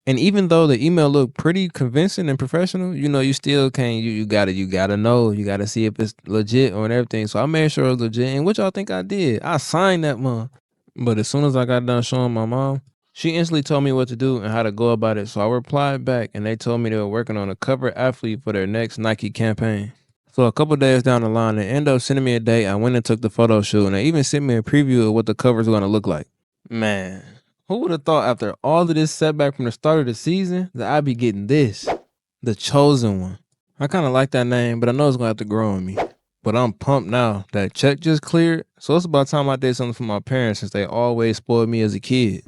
S1: And even though the email looked pretty convincing and professional, you know, you still can't, you gotta know, you gotta see if it's legit or everything. So I made sure it was legit. And what y'all think I did? I signed that month. But as soon as I got done showing my mom, she instantly told me what to do and how to go about it. So I replied back and they told me they were working on a cover athlete for their next Nike campaign. So a couple days down the line, they ended up sending me a date. I went and took the photo shoot and they even sent me a preview of what the cover's gonna look like. Man, who would have thought after all of this setback from the start of the season that I'd be getting this? The Chosen One. I kind of like that name, but I know it's gonna have to grow on me. But I'm pumped now. That check just cleared, so it's about time I did something for my parents since they always spoiled me as a kid.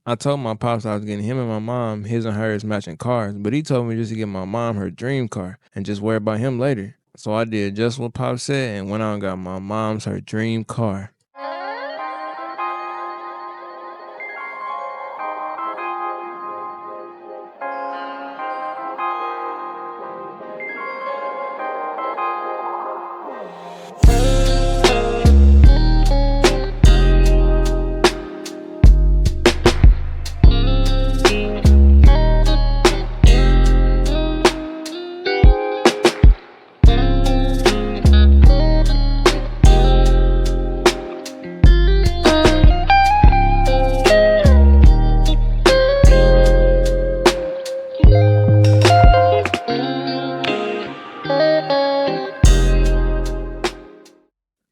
S1: I told my pops I was getting him and my mom his and hers matching cars, but he told me just to get my mom her dream car and just worry about him later. So I did just what Pop said and went out and got my mom's her dream car.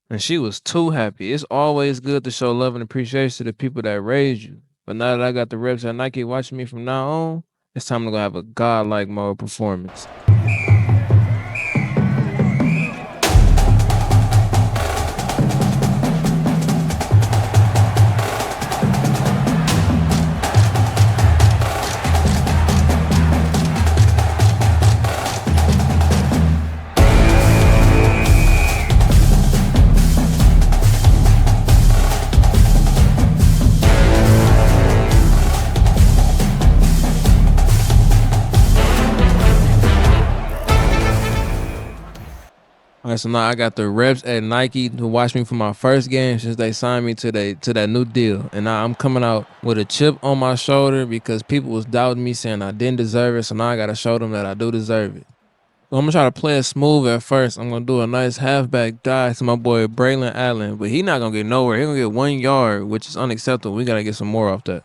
S1: And she was too happy. It's always good to show love and appreciation to the people that raised you. But now that I got the reps at Nike watching me from now on, it's time to go have a godlike mode performance. All right, so now I got the reps at Nike to watch me for my first game since they signed me to that new deal. And now I'm coming out with a chip on my shoulder because people was doubting me saying I didn't deserve it. So now I got to show them that I do deserve it. So I'm going to try to play it smooth at first. I'm going to do a nice halfback dive to my boy Braylon Allen. But he not going to get nowhere. He going to get 1 yard, which is unacceptable. We got to get some more off that.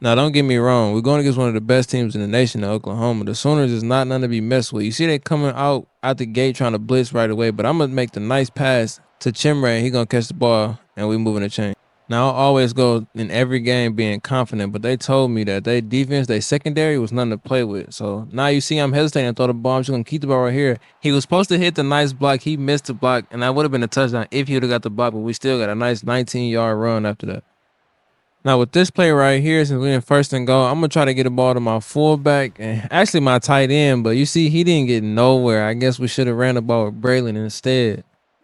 S1: Now, don't get me wrong. We're going against one of the best teams in the nation in Oklahoma. The Sooners is not none to be messed with. You see they coming out the gate trying to blitz right away, but I'm going to make the nice pass to Chimray, and he going to catch the ball, and we moving the chain. Now I always go in every game being confident, but they told me that they defense, they secondary was nothing to play with. So now you see I'm hesitating to throw the ball. I'm just gonna keep the ball right here. He was supposed to hit the nice block. He missed the block, and that would have been a touchdown if he would have got the block, but we still got a nice 19-yard run after that. Now with this play right here, since we're in first and goal, I'm gonna try to get the ball to my fullback and actually my tight end, but you see he didn't get nowhere. I guess we should have ran the ball with Braylon instead.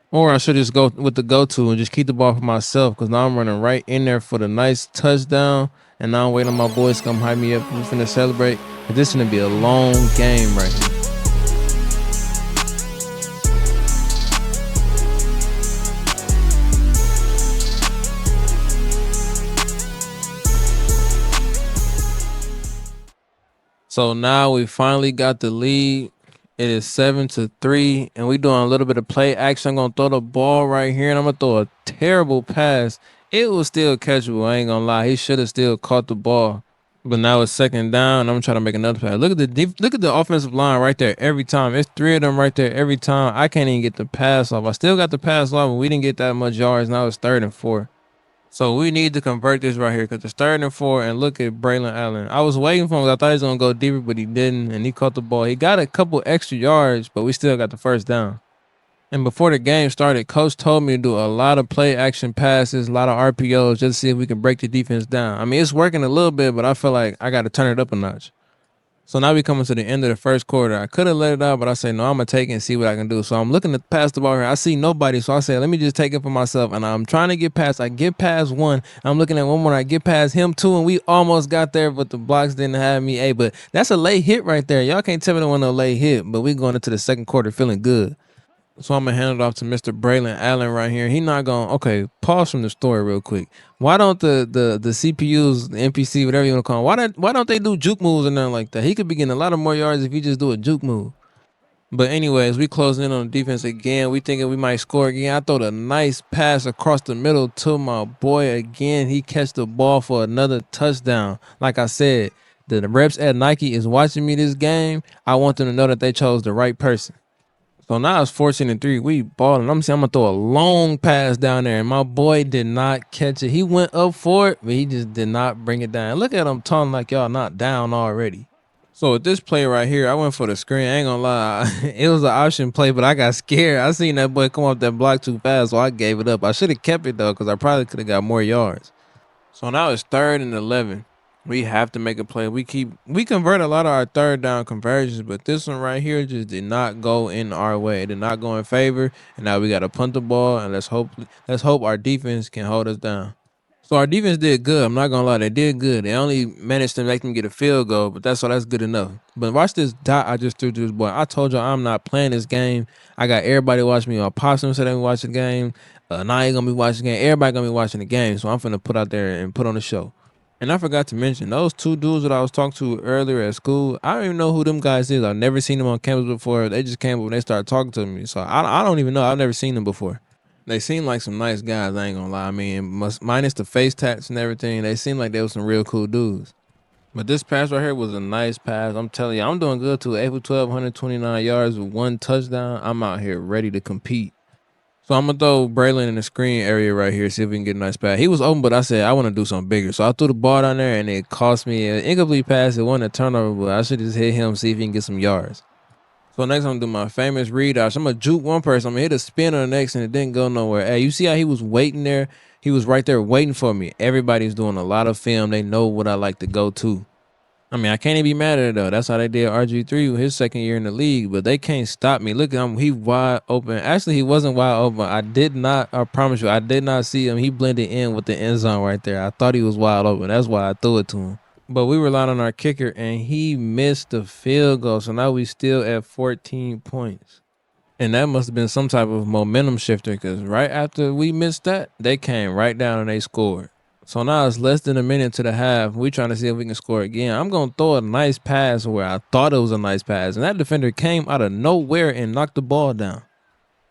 S1: Or I should just go with the go-to and just keep the ball for myself, because now I'm running right in there for the nice touchdown. And now I'm waiting on my boys to come hype me up. We're finna celebrate. But this is gonna be a long game right here. So now we finally got the lead. It is 7-3, and we doing a little bit of play action. I'm gonna throw the ball right here, and I'm gonna throw a terrible pass. It was still catchable. I ain't gonna lie. He should have still caught the ball. But now it's second down, and I'm trying to make another pass. Look at the offensive line right there every time. It's 3 of them right there every time. I can't even get the pass off. I still got the pass off, but we didn't get that much yards. Now it's 3rd and 4. So we need to convert this right here, because it's 3rd and 4, and look at Braylon Allen. I was waiting for him. I thought he was going to go deeper, but he didn't, and he caught the ball. He got a couple extra yards, but we still got the first down. And before the game started, Coach told me to do a lot of play action passes, a lot of RPOs, just to see if we can break the defense down. I mean, it's working a little bit, but I feel like I got to turn it up a notch. So now we coming to the end of the first quarter. I could have let it out, but I say, no, I'm going to take it and see what I can do. So I'm looking to pass the ball here. I see nobody. So I say, let me just take it for myself. And I'm trying to get past. I get past one. I'm looking at one more. I get past him too. And we almost got there, but the blocks didn't have me. Hey, but that's a late hit right there. Y'all can't tell me there wasn't no late hit, but we going into the second quarter feeling good. So I'm going to hand it off to Mr. Braylon Allen right here. He not going, okay, pause from the story real quick. Why don't the CPUs, the NPC, whatever you want to call them, why don't they do juke moves or nothing like that? He could be getting a lot of more yards if he just do a juke move. But anyways, we closing in on the defense again. We thinking we might score again. I throw a nice pass across the middle to my boy again. He catch the ball for another touchdown. Like I said, the reps at Nike is watching me this game. I want them to know that they chose the right person. So now it's 14-3. We balling. I'm going to throw a long pass down there, and my boy did not catch it. He went up for it, but he just did not bring it down. Look at him taunting like y'all not down already. So with this play right here, I went for the screen. I ain't going to lie. It was an option play, but I got scared. I seen that boy come off that block too fast, so I gave it up. I should have kept it, though, because I probably could have got more yards. So now it's 3rd and 11. We have to make a play. We convert a lot of our 3rd down conversions, but this one right here just did not go in our way. It did not go in favor, and now we got to punt the ball, and let's hope our defense can hold us down. So our defense did good. I'm not gonna lie, they did good. They only managed to make them get a field goal, but that's good enough. But watch this dot I just threw to this boy. I told y'all I'm not playing this game. I got everybody watching me. Possum said they be watching the game. Naya gonna be watching the game. Everybody gonna be watching the game. So I'm finna put out there and put on the show. And I forgot to mention, those 2 dudes that I was talking to earlier at school, I don't even know who them guys is. I've never seen them on campus before. They just came up and they started talking to me. So I don't even know. I've never seen them before. They seem like some nice guys, I ain't gonna lie. I mean, minus the face tats and everything, they seem like they were some real cool dudes. But this pass right here was a nice pass. I'm telling you, I'm doing good too. 8 for 12, 129 yards with 1 touchdown. I'm out here ready to compete. So I'm going to throw Braylon in the screen area right here, see if we can get a nice pass. He was open, but I said I want to do something bigger. So I threw the ball down there, and it cost me an incomplete pass. It wasn't a turnover, but I should just hit him, see if he can get some yards. So next I'm going to do my famous read out. So I'm going to juke one person. I'm going to hit a spin on the next, and it didn't go nowhere. Hey, you see how he was waiting there? He was right there waiting for me. Everybody's doing a lot of film. They know what I like to go to. I mean, I can't even be mad at it, though. That's how they did RG3 with his second year in the league, but they can't stop me. Look at him. He wide open. Actually, he wasn't wide open. I promise you, I did not see him. He blended in with the end zone right there. I thought he was wide open. That's why I threw it to him. But we relied on our kicker, and he missed the field goal, so now we still at 14 points. And that must have been some type of momentum shifter, because right after we missed that, they came right down and they scored. So now it's less than a minute to the half. We're trying to see if we can score again. I'm going to throw a nice pass where I thought it was a nice pass. And that defender came out of nowhere and knocked the ball down.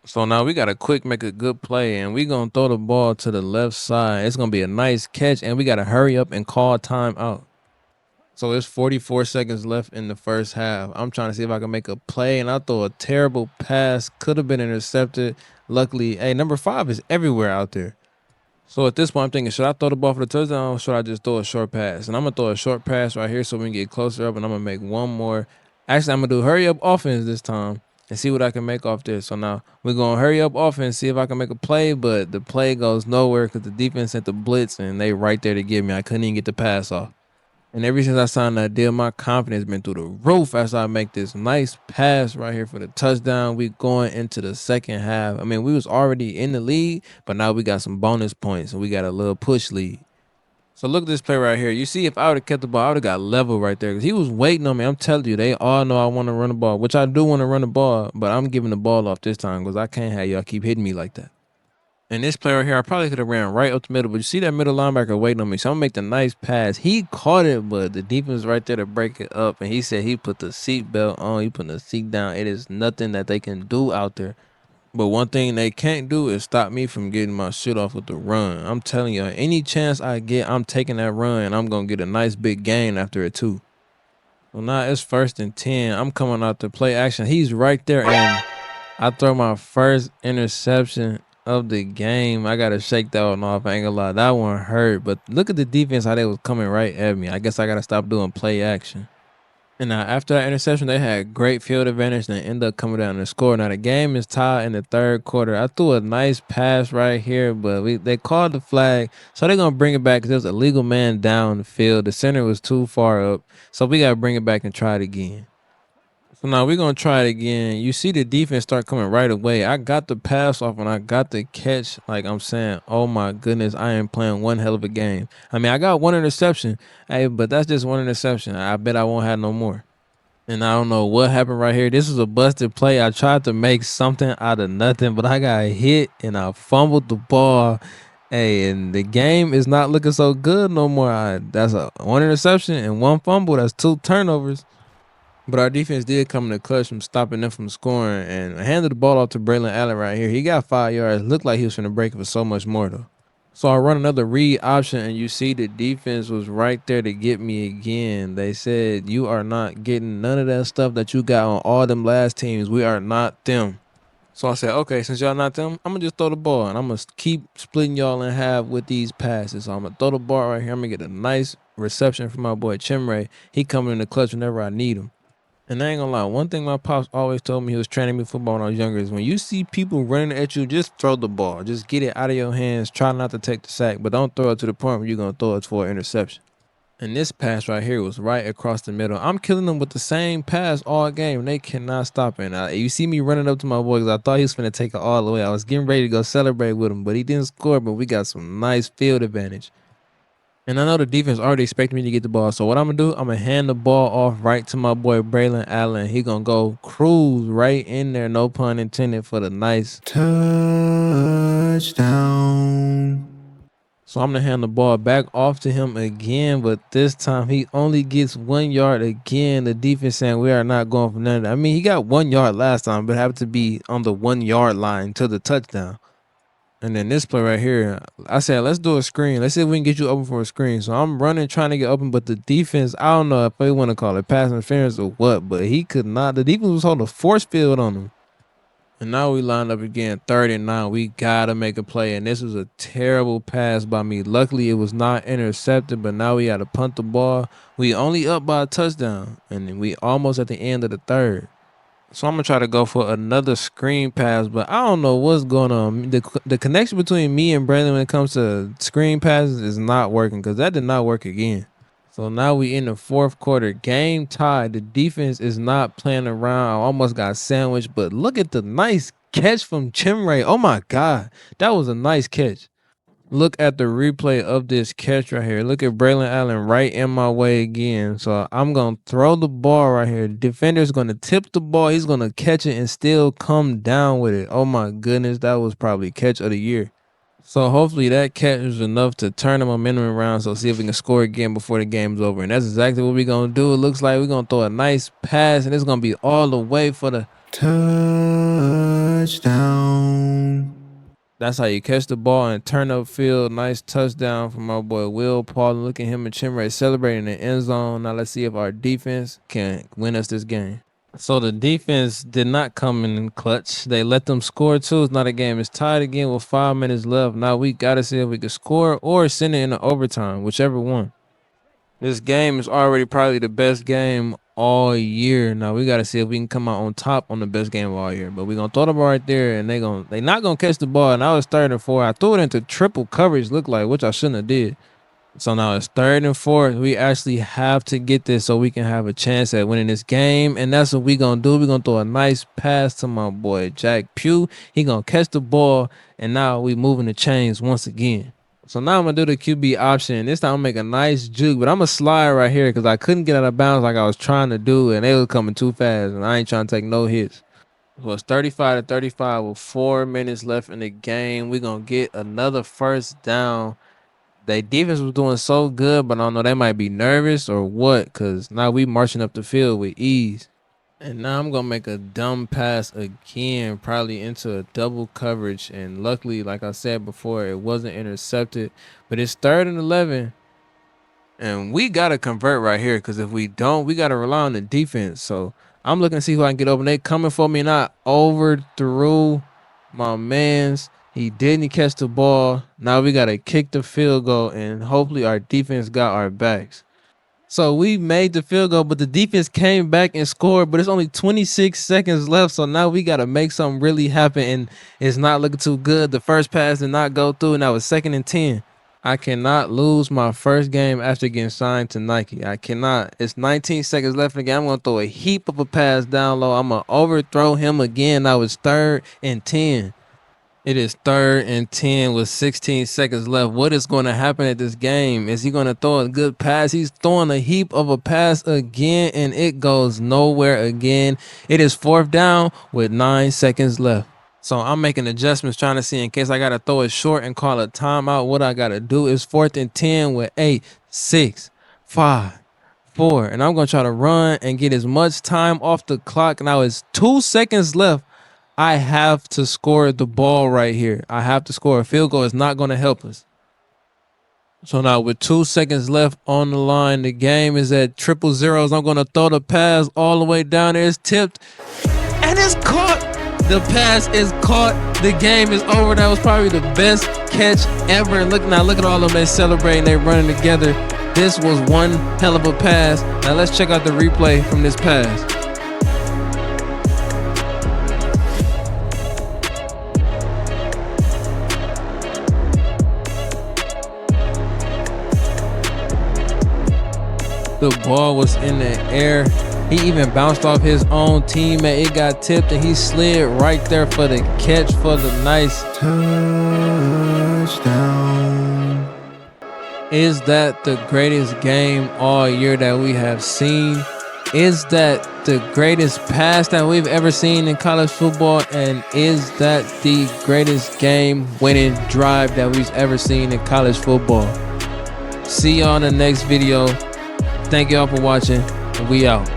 S1: So now we got to make a good play. And we're going to throw the ball to the left side. It's going to be a nice catch. And we got to hurry up and call time out. So it's 44 seconds left in the first half. I'm trying to see if I can make a play. And I throw a terrible pass. Could have been intercepted. Luckily, number 5 is everywhere out there. So at this point, I'm thinking, should I throw the ball for the touchdown or should I just throw a short pass? And I'm going to throw a short pass right here so we can get closer up, and I'm going to make one more. Actually, I'm going to do hurry up offense this time and see what I can make off this. So now we're going to hurry up offense, see if I can make a play, but the play goes nowhere because the defense sent the blitz, and they right there to get me. I couldn't even get the pass off. And ever since I signed that deal, my confidence been through the roof as I make this nice pass right here for the touchdown. We going into the second half. I mean, we was already in the lead, but now we got some bonus points and we got a little push lead. So look at this play right here. You see, if I would have kept the ball, I would have got level right there because he was waiting on me. I'm telling you, they all know I want to run the ball, which I do want to run the ball, but I'm giving the ball off this time because I can't have y'all keep hitting me like that. And this player right here, I probably could have ran right up the middle, but you see that middle linebacker waiting on me. So I'm going to make the nice pass. He caught it, but the defense right there to break it up. And he said he put the seatbelt on. He put the seat down. It is nothing that they can do out there. But one thing they can't do is stop me from getting my shit off with the run. I'm telling you, any chance I get, I'm taking that run, and I'm going to get a nice big gain after it too. So now it's 1st and 10. I'm coming out to play action. He's right there, and I throw my first interception of the game. I gotta shake that one off. I ain't gonna lie, that one hurt. But look at the defense, how they was coming right at me. I guess I gotta stop doing play action. And now after that interception, they had great field advantage and ended up coming down and score. Now the game is tied in the 3rd quarter. I threw a nice pass right here, but they called the flag, so they're gonna bring it back because there was a legal man down the field. The center was too far up, so we gotta bring it back and try it again. So now we're going to try it again. You see the defense start coming right away. I got the pass off and I got the catch. Like I'm saying, oh my goodness, I am playing one hell of a game. I mean, I got one interception, hey, but that's just one interception. I bet I won't have no more. And I don't know what happened right here. This was a busted play. I tried to make something out of nothing, but I got hit and I fumbled the ball. Hey, and the game is not looking so good no more. That's one interception and one fumble. That's 2 turnovers. But our defense did come in the clutch from stopping them from scoring, and I handed the ball off to Braylon Allen right here. He got 5 yards. Looked like he was going to break it for so much more, though. So I run another read option, and you see the defense was right there to get me again. They said, you are not getting none of that stuff that you got on all them last teams. We are not them. So I said, okay, since y'all not them, I'm going to just throw the ball, and I'm going to keep splitting y'all in half with these passes. So I'm going to throw the ball right here. I'm going to get a nice reception from my boy Chimray. He coming in the clutch whenever I need him. And I ain't gonna lie, one thing my pops always told me, he was training me football when I was younger, is when you see people running at you, just throw the ball. Just get it out of your hands. Try not to take the sack, but don't throw it to the point where you're gonna throw it for an interception. And this pass right here was right across the middle. I'm killing them with the same pass all game. They cannot stop it. Now, you see me running up to my boy because I thought he was finna take it all the way. I was getting ready to go celebrate with him, but he didn't score, but we got some nice field advantage. And I know the defense already expected me to get the ball. So what I'm going to do, I'm going to hand the ball off right to my boy Braylon Allen. He going to go Cruz right in there, no pun intended, for the nice touchdown. So I'm going to hand the ball back off to him again, but this time he only gets 1 yard again. The defense saying we are not going for none of that. I mean, he got 1 yard last time, but it happened to be on the 1 yard line to the touchdown. And then this play right here, I said, let's do a screen. Let's see if we can get you open for a screen. So I'm running, trying to get open, but the defense, I don't know if they want to call it pass interference or what, but he could not. The defense was holding a force field on him. And now we lined up again, 3rd and 9. We got to make a play. And this was a terrible pass by me. Luckily, it was not intercepted, but now we got to punt the ball. We only up by a touchdown, and then we almost at the end of the 3rd. So I'm going to try to go for another screen pass, but I don't know what's going on. The connection between me and Brandon when it comes to screen passes is not working because that did not work again. So now we in the 4th quarter, game tied. The defense is not playing around. I almost got sandwiched, but look at the nice catch from Chimray. Oh, my God. That was a nice catch. Look at the replay of this catch right here. Look at Braylon Allen right in my way again. So I'm going to throw the ball right here. Defender's going to tip the ball. He's going to catch it and still come down with it. Oh, my goodness. That was probably catch of the year. So hopefully that catch was enough to turn the momentum around. So see if we can score again before the game's over. And that's exactly what we're going to do. It looks like we're going to throw a nice pass, and it's going to be all the way for the touchdown. That's how you catch the ball and turn up field. Nice touchdown from my boy Will Paul. Look at him and Chimray celebrating in the end zone. Now let's see if our defense can win us this game. So the defense did not come in clutch. They let them score too. It's not a game. It's tied again with 5 minutes left. Now we gotta see if we can score or send it into overtime, whichever one. This game is already probably the best game all year. Now we gotta see if we can come out on top on the best game of all year. But we're gonna throw the ball right there, and they not gonna catch the ball. And I was 3rd and 4. I threw it into triple coverage, looked like, which I shouldn't have did. So now it's 3rd and 4. We actually have to get this so we can have a chance at winning this game. And that's what we going to do. We're going to throw a nice pass to my boy Jack Pugh. He going to catch the ball. And now we moving the chains once again. So now I'm going to do the QB option. This time I'm going to make a nice juke. But I'm going to slide right here because I couldn't get out of bounds like I was trying to do. And they were coming too fast. And I ain't trying to take no hits. So it's 35-35 with 4 minutes left in the game. We're going to get another first down. Their defense was doing so good, but I don't know, they might be nervous or what, because now we marching up the field with ease. And now I'm going to make a dumb pass again, probably into a double coverage. And luckily, like I said before, it wasn't intercepted. But it's 3rd and 11. And we got to convert right here, because if we don't, we got to rely on the defense. So I'm looking to see who I can get open. They coming for me, and I overthrew my mans. He didn't catch the ball. Now we got to kick the field goal, and hopefully our defense got our backs. So we made the field goal, but the defense came back and scored, but it's only 26 seconds left. So now we got to make something really happen, and it's not looking too good. The first pass did not go through, and that was 2nd and 10. I cannot lose my first game after getting signed to Nike. I cannot. It's 19 seconds left in the game. I'm going to throw a heap of a pass down low. I'm going to overthrow him again. Now it's 3rd and 10. It is 3rd and 10 with 16 seconds left. What is going to happen at this game? Is he going to throw a good pass? He's throwing a heap of a pass again, and it goes nowhere again. It is 4th down with 9 seconds left. So I'm making adjustments, trying to see in case I got to throw it short and call a timeout. What I got to do is 4th and 10 with 8, 6, 5, 4. And I'm going to try to run and get as much time off the clock. Now it's 2 seconds left. I have to score the ball right here. I have to score. A field goal is not going to help us. So now with 2 seconds left on the line, the game is at 0-0. I'm going to throw the pass all the way down there. It's tipped and it's caught. The pass is caught. The game is over. That was probably the best catch ever. Look at all of them. They celebrating. They running together. This was one hell of a pass. Now let's check out the replay from this pass. The ball was in the air. He even bounced off his own teammate. It got tipped, and he slid right there for the catch for the nice touchdown. Is that the greatest game all year that we have seen? Is that the greatest pass that we've ever seen in college football? And is that the greatest game-winning drive that we've ever seen in college football? See y'all in the next video. Thank y'all for watching, and we out.